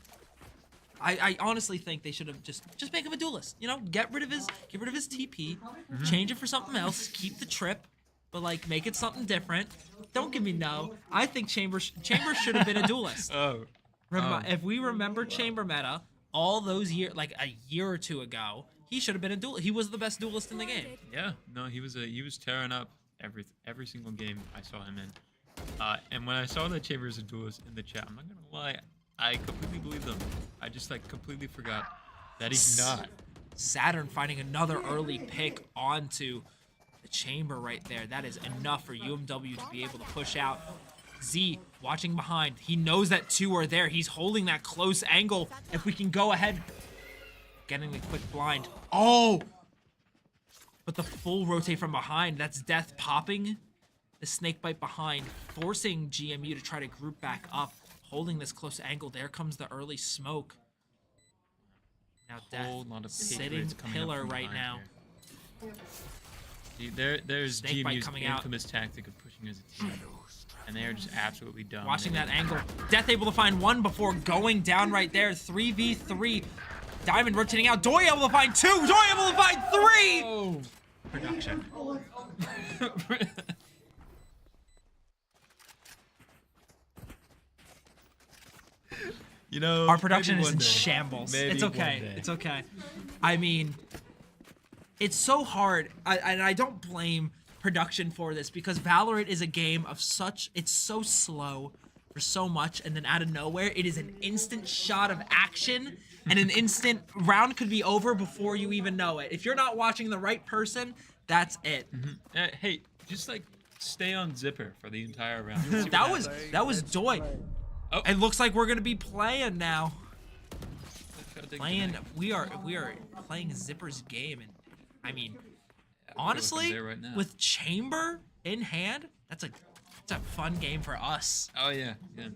I honestly think they should have just make him a duelist. You know, get rid of his TP, change it for something else, keep the trip, but make it something different. Don't give me no. I think Chamber should have been a duelist. Oh. If we remember Chamber meta all those years, a year or 2 ago, he should have been a duelist. He was the best duelist in the game. Yeah, no, he was tearing up every single game I saw him in. And when I saw that Chamber is a duelist in the chat, I'm not gonna lie, I completely believed them. I just completely forgot that he's not. Saturn finding another early pick onto the Chamber right there. That is enough for UMW to be able to push out. Z watching behind. He knows that 2 are there. He's holding that close angle. If we can go ahead, getting the quick blind. Oh! But the full rotate from behind. That's Death popping the snake bite behind, forcing GMU to try to group back up. Holding this close angle. There comes the early smoke. Now Whole Death lot of sitting coming up pillar from right behind now. here. See, there's Snake bite GMU's coming out. infamous tactic of pushing as a team. And they are just absolutely dumb. Watching that angle. Death able to find 1 before going down right there. 3v3. Diamond rotating out. Doi able to find 2. Doi able to find 3. Oh. Production. You know, Our production maybe is one in day. shambles. Maybe It's one okay. day. It's okay. I mean, it's so hard. And I don't blame production for this because Valorant is a game of it's so slow for so much, and then out of nowhere, it is an instant shot of action, and an instant round could be over before you even know it. If you're not watching the right person, that's it. Hey, just stay on Zipper for the entire round. See what That was Doi. Oh. It looks like we're gonna be playing now. happens. We are playing Zipper's game, and I mean, like honestly, I'm there right now. with Chamber in hand, it's a fun game for us. Oh yeah, yeah.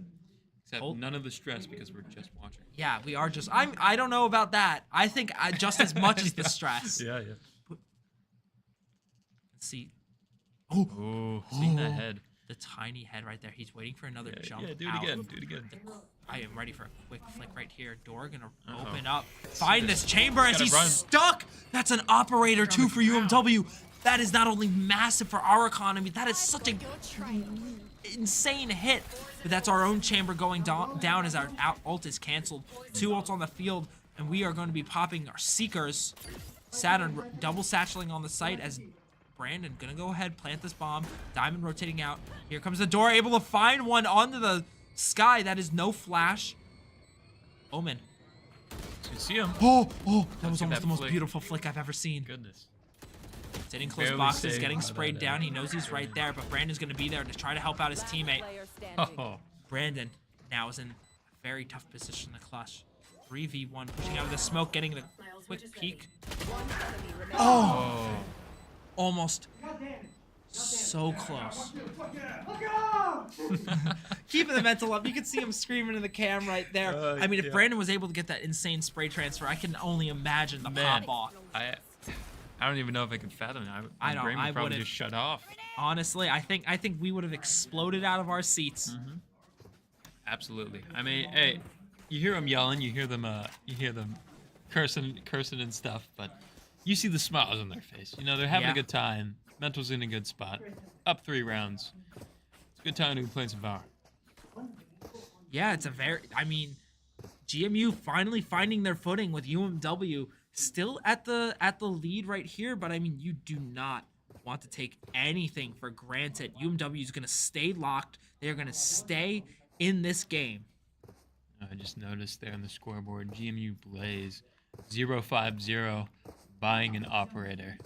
Except Oh. none of the stress because we're just watching. Yeah, we are just. I don't know about that. I think just as much as the stress. Yeah, yeah. Let's see. Oh, seeing that head. The tiny head right there. He's waiting for another Yeah, jump. yeah, do it out. again. Do it again. I am ready for a quick flick right here. Door gonna Uh-oh. open up. Find this chamber as Gotta he's run. stuck. That's an operator too for UMW. That is not only massive for our economy. That is such a insane hit. But that's our own chamber going down as our ult is canceled. 2 ults on the field, and we are going to be popping our Seekers. Saturn double satcheling on the site as Brandon gonna go ahead, plant this bomb. Diamond rotating out. Here comes the door, able to find one onto the sky. That is no flash. Omen. You see him? Oh, that was Look at almost that the most flick. beautiful flick I've ever seen. Goodness. Sitting close Barely boxes, saved getting by sprayed that, down. He knows he's right there, but Brandon's going to be there to try to help out his teammate. Player standing. Oh. Brandon now is in a very tough position to clutch. 3v1, pushing out of the smoke, getting the quick peek. One enemy remaining. Oh. Almost. So close. Keeping the mental up. You can see him screaming in the cam right there. I mean, if yeah. Brandon was able to get that insane spray transfer, I can only imagine the Man. pop off. I don't even know if I could fathom it. I My know, brain would I probably wouldn't. just shut off. Honestly, I think we would have exploded out of our seats. Absolutely. I mean, hey, you hear them yelling, you hear them cursing and stuff, but you see the smiles on their face. You know, they're having Yeah. a good time. Mental's in a good spot. Up 3 rounds. It's a good time to be playing some Valorant. Yeah, it's I mean, GMU finally finding their footing with UMW still at the lead right here, but I mean, you do not want to take anything for granted. UMW is going to stay locked. They're going to stay in this game. I just noticed there on the scoreboard, GMU Blaze 050 buying an operator.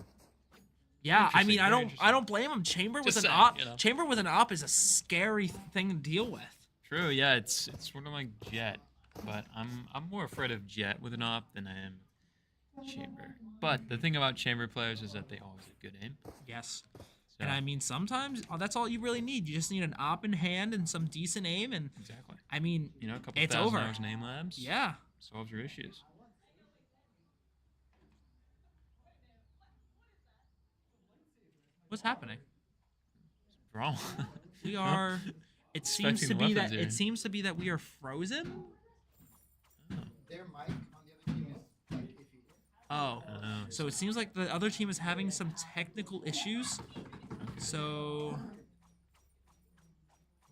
Yeah, I mean, Interesting, very I don't blame him. Chamber with Just an saying, op, you know. Chamber with an op is a scary thing to deal with. True, yeah, it's sort of like Jet, but I'm more afraid of Jet with an op than I am Chamber. But the thing about Chamber players is that they always have good aim. Yes. So, And I mean, sometimes that's all you really need. You just need an op in hand and some decent aim, and exactly. I mean, You know, a couple it's thousand over. hours in aim labs. Yeah. Solves your issues. What's happening? Wrong. We are. It seems to Expecting the be that weapons here. it seems to be that we are frozen. Their mic on the other team is like iffy. Oh. Oh, So it seems like the other team is having some technical issues. So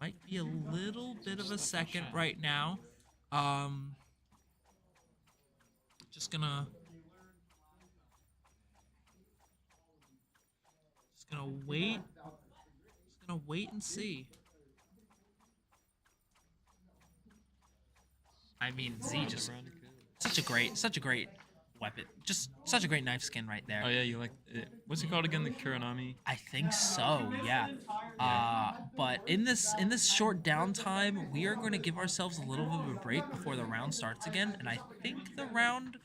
might be a little bit of a second right now. Just gonna wait. Just gonna wait and see. I mean, Z just such a great weapon. Just such a great knife skin right there. Oh yeah, you like it. What's it called again? The Kuranami. I think so, yeah. But in this short downtime, we are going to give ourselves a little bit of a break before the round starts again, and I think the round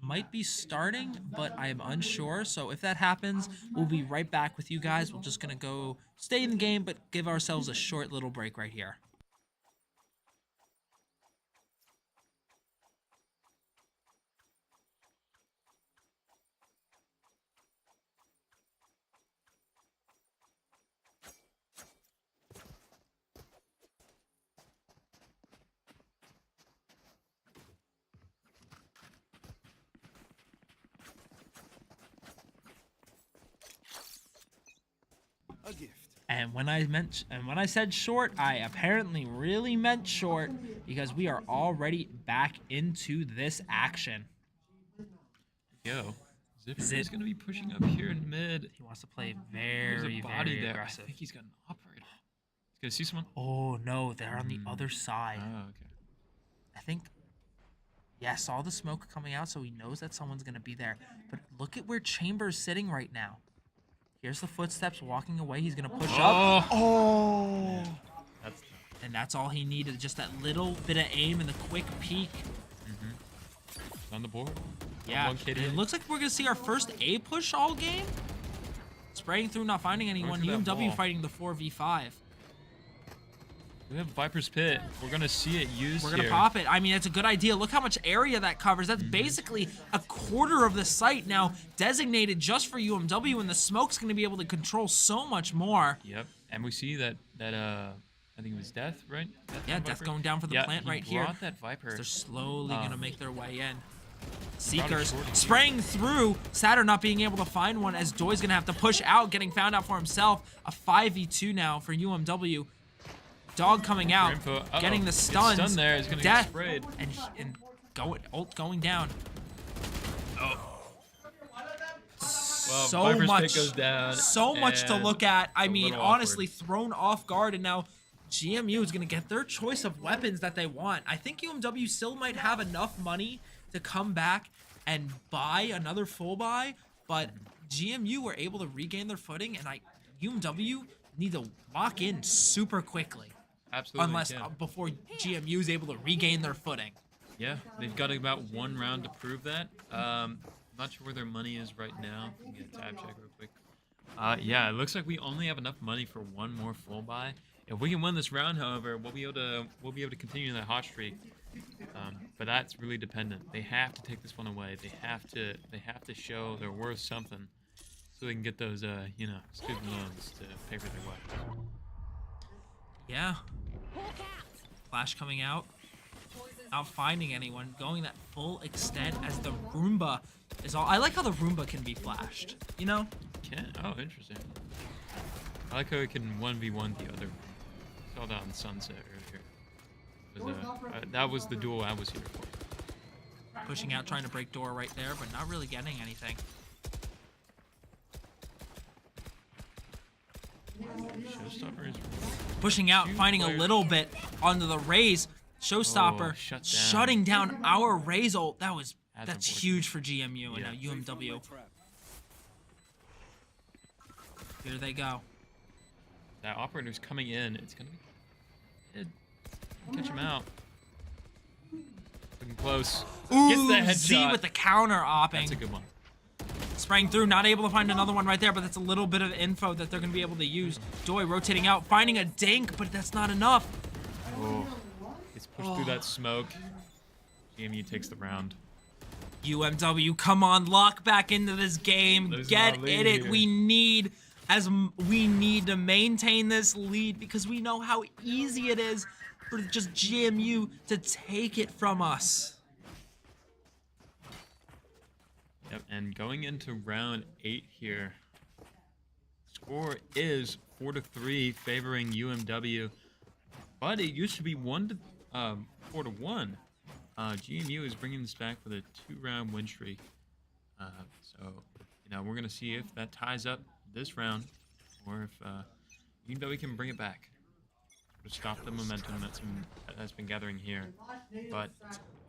might be starting, but I am unsure. So if that happens, we'll be right back with you guys. We're just gonna go stay in the game, but give ourselves a short little break right here. A gift. And when I said short, I apparently really meant short because we are already back into this action. Yo, Zip Zip. is gonna be pushing up here in mid. He wants to play There's very, a body very there. aggressive. I think he's got an operator. He's gonna see someone. Oh no, they're on the other side. Oh, okay. I think. Yeah, saw the smoke coming out, so he knows that someone's gonna be there. But look at where Chamber's sitting right now. Here's the footsteps walking away. He's gonna push up, Oh. That's tough. and that's all he needed. Just that little bit of aim and the quick peek. It's on the board. Yeah, One and KD. it looks like we're gonna see our first A push all game. Spraying through, not finding anyone. through that UMW wall. fighting the 4v5. We have Viper's Pit. We're gonna see it used We're gonna here. pop it. I mean, it's a good idea. Look how much area that covers. That's basically a quarter of the site now designated just for UMW, and the smoke's gonna be able to control so much more. Yep. And we see that I think it was Death, right? Yeah, on Death Viper? going down for the Yeah, plant he right here. brought that Viper. They're slowly gonna make their way in. brought a Seekers shorty. spraying through. Saturn not being able to find one as Doy's gonna have to push out, getting found out for himself. A 5v2 now for UMW. Dog coming out, info. Uh-oh. getting the Gets stuns. stunned there. He's gonna get Death sprayed. and ult going down. Well, So Viper's much, Pit goes down, so much to and look at. I it's a mean, little honestly, awkward. thrown off guard, and now GMU is gonna get their choice of weapons that they want. I think UMW still might have enough money to come back and buy another full buy, but GMU were able to regain their footing, and UMW need to lock in super quickly. Absolutely. Unless yeah. before GMU is able to regain their footing. Yeah, they've got about one round to prove that. Not sure where their money is right now. Let me get a tab check real quick. Yeah, it looks like we only have enough money for one more full buy. If we can win this round, however, we'll be able to continue that hot streak. But that's really dependent. They have to take this one away. They have to show they're worth something, so they can get those student loans to pay for their weapons. Yeah. Flash coming out. Not finding anyone. Going that full extent as the Roomba is all. I like how the Roomba can be flashed. You know? Oh, interesting. I like how it can 1v1 the other. Saw that on Sunset earlier. That was the duel I was here for. Pushing out, trying to break door right there, but not really getting anything. Showstopper is Pushing out, finding a little bit onto the Raze. Showstopper shutting down our Raze ult. That's unfortunate. huge for GMU and Yeah. UMW. Here they go. That operator's coming in. It's gonna be catch him out. Looking close. Ooh, Gets the Z headshot. with the counter opping. That's a good one. Sprang through, not able to find another one right there, but that's a little bit of info that they're going to be able to use. Doi rotating out, finding a dink, but that's not enough. Oh, it's pushed through that smoke. GMU takes the round. UMW, come on, lock back into this game. Losing Get our lead in it. here. We need to maintain this lead because we know how easy it is for just GMU to take it from us. Yep, and going into round 8 here, score is 4-3 favoring UMW, but it used to be 4-1. GMU is bringing this back with a 2-round win streak. So we're gonna see if that ties up this round, or if UMW can bring it back to stop the momentum that's been gathering here. But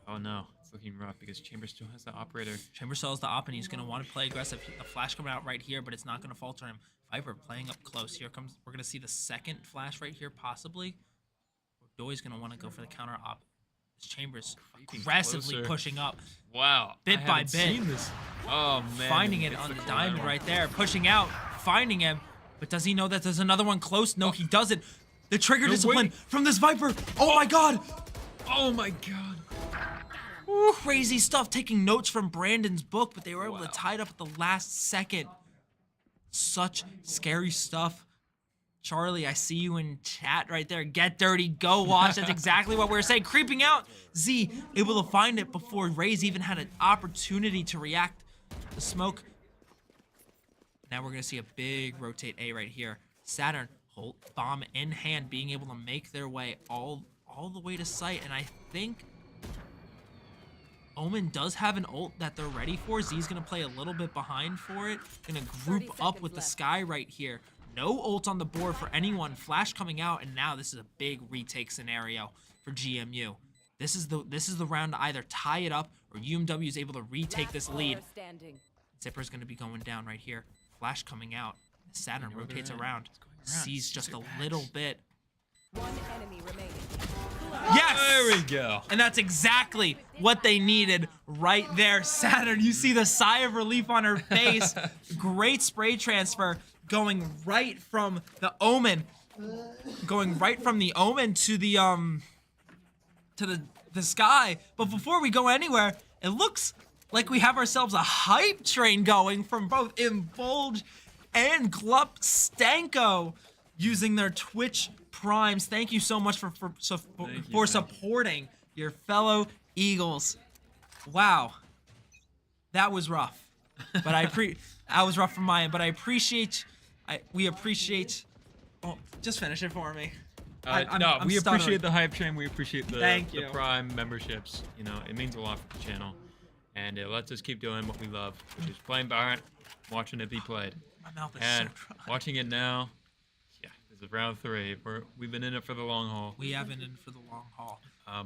oh no, it's looking rough because Chambers still has the operator. Chambers still has the op, and he's going to want to play aggressive. The flash coming out right here, but it's not going to falter him. Viper playing up close. Here comes. We're going to see the second flash right here, possibly. Doi's going to want to go for the counter op. Chambers aggressively Closer. pushing up. Wow. Bit I by haven't bit. seen this. Oh man. Finding it Gets on the collateral. diamond right there. Pushing out. Finding him. But does he know that there's another one close? No, he doesn't. The trigger discipline wait. from this Viper. Oh my god. Oh my god. Crazy stuff. Taking notes from Brandon's book, but they were able to Wow. tie it up at the last second. Such scary stuff. Charlie, I see you in chat right there. Get dirty, go watch. That's exactly what we were saying. Creeping out. Z able to find it before Raze even had an opportunity to react. The smoke. Now we're going to see a big rotate A right here. Saturn, Holt, bomb in hand, being able to make their way all the way to site. And I think Omen does have an ult that they're ready for. Z's going to play a little bit behind for it. Going to group 30 up seconds with the left. Sky right here. No ult on the board for anyone. Flash coming out, and now this is a big retake scenario for GMU. This is the round to either tie it up or UMW is able to retake this lead. Player standing. Zipper's going to be going down right here. Flash coming out. Saturn You know where rotates they're at. around. It's going around. Sees just a Scissor little backs. bit. One enemy remaining. Yes! There we go. And that's exactly what they needed right there. Saturn, you see the sigh of relief on her face. Great spray transfer going right from the Omen. Going right from the Omen to the Sky. But before we go anywhere, it looks like we have ourselves a hype train going from both Invulge and Glup Stanko using their Twitch primes. Thank you so much for supporting your fellow Eagles. Wow, that was rough, but that was rough from my end. But we appreciate. Oh, just finish it for me. I'm We stuttering. appreciate the hype train. We appreciate the Thank you. Prime memberships. It means a lot for the channel, and it lets us keep doing what we love, which is playing Valorant, watching it be played, My mouth is and so dry. watching it now. Yeah, this is round 3. We've been in it for the long haul. We have been in for the long haul.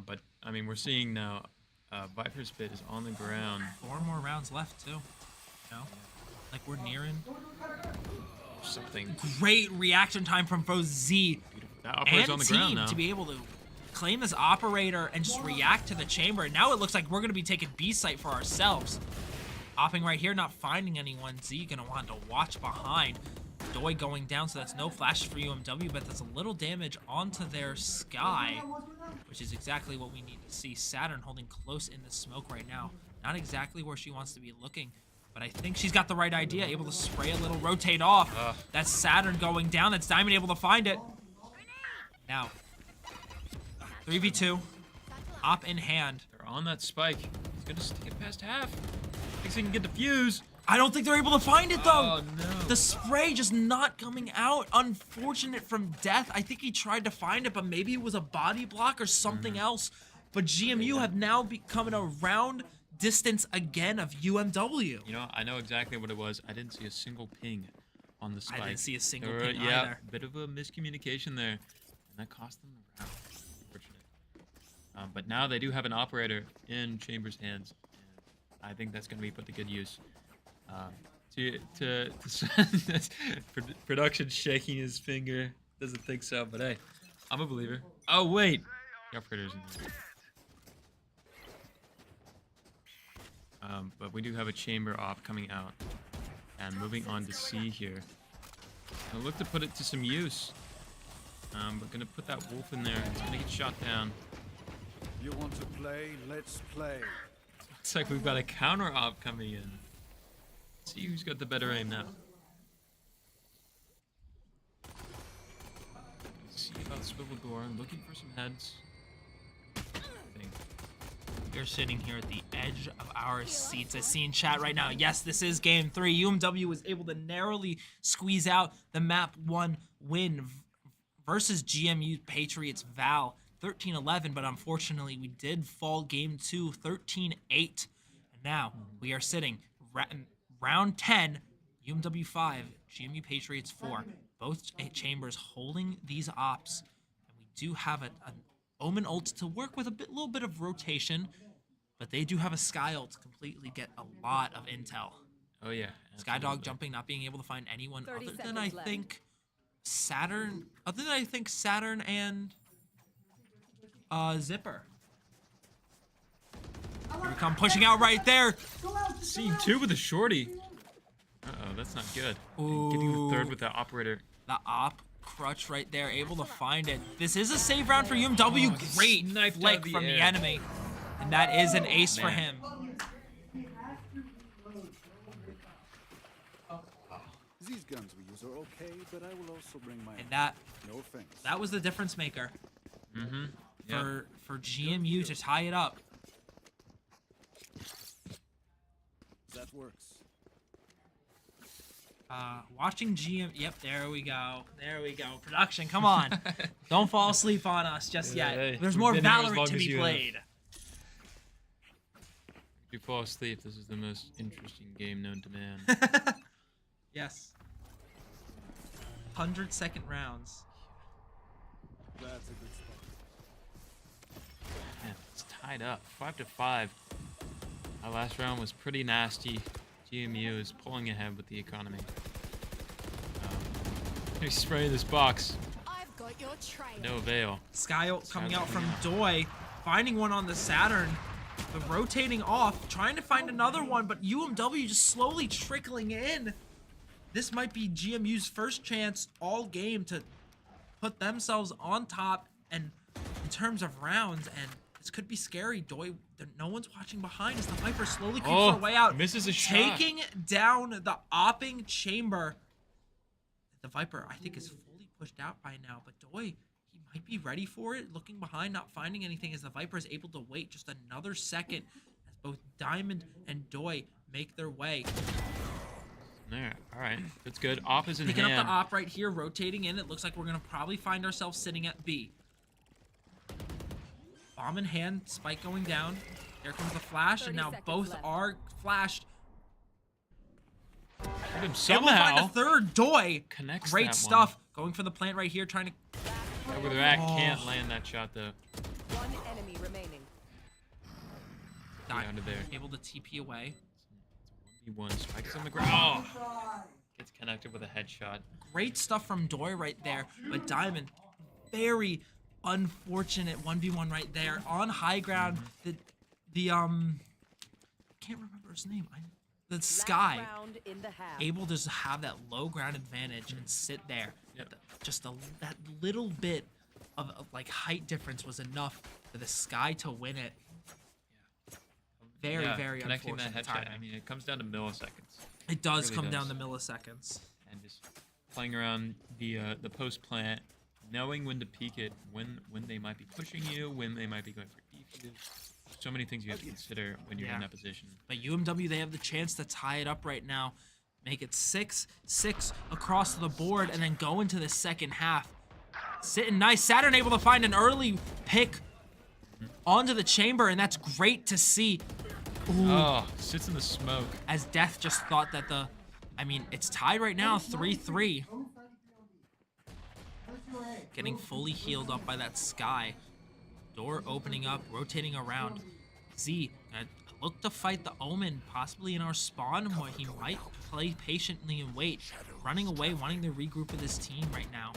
But I mean, we're seeing now Viper's Pit is on the ground. 4 more rounds left too. You know, like we're nearing. Something Great reaction time from Froze Z beautiful. That operator's and on the team ground now. to be able to claim this operator and just react to the chamber. And now it looks like we're gonna be taking B site for ourselves. Hopping right here, not finding anyone. Z gonna want to watch behind. Doi going down, so that's no flashes for UMW, but that's a little damage onto their Sky, which is exactly what we need to see. Saturn holding close in the smoke right now. Not exactly where she wants to be looking, but I think she's got the right idea. Able to spray a little, rotate off. That's Saturn going down. That's Diamond able to find it. Now, 3v2, op in hand. They're on that spike. He's gonna stick it past half. Thinks he can get the fuse. I don't think they're able to find it though. Oh no. The spray just not coming out. Unfortunate from Death. I think he tried to find it, but maybe it was a body block or something else. But GMU have now become a round distance again of UMW. You know, I know exactly what it was. I didn't see a single ping on the spike. I didn't see a single There were- ping yeah, either. bit of a miscommunication there, and that cost them the round. Unfortunate. But now they do have an operator in Chambers' hands, and I think that's going to be put to good use. Production shaking his finger. Doesn't think so, but hey, I'm a believer. Oh wait, the operator's in there. But we do have a chamber op coming out, and moving on to C here. I'll look to put it to some use. But gonna put that wolf in there. It's gonna get shot down. You want to play? Let's play. Looks like we've got a counter op coming in. See who's got the better aim now. See about Swivel Door. Looking for some heads. I think. We're sitting here at the edge of our seats. I see in chat right now, yes, this is game 3. UMW was able to narrowly squeeze out the map 1 win versus GMU Patriots Val 13-11, but unfortunately we did fall game 2 13-8. And now we are sitting round 10, UMW 5, GMU Patriots 4. Both chambers holding these ops. And we do have an Omen ult to work with a little bit of rotation, but they do have a Sky ult to completely get a lot of intel. Oh yeah. Skydog absolutely. jumping, not being able to find anyone 30 other than seconds I left. think Saturn. Other than I think Saturn and Zipper. Here we come, pushing out right there. Scene 2 with a shorty. Uh-oh, that's not good. And getting the third Ooh. with the operator. The op crutch right there, able to find it. This is a save round for UMW. Great sniped out flick of the from the air. enemy. And that is an ace for Man. him. These guns we use are okay, but I will also bring my And that no offense. was the difference maker Mm-hmm. Yeah. for GMU to tie it up. That works. Watching GM. Yep, there we go. There we go. Production, come on. Don't fall asleep on us just Yeah, yet. hey, There's we've more been here as long Valorant to as be you have. played. If you fall asleep, this is the most interesting game known to man. Yes. 100-second rounds. That's a good spot. Man, it's tied up. 5-5. Our last round was pretty nasty. GMU is pulling ahead with the economy. He's spraying this box. I've got your trail. No avail. Sky ult coming out from Saturn. Doi, finding one on the Saturn, but rotating off, trying to find another one, but UMW just slowly trickling in. This might be GMU's first chance all game to put themselves on top and in terms of rounds, and this could be scary. Doi, no one's watching behind as the Viper slowly creeps Oh, her way out, misses a shot. taking down the opping chamber. The Viper, I think, is fully pushed out by now, but Doi, he might be ready for it. Looking behind, not finding anything as the Viper is able to wait just another second as both Diamond and Doi make their way. There. All right. That's good. Op is in Picking up hand. the op right here, rotating in. It looks like we're going to probably find ourselves sitting at B. Bomb in hand, spike going down. There comes the flash, and 30 now seconds both left. are flashed. Hit him Able to somehow. find a third. Doi, Connects great that stuff. Going for the plant right here, trying to... One. Over the rack. Oh. Can't land that shot though. One enemy remaining. Out of there. Able to TP away. It's a 1v1. Spike is on the ground. Oh! Gets connected with a headshot. Great stuff from Doi right there, but Diamond, very unfortunate 1v1 right there on high ground. The can't remember his name. The Sky Round in the half. able to just have that low ground advantage and sit there. Yep. That little bit of like height difference was enough for the Sky to win it. Very, very connecting that unfortunate headshot. timing. I mean, it comes down to milliseconds. It does really come down does. to milliseconds. And just playing around the post plant, knowing when to peek it, when they might be pushing you, when they might be going for defuse. So many things you have to consider when you're in that position. But UMW, they have the chance to tie it up right now, make it 6-6 across the board, and then go into the second half. Sitting nice. Saturn able to find an early pick onto the chamber, and that's great to see. Ooh. Oh, sits in the smoke. As Death just thought that I mean, it's tied right now, 3-3. Getting fully healed up by that Sky. Door opening up, rotating around. Z gonna look to fight the Omen, possibly in our spawn, where he might play patiently and wait. Running away, wanting to regroup with his team right now.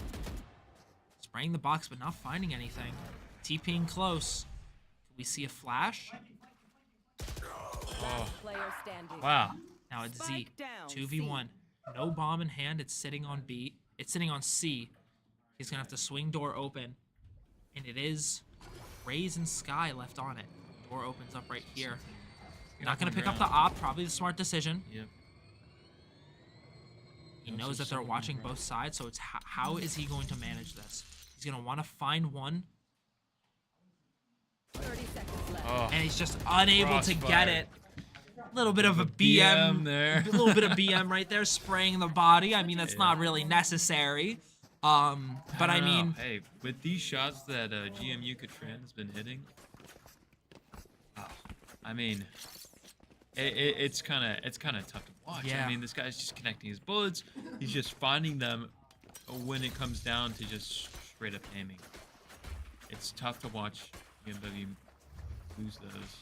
Spraying the box, but not finding anything. TPing close. Can we see a flash? Oh, Player standing. wow. Now it's Z. Spike down, 2v1. No bomb in hand. It's sitting on B. It's sitting on C. He's gonna have to swing door open. And it is Raze and Sky left on it. Door opens up right here. Not gonna pick up the op. Probably the smart decision. Yep. He knows that they're watching both sides, so it's how is he going to manage this? He's gonna want to find one, 30 seconds left. Oh, and he's just unable to get Crossfire. it. A little bit of a BM BM there. A little bit of BM right there, spraying the body. I mean, that's not really necessary. But I don't know. mean, Hey, with these shots that GMU Katrin has been hitting, I mean, it's kind of tough to watch. Yeah. I mean, this guy's just connecting his bullets. He's just finding them when it comes down to just straight up aiming. It's tough to watch UMW lose those.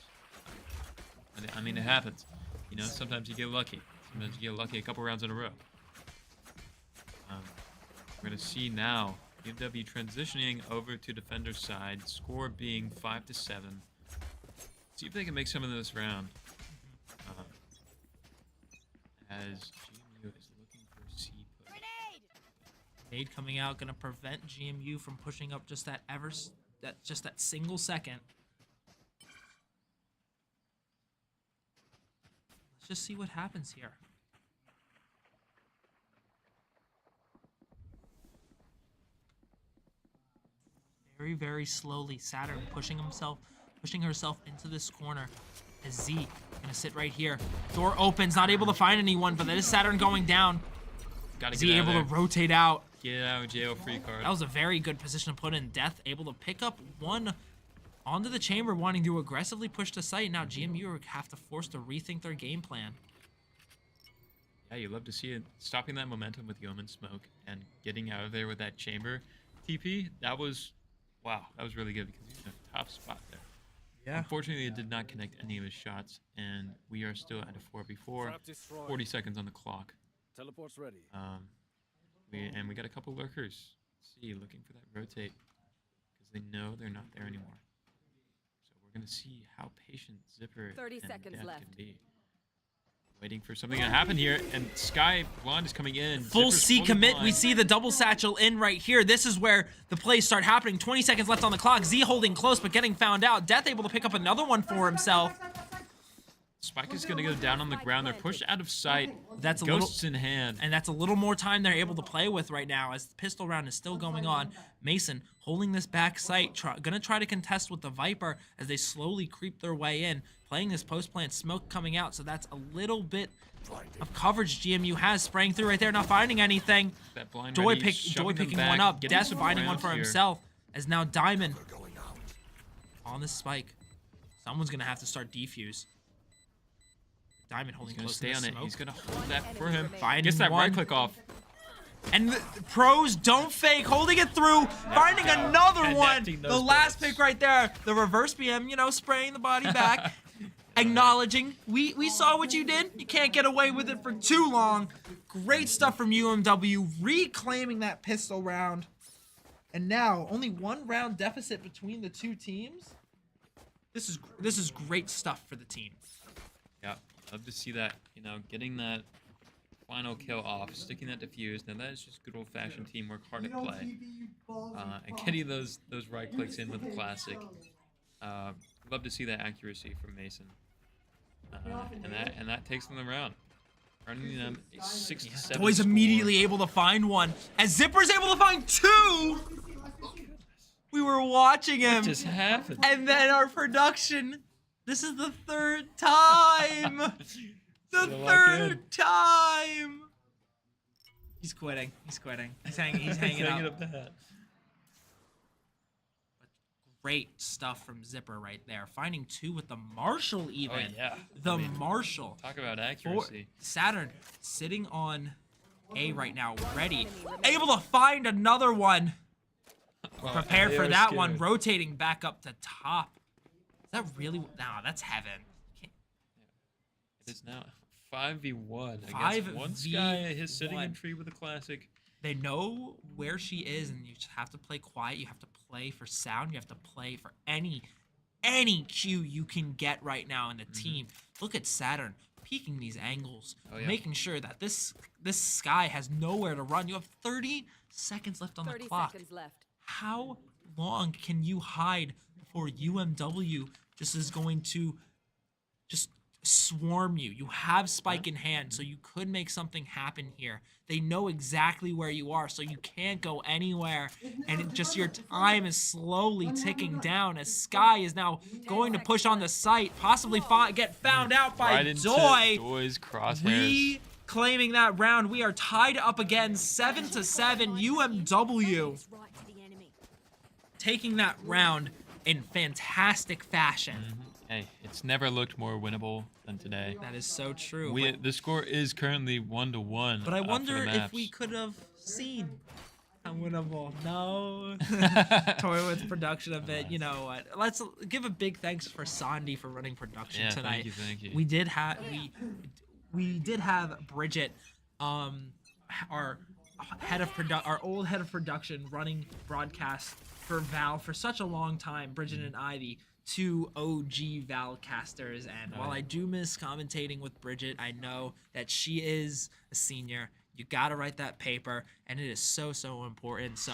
I mean, it happens. You know, sometimes you get lucky. Sometimes you get lucky a couple rounds in a row. We're gonna see now UMW transitioning over to defender's side, score being 5-7. See if they can make some of this round. As GMU is looking for C push. nade coming out gonna prevent GMU from pushing up just that single second. Let's just see what happens here. Very, very slowly, Saturn pushing herself into this corner. As Z gonna sit right here. Door opens, not able to find anyone, but that is Saturn going down. Gotta Z get out able of to there. rotate out. Get out of jail free card. That was a very good position to put in. Death able to pick up one onto the chamber, wanting to aggressively push the site. Now GMU have to force to rethink their game plan. Yeah, you love to see it stopping that momentum with Yeoman Smoke and getting out of there with that chamber TP. That was, wow, that was really good because he was in a tough spot there. Yeah. Unfortunately, it did not connect any of his shots, and we are still at a 4v4. Trap destroyed. 40 seconds on the clock. Teleport's ready. We got a couple lurkers. Let's see, looking for that rotate because they know they're not there anymore. So we're gonna see how patient Zipper 30 and seconds Death left. can be. Waiting for something to happen here, and Sky Blonde is coming in. Full Zipper's C fully commit. We blind. see the double satchel in right here. This is where the plays start happening. 20 seconds left on the clock. Z holding close, but getting found out. Death able to pick up another one for himself. Spike is gonna go down on the ground. They're pushed out of sight. That's a Ghosts little, in hand. and that's a little more time they're able to play with right now as the pistol round is still going on. Mason holding this back sight, gonna try to contest with the Viper as they slowly creep their way in, playing this post plant smoke coming out. So that's a little bit of coverage GMU has, spraying through right there, not finding anything. That blind Doi ready, shoving them picking back, one up, getting Death some finding one rounds for here. himself. As now Diamond on the spike. Someone's gonna have to start defuse. Diamond holding He's gonna close stay to on the it. smoke. He's gonna hold that for him. Finding Gets that one. right click off. And the pros don't fake, holding it through, finding another one. Connecting The those last bullets. pick right there, the reverse BM, you know, spraying the body back. acknowledging we saw what you did. You can't get away with it for too long. Great stuff from UMW, reclaiming that pistol round. And now only 1 round deficit between the two teams. This is great stuff for the team. Yeah, love to see that. You know, getting that final kill off, sticking that defuse. Now that is just good old-fashioned teamwork, hard to play. And getting those right clicks in with the classic. Love to see that accuracy from Mason. And that takes them around. Running them a 6 to 7 Toy's score. immediately able to find one. As Zipper's able to find 2! We were watching him. What just happened? And then our production. This is the 3rd time. The Gotta lock in. 3rd time. He's quitting. He's quitting. He's hanging up. the hat. Great stuff from Zipper right there. Finding 2 with the Marshall even. Oh, yeah. The I mean, Marshall. Talk about For accuracy. Saturn sitting on A right now, ready. Able to find another one. Prepared they for are that scared. one, rotating back up to top. Is that really? Nah, that's heaven. Can't- It is now 5v1 against 5v1. one Sky. He's sitting in tree with a classic. They know where she is, and you just have to play quiet. You have to play for sound. You have to play for any cue you can get right now in the team. Look at Saturn peeking these angles, Oh, yeah. making sure that this Sky has nowhere to run. You have 30 seconds left on the 30 clock. seconds left. How long can you hide before UMW just is going to just swarm you? You have Spike in hand, so you could make something happen here. They know exactly where you are, so you can't go anywhere. And it just your time is slowly ticking down as Sky is now going to push on the site, possibly get found out by Right into Doi. Doi's crosshairs. Reclaiming that round. We are tied up again, 7 to 7. UMW Right to the enemy. taking that round in fantastic fashion. Hey, it's never looked more winnable than today. That is so true. The score is currently 1-1. But I for the wonder if maps. we could have seen how winnable. No. Toy with production a bit. You know what? Let's give a big thanks for Sandy for running production Yeah, tonight. thank you. We did have Bridget, our old head of production, running broadcast for Val for such a long time. Bridget and Ivy, 2 OG Val casters, and while I do miss commentating with Bridget, I know that she is a senior. You gotta write that paper, and it is so important. So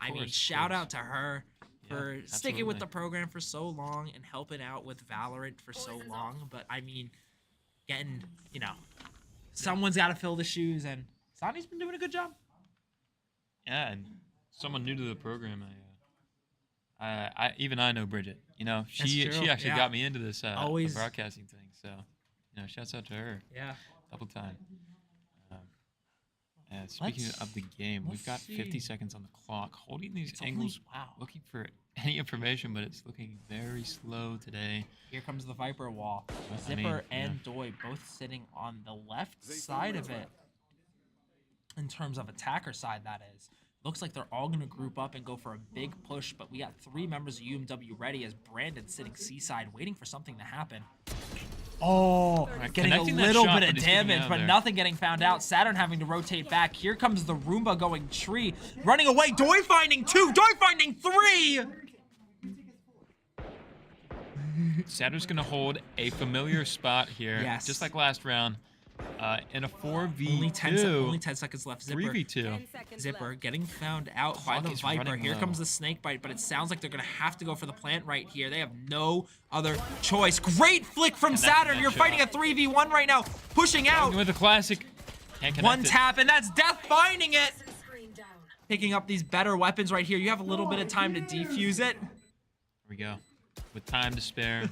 I mean, shout out to her for sticking with the program for so long and helping out with Valorant for so long. But I mean, getting, someone's got to fill the shoes, and Sandy's been doing a good job. Yeah, and someone new to the program. I know Bridget. She true, actually yeah. got me into this Always- broadcasting thing. So, shouts out to her. Yeah. Double time. Speaking of the game, we've got let's see. 50 seconds on the clock. Holding these It's only- angles, wow. looking for any information, but it's looking very slow today. Here comes the Viper wall. I Zipper mean, and Doi both sitting on the left side of it. In terms of attacker side, that is. Looks like they're all going to group up and go for a big push, but we got 3 members of UMW ready as Brandon sitting seaside waiting for something to happen. Oh, getting a connecting that little shot, bit of but he's getting damage, out but there. nothing getting found out. Saturn having to rotate back. Here comes the Roomba going tree. Running away. Doi finding 2. Doi finding 3. Saturn's going to hold a familiar spot here, Yes. just like last round, in a 4v2. Only 10 seconds left. Zipper. 3v2. 10 seconds Zipper left. getting found out by Clock the is Viper. running Here low. comes the snake bite, but it sounds like they're going to have to go for the plant right here. They have no other choice. Great flick from Saturn. that You're shot. fighting a 3v1 right now. Pushing out. With a classic. Can't connect One it. tap, and that's Death finding it. Picking up these better weapons right here. You have a little bit of time to defuse it. Here we go. With time to spare.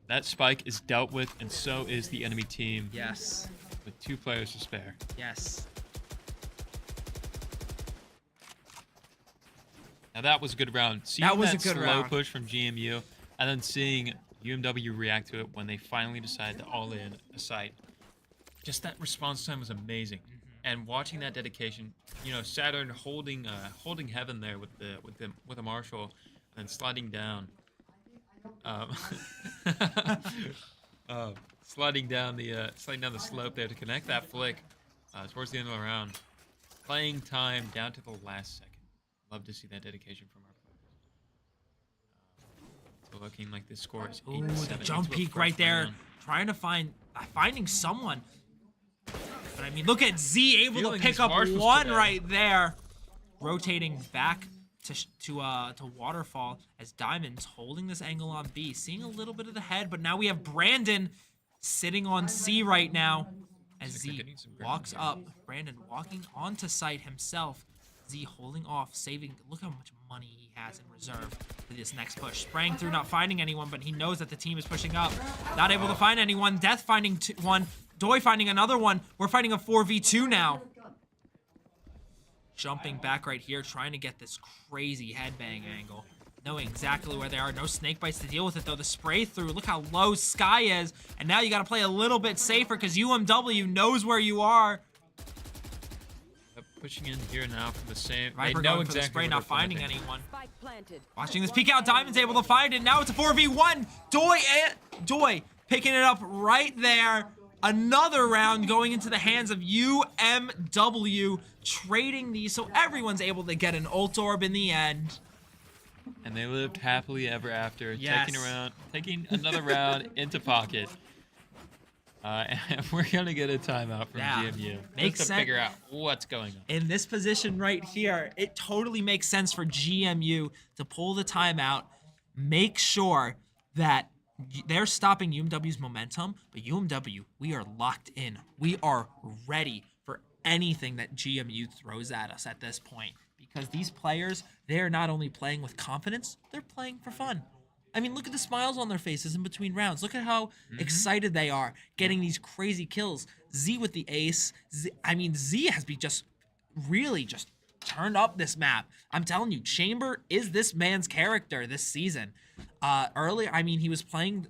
That spike is dealt with, and so is the enemy team. Yes. With 2 players to spare. Yes. Now that was a good round. Seeing That was a good slow round. push from GMU, and then seeing UMW react to it when they finally decide to all in a site. Just that response time was amazing. And watching that dedication, Saturn holding heaven there with a Marshall, and then sliding down. Um, sliding down the slope there to connect that flick towards the end of the round. Playing time down to the last second. Love to see that dedication from our players. So looking like this score is 8-7. Ooh, the jump into a peek fourth right there. round. Trying to finding someone. But I mean, look at Z able Feeling to pick his up marshals one today. right there. Rotating back to Waterfall as Diamond's holding this angle on B. Seeing a little bit of the head, but now we have Brandon sitting on C right now. As Looks like Z getting some ground walks game. up, Brandon walking onto site himself. Z holding off, saving. Look how much money he has in reserve for this next push. Spraying through, not finding anyone, but he knows that the team is pushing up. Not able to find anyone. Death finding one. Doi finding another one. We're fighting a 4v2 now. Jumping back right here, trying to get this crazy headbang angle. Knowing exactly where they are. No snake bites to deal with it, though. The spray through. Look how low Sky is. And now you got to play a little bit safer because UMW knows where you are. Pushing in here now for the same. Viper they know going for the exactly spray, where not they're finding planting. anyone. Spike planted. Watching this peek out, Diamond's able to find it. Now it's a 4v1. Doi picking it up right there. Another round going into the hands of UMW, trading these so everyone's able to get an ult orb in the end. And they lived happily ever after, Yes. taking another round into pocket. And we're gonna get a timeout from Yeah. GMU Makes just to sense. figure out what's going on. In this position right here, it totally makes sense for GMU to pull the timeout, make sure that they're stopping UMW's momentum, but UMW, we are locked in. We are ready for anything that GMU throws at us at this point. Because these players, they're not only playing with confidence, they're playing for fun. I mean, look at the smiles on their faces in between rounds. Look at how excited they are getting these crazy kills. Z with the ace. Z has been just really just turned up this map. I'm telling you, Chamber is this man's character this season. Earlier, I mean, he was playing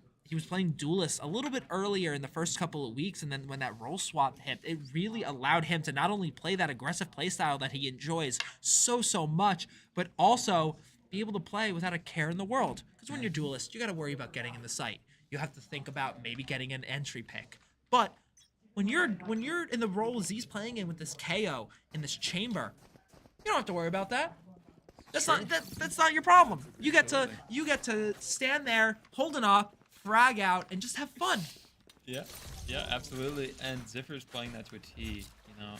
Duelist a little bit earlier in the first couple of weeks, and then when that role swap hit, it really allowed him to not only play that aggressive playstyle that he enjoys so much, but also be able to play without a care in the world. Because when you're Duelist, you got to worry about getting in the site. You have to think about maybe getting an entry pick. But when you're in the role Z's playing in with this KO in this Chamber, you don't have to worry about that. That's not your problem. You get to stand there, hold it up, frag out, and just have fun. Yeah, absolutely. And Ziffer's playing that to a T. I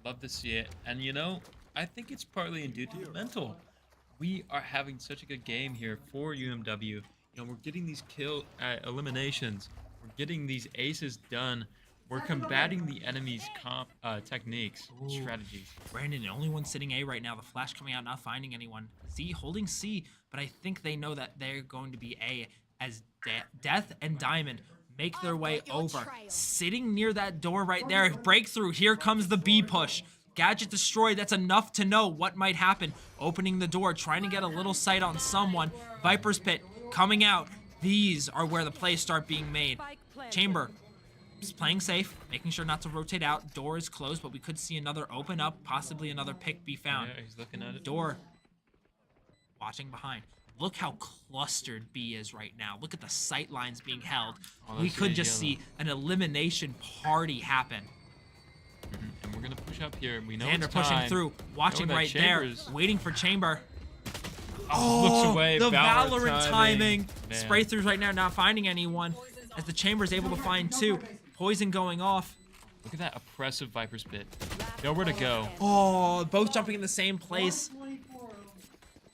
love to see it. And I think it's partly due to the mental. We are having such a good game here for UMW. We're getting these kill eliminations. We're getting these aces done. We're combating the enemy's techniques, and strategies. Brandon, the only one sitting A right now. The flash coming out, not finding anyone. Z holding C, but I think they know that they're going to be A as Death and Diamond make their way over. Sitting near that door right there. Breakthrough. Here comes the B push. Gadget destroyed. That's enough to know what might happen. Opening the door, trying to get a little sight on someone. Viper's Pit coming out. These are where the plays start being made. Spike planted. Chamber is playing safe, making sure not to rotate out. Door is closed, but we could see another open up, possibly another pick be found. Yeah, he's looking at it. Door watching behind. Look how clustered B is right now. Look at the sight lines being held. Oh, We that's could really just yellow. see an elimination party happen. And we're gonna push up here. We know Xander it's pushing time. through, watching that right there, Chambers- waiting for Chamber. looks away. The Valorant Valorant timing. Man. Spray throughs right now, not finding anyone. As the Chamber's able to find two. Poison going off. Look at that oppressive Viper's Pit. Nowhere to go. Oh, both jumping in the same place.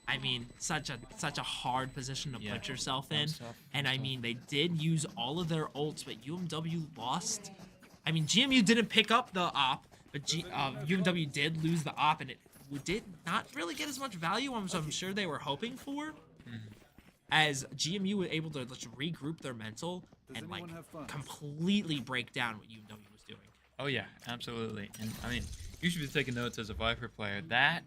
I mean, such a hard position to Yeah, put yourself fun in. stuff, And fun I stuff. mean, they did use all of their ults, but UMW lost. I mean, GMU didn't pick up the op, but UMW did lose the op, and it did not really get as much value as I'm sure they were hoping for. As GMU was able to just regroup their mental Does and like anyone have fun? completely break down what UMW was doing. Oh yeah, absolutely. And I mean, you should be taking notes as a Viper player. That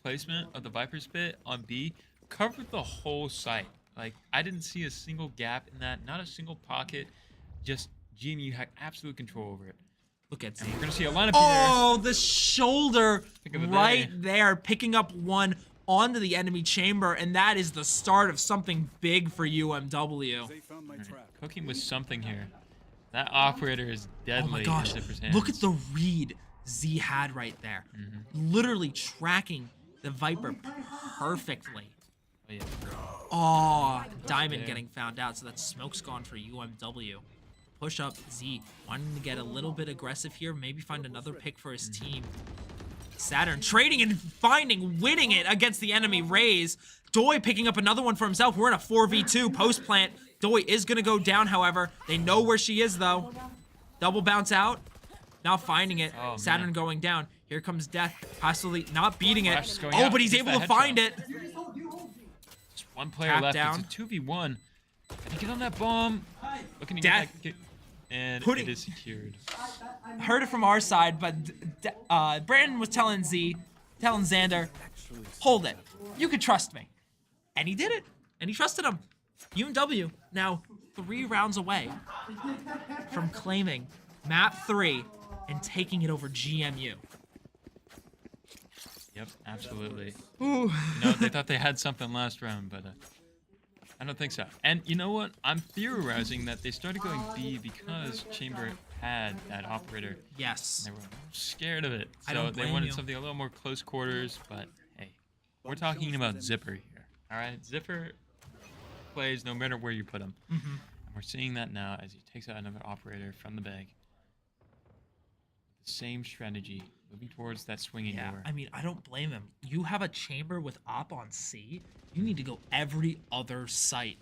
placement of the Viper's Pit on B covered the whole site. Like, I didn't see a single gap in that, not a single pocket. Just GMU had absolute control over it. Look at Z. And we're gonna see a lineup here. Oh, the shoulder Pick of the right day. there, picking up one. onto the enemy chamber, and that is the start of something big for UMW. They found my trap. Cooking with something here. That operator is deadly Oh my gosh, in Zipper's hands. look at the read Z had right there. Literally tracking the Viper perfectly. Oh, yeah. Oh, Diamond there. getting found out, so that smoke's gone for UMW. Push up Z, wanting to get a little bit aggressive here, maybe find another pick for his team. Saturn trading and finding, winning it against the enemy Raze. Doi picking up another one for himself. We're in a 4v2 post plant. Doi is gonna go down, however. They know where she is though. Double bounce out. Now finding it. Oh, Saturn man. going down. Here comes Death. Possibly not beating it. Flash is going Oh, out. but he's Just able that to find headshot. it. Just one player Tap left. down. It's a 2v1. Can he get on that bomb? Looking to Death. get that and Putting- it is secured. Heard it from our side, but Brandon was telling Xander, hold it. You can trust me. And he did it. And he trusted him. UMW now 3 rounds away from claiming map 3 and taking it over GMU. Yep, absolutely. Ooh. No, they thought they had something last round, but I don't think so. And you know what? I'm theorizing that they started going B because Chamber had that operator. Yes. They were scared of it, I so don't they blame wanted you. something a little more close quarters. But hey, we're talking about Zipper here. All right, Zipper plays no matter where you put him, and we're seeing that now as he takes out another operator from the bag. The same strategy, moving towards that swinging Yeah, door. I mean, I don't blame him. You have a chamber with op on C. You need to go every other site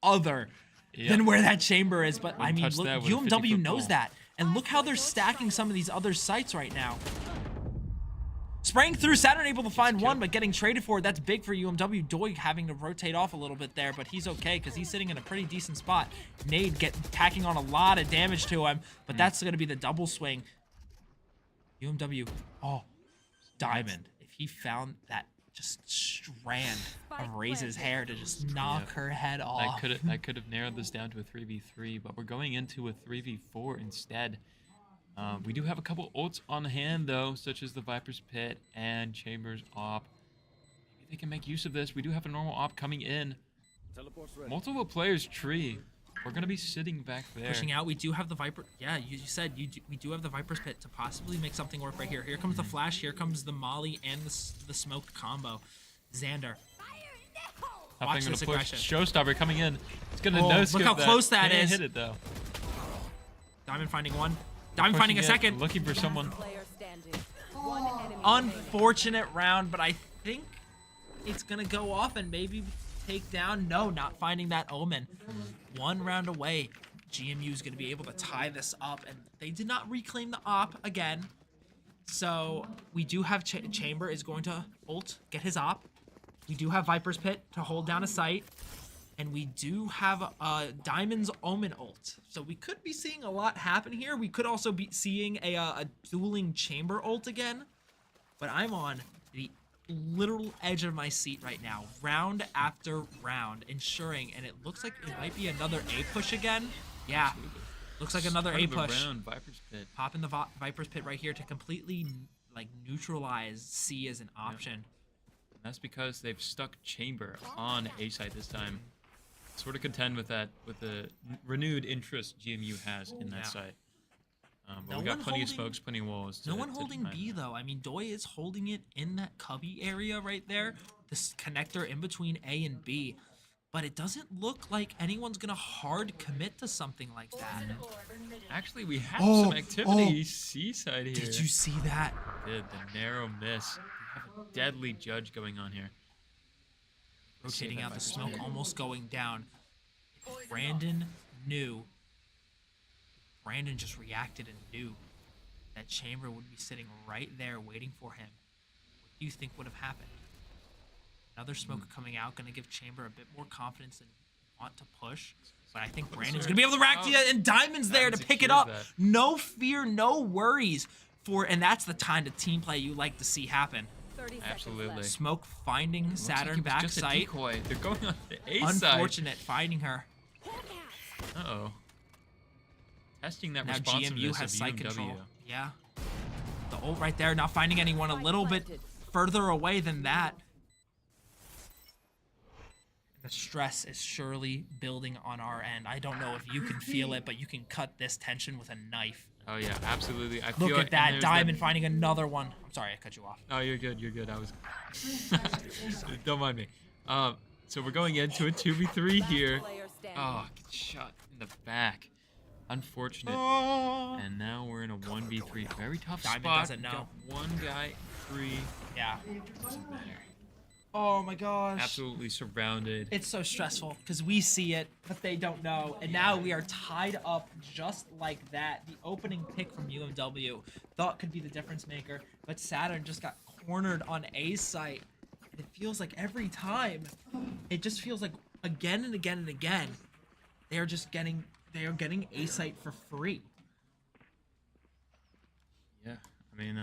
other than where that chamber is. But I Wouldn't mean, touch look, that with a UMW 50-foot knows pole. that. And look how they're stacking some of these other sites right now. Spraying through, Saturn able to find one, but getting traded for it, that's big for UMW. Doi having to rotate off a little bit there, but he's okay because he's sitting in a pretty decent spot. Nade packing on a lot of damage to him, but that's going to be the double swing. UMW, oh, Diamond. If he found that just strand of Raze's hair to just knock her head off. I could have narrowed this down to a 3v3, but we're going into a 3v4 instead. We do have a couple ults on hand though, such as the Viper's Pit and Chambers Op. Maybe they can make use of this. We do have a normal op coming in. Teleport's ready. Multiple players tree. We're gonna be sitting back there. Pushing out, we do have the Viper. Yeah, you said we do have the Viper's Pit to possibly make something work right here. Here comes the flash. Here comes the Molly and the smoked combo. Xander. Top Watch thing gonna this push. aggression. Showstopper coming in. It's gonna Oh, no look scope how close that Can't is. hit it though. Diamond finding one. Diamond finding a Pushing it, second. Looking for someone. Player standing. One enemy remaining. Unfortunate round, but I think it's gonna go off and maybe take down. No, not finding that Omen. 1 round away. GMU is gonna be able to tie this up, and they did not reclaim the op again. So we do have Chamber is going to ult, get his op. We do have Viper's Pit to hold down a site. And we do have Diamond's Omen ult. So we could be seeing a lot happen here. We could also be seeing a dueling Chamber ult again. But I'm on the literal edge of my seat right now, round after round, ensuring, and it looks like it might be another A push again. Yeah, looks like another A Start of a push. round, Viper's Pit. Pop in the Viper's Pit right here to completely like neutralize C as an option. That's because they've stuck Chamber on A site this time. Sort of contend with that, with the renewed interest GMU has in that Yeah. site. But No we got one plenty of holding- smokes, plenty of walls. No to- one to holding defend B that. though. I mean, Doi is holding it in that cubby area right there, this connector in between A and B. But it doesn't look like anyone's gonna hard commit to something like that. Actually, we have Oh, some activity oh. C side here. Did you see that? Did the narrow miss? We have a deadly judge going on here. Rotating that out the Viper's smoke, Pit. almost going down. If Brandon knew. Brandon just reacted and knew that Chamber would be sitting right there waiting for him. What do you think would have happened? Another smoke coming out, going to give Chamber a bit more confidence and want to push. But I think Brandon's going to be able to rack the and Diamond's there to Diamond pick it secures up. that. No fear, no worries for, and that's the kind of team play you like to see happen. 30 seconds Absolutely. left. Smoke finding Looks like Saturn it was back just a site. decoy. They're going on the A side. Unfortunate finding her. Uh-oh. Testing that Now responsiveness GMU has of site UMW. control. Yeah. The ult right there, not finding anyone a little bit further away than that. stress is surely building on our end. I don't know if you can feel it, but you can cut this tension with a knife. Oh yeah, absolutely. I feel Look like, at that, and there's Diamond finding another one. I'm sorry, I cut you off. Oh, you're good. You're good. I was. Don't mind me. So we're going into a 2v3 here. Player standing. Oh, get shot in the back. Unfortunate. And now we're in a 1v3. Very tough Diamond spot. doesn't know. Got one guy free. Yeah. Doesn't matter. Oh my gosh. Absolutely surrounded. It's so stressful because we see it, but they don't know. And now we are tied up just like that. The opening pick from UMW thought could be the difference maker, but Saturn just got cornered on A site. And it feels like every time, it just feels like again and again and again, they are getting A site for free. Yeah, I mean,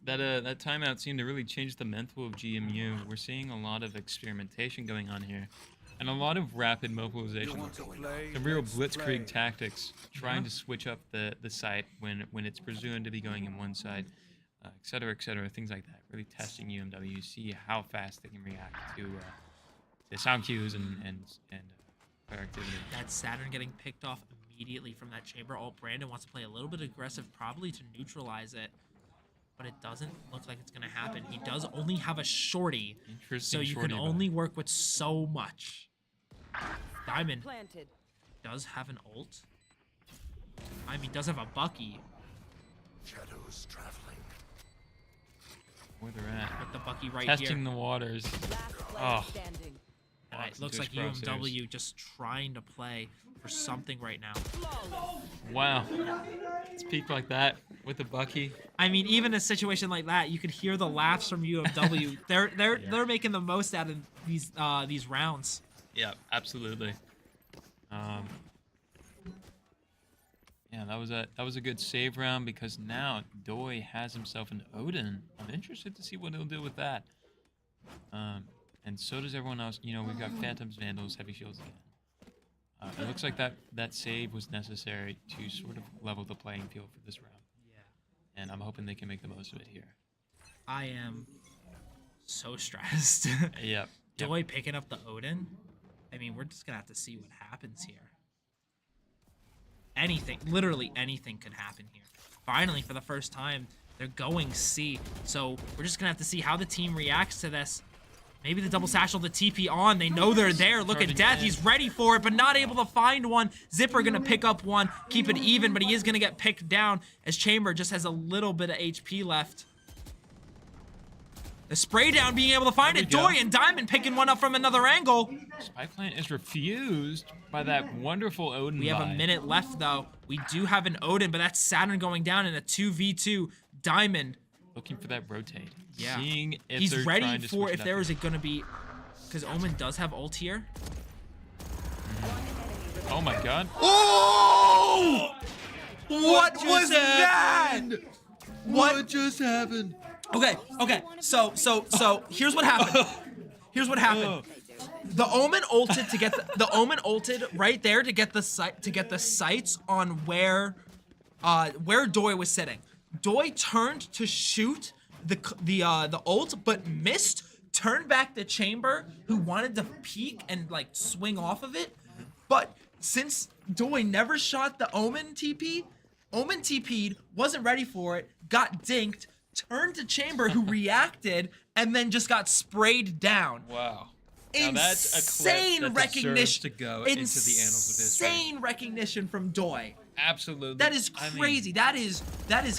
that timeout seemed to really change the mental of GMU. We're seeing a lot of experimentation going on here, and a lot of rapid mobilization. Want to play? Some real Let's blitzkrieg play. tactics, trying to switch up the site when it's presumed to be going in one side, et cetera, things like that. Really testing UMW, see how fast they can react to sound cues and player activity. That Saturn getting picked off immediately from that chamber. Oh, Brandon wants to play a little bit aggressive, probably to neutralize it. But it doesn't look like it's going to happen. He does only have a shorty, Interesting. so you can shorty only work with so much. Diamond Planted. does have an ult. I mean, does have a Bucky, Shadows traveling. where they're at. with the Bucky right Testing here. the waters. Last player Oh. standing. And it Box looks into like his UMW just trying to play for something right now. Flawless. Wow. It's peaked like that with a Bucky. I mean, even a situation like that, you could hear the laughs from UMW. They're making the most out of these rounds. Yeah, absolutely. Yeah, that was a good save round because now Doi has himself an Odin. I'm interested to see what he'll do with that. And so does everyone else. You know, we've got Phantoms, Vandals, Heavy Shields again. It looks like that save was necessary to sort of level the playing field for this round. Yeah. And I'm hoping they can make the most of it here. I am so stressed. Yep. Doi picking up the Odin? I mean, we're just gonna have to see what happens here. Anything, literally anything could happen here. Finally, for the first time, they're going C. So we're just gonna have to see how the team reacts to this. Maybe the double satchel, the TP on. They know they're there. Look at Charging Death. in. He's ready for it, but not able to find one. Zipper gonna pick up one, keep it even, but he is gonna get picked down as Chamber just has a little bit of HP left. The spray down being able to find There it. we go. Doi and Diamond picking one up from another angle. Spy Plant is refused by that wonderful Odin. We have a vibe. minute left, though. We do have an Odin, but that's Saturn going down in a 2v2. Diamond. Looking for that rotate. Yeah. Seeing if He's they're ready trying to for switch if it there up is going to be... Because Omen does have ult here. Oh my god. Oh! What was that? What just happened? Okay. So here's what happened. Here's what happened. The Omen ulted to get the Omen ulted right there to get the sights on where Doi was sitting. Doi turned to shoot the ult, but missed. Turned back the Chamber, who wanted to peek and like swing off of it, but since Doi never shot the Omen TP, Omen TP'd, wasn't ready for it, got dinked, turned to Chamber, who reacted, and then just got sprayed down. Wow. Now that's a clip Insane that deserves recognition to go into the annals of history. Insane recognition from Doi. Absolutely. That is I mean, crazy. That is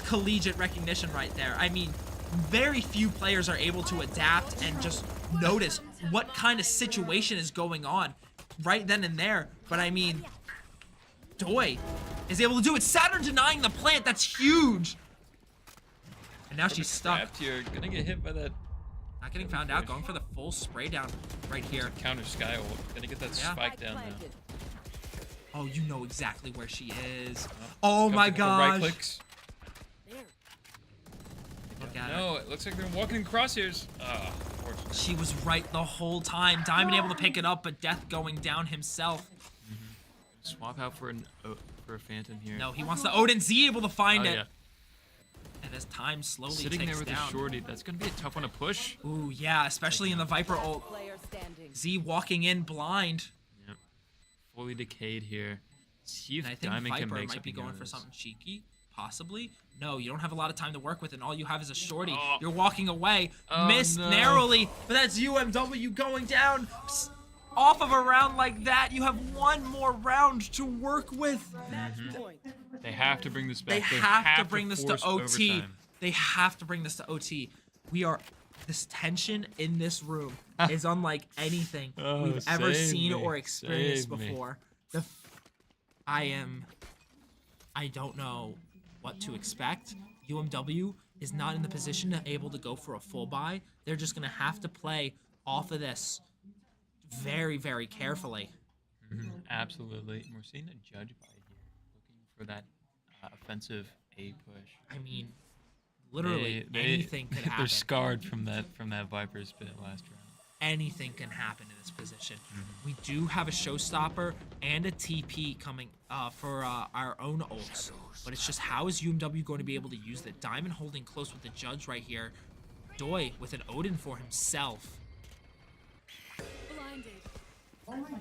collegiate recognition right there. I mean, very few players are able to adapt and just notice what kind of situation is going on right then and there. But I mean, Doi is able to do it. Saturn denying the plant. That's huge. And now she's stuck. trapped here. Gonna get hit by that Not getting found out. Going for the full spray down right here. counter sky ult. Gonna get that Yeah. spike down now. Planted. Oh, you know exactly where she is. Oh my Couple right gosh. clicks. Look at her. No, it looks like they're walking in crosshairs. Unfortunately. She was right the whole time. Diamond able to pick it up, but Death going down himself. Swap out for a Phantom here. No, he wants the Odin Z able to find Oh, it. yeah. And as time slowly Sitting ticks there with down. a shorty, that's gonna be a tough one to push. Ooh, yeah, especially in the Viper ult. Player standing. Z walking in blind. Yep. Fully decayed here. See if And I think Diamond can Viper make might be something going out of for this. something cheeky. Possibly. No, you don't have a lot of time to work with, and all you have is a shorty. Oh. You're walking away. Oh, Missed no. narrowly, but that's UMW going down. Off of a round like that, you have one more round to work with. They have to bring this back. They have to bring this to force OT. overtime. They have to bring this to OT. This tension in this room is unlike anything Oh, we've ever save seen me. or experienced Save me. before. I don't know what to expect. UMW is not in the position to able to go for a full buy. They're just gonna have to play off of this very, very carefully. Absolutely. And we're seeing a judge by here, looking for that offensive A push. I mean, literally They- anything could happen. They're scarred from that Viper's pit last round. Anything can happen in this position. We do have a showstopper and a TP coming for our own ults, but it's just how is UMW going to be able to use that? Diamond holding close with the judge right here. Doi with an Odin for himself. Blinded.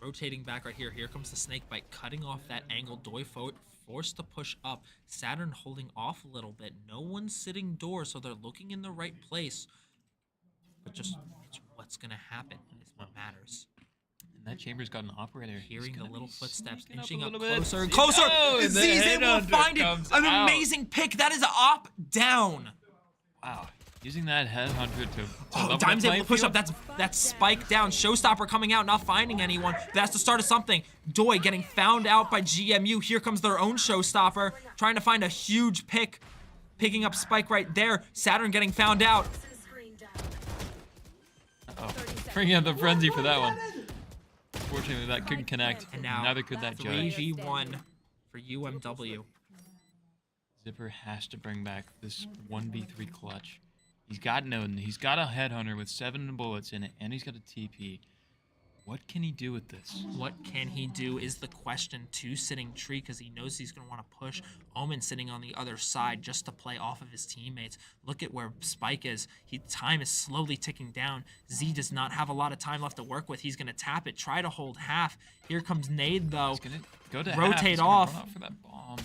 Rotating back right here. Here comes the snake bite, cutting off that angle. Doi forced to push up. Saturn holding off a little bit. No one's sitting door, so they're looking in the right place. But just it's what's gonna happen is what matters. And that chamber's got an operator. He's Hearing the gonna little be footsteps sneaking inching a up little bit. closer and See- closer. Oh, and the Z's able to headhunter find it. comes An out. amazing pick. That is op down. Wow. Using that headhunter to Oh, level Dime's that able to push playing up. That's spike down. Showstopper coming out, not finding anyone. That's the start of something. Doi getting found out by GMU. Here comes their own Showstopper, trying to find a huge pick. Picking up Spike right there. Saturn getting found out. Oh, bringing out the frenzy for that one. Unfortunately, that couldn't connect. And now Neither could that judge. 3v1 for UMW. Zipper has to bring back this 1v3 clutch. He's got an Odin. He's got a headhunter with 7 bullets in it, and he's got a TP. What can he do with this? What can he do is the question to Sitting Tree, because he knows he's going to want to push. Omen sitting on the other side just to play off of his teammates. Look at where Spike is. Time is slowly ticking down. Z does not have a lot of time left to work with. He's going to tap it, try to hold half. Here comes Nade, though. He's gonna go to half. Rotate He's gonna off. run out for that bomb.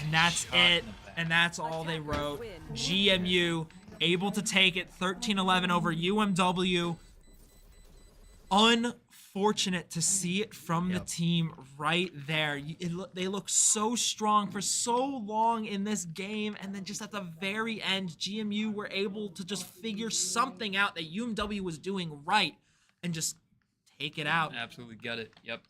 And that's Shot in it. the back. And that's all they wrote. GMU able to take it 13-11 over UMW. Unfortunate to see it from the team right there. They look so strong for so long in this game, and then just at the very end, GMU were able to just figure something out that UMW was doing right and just take it out. Absolutely got it. Yep.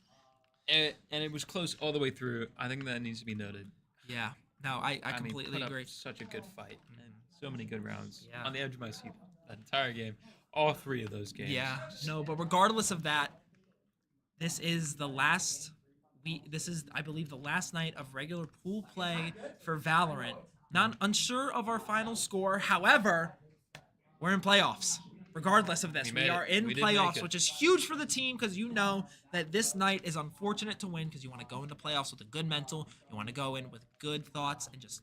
And it was close all the way through. I think that needs to be noted. Yeah, no, I mean, completely put up agree. such a good fight and so many good rounds. Yeah. On the edge of my seat that entire game. All 3 of those games. Yeah, no, but regardless of that, this is the last this is, I believe, the last night of regular pool play for Valorant. Not unsure of our final score. However, we're in playoffs. Regardless of this, We we made are it. in We did make playoffs, it. which is huge for the team because you know that this night is unfortunate to win because you want to go into playoffs with a good mental. You want to go in with good thoughts and just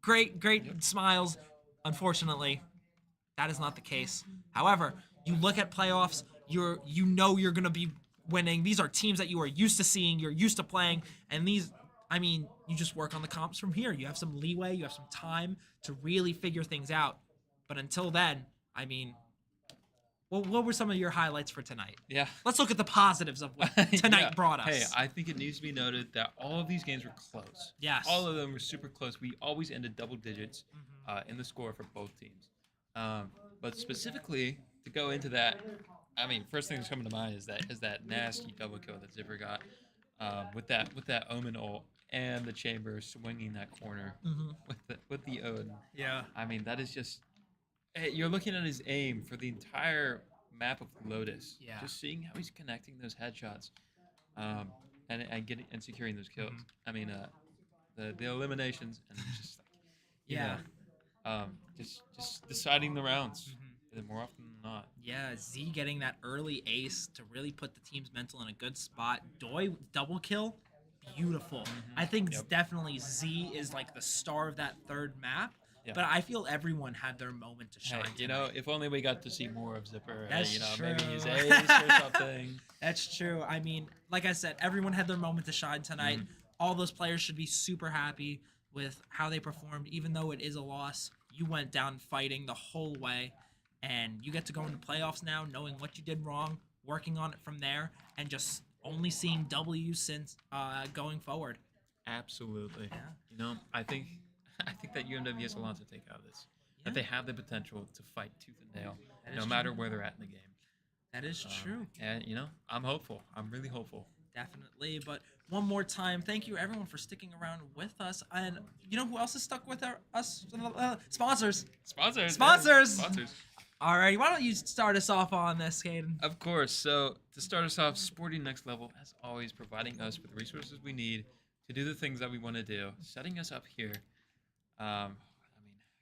great smiles. Unfortunately, that is not the case. However, you look at playoffs, you know you're gonna be winning. These are teams that you are used to seeing, you're used to playing, and these, I mean, you just work on the comps from here. You have some leeway, you have some time to really figure things out. But until then, I mean, what were some of your highlights for tonight? Yeah. Let's look at the positives of what tonight Yeah. brought us. Hey, I think it needs to be noted that all of these games were close. Yes. All of them were super close. We always ended double digits in the score for both teams. But specifically, to go into that, I mean, first thing that's coming to mind is that nasty double kill that Zipper got with that Omen ult and the chamber swinging that corner with the Odin. Yeah. I mean, that is just you're looking at his aim for the entire map of Lotus. Yeah. Just seeing how he's connecting those headshots, and getting and securing those kills. I mean, the eliminations and just like, you Yeah. know, just deciding the rounds more often than not. Yeah, Z getting that early ace to really put the team's mental in a good spot. Doi double kill. beautiful. I think Yep. definitely Z is like the star of that third map. Yeah. But I feel everyone had their moment to shine. Hey, you know, if only we got to see more of Zipper. That's You know, maybe he's true. ace or something. That's true. I mean, like I said, everyone had their moment to shine tonight. All those players should be super happy with how they performed, even though it is a loss. You went down fighting the whole way, and you get to go into playoffs now, knowing what you did wrong, working on it from there, and just only seeing W since going forward. Absolutely. Yeah. You know, I think that UMW has a lot to take out of this. That they have the potential to fight tooth and nail, That no is matter true. where they're at in the game. That is true. And you know, I'm hopeful. I'm really hopeful. Definitely. But one more time, thank you everyone for sticking around with us. And you know who else is stuck with us? Sponsors. Sponsors. Sponsors! Yeah, sponsors. Alrighty, why don't you start us off on this, Caden? Of course. So to start us off, Sporting Next Level, as always, providing us with the resources we need to do the things that we want to do, setting us up here. I mean,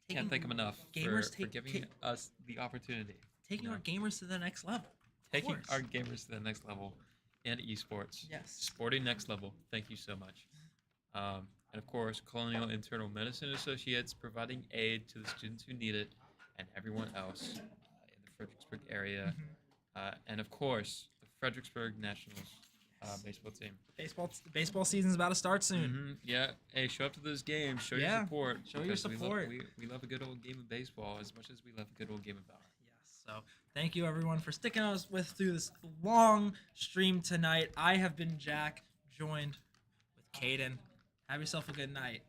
Taking can't thank them enough gamers for giving us the opportunity. Taking you know, our gamers to the next level. Of taking course. our gamers to the next level in esports. Yes. Sporting Next Level, thank you so much. And of course, Colonial Internal Medicine Associates, providing aid to the students who need it and everyone else in the Fredericksburg area. And of course, the Fredericksburg Nationals baseball team. Baseball season's about to start soon. Yeah. Hey, show up to those games. Show Yeah, your support. show your because support. We love a good old game of baseball as much as we love a good old game of Valorant. Yes. So thank you everyone for sticking us with through this long stream tonight. I have been Jack, joined with Caden. Have yourself a good night.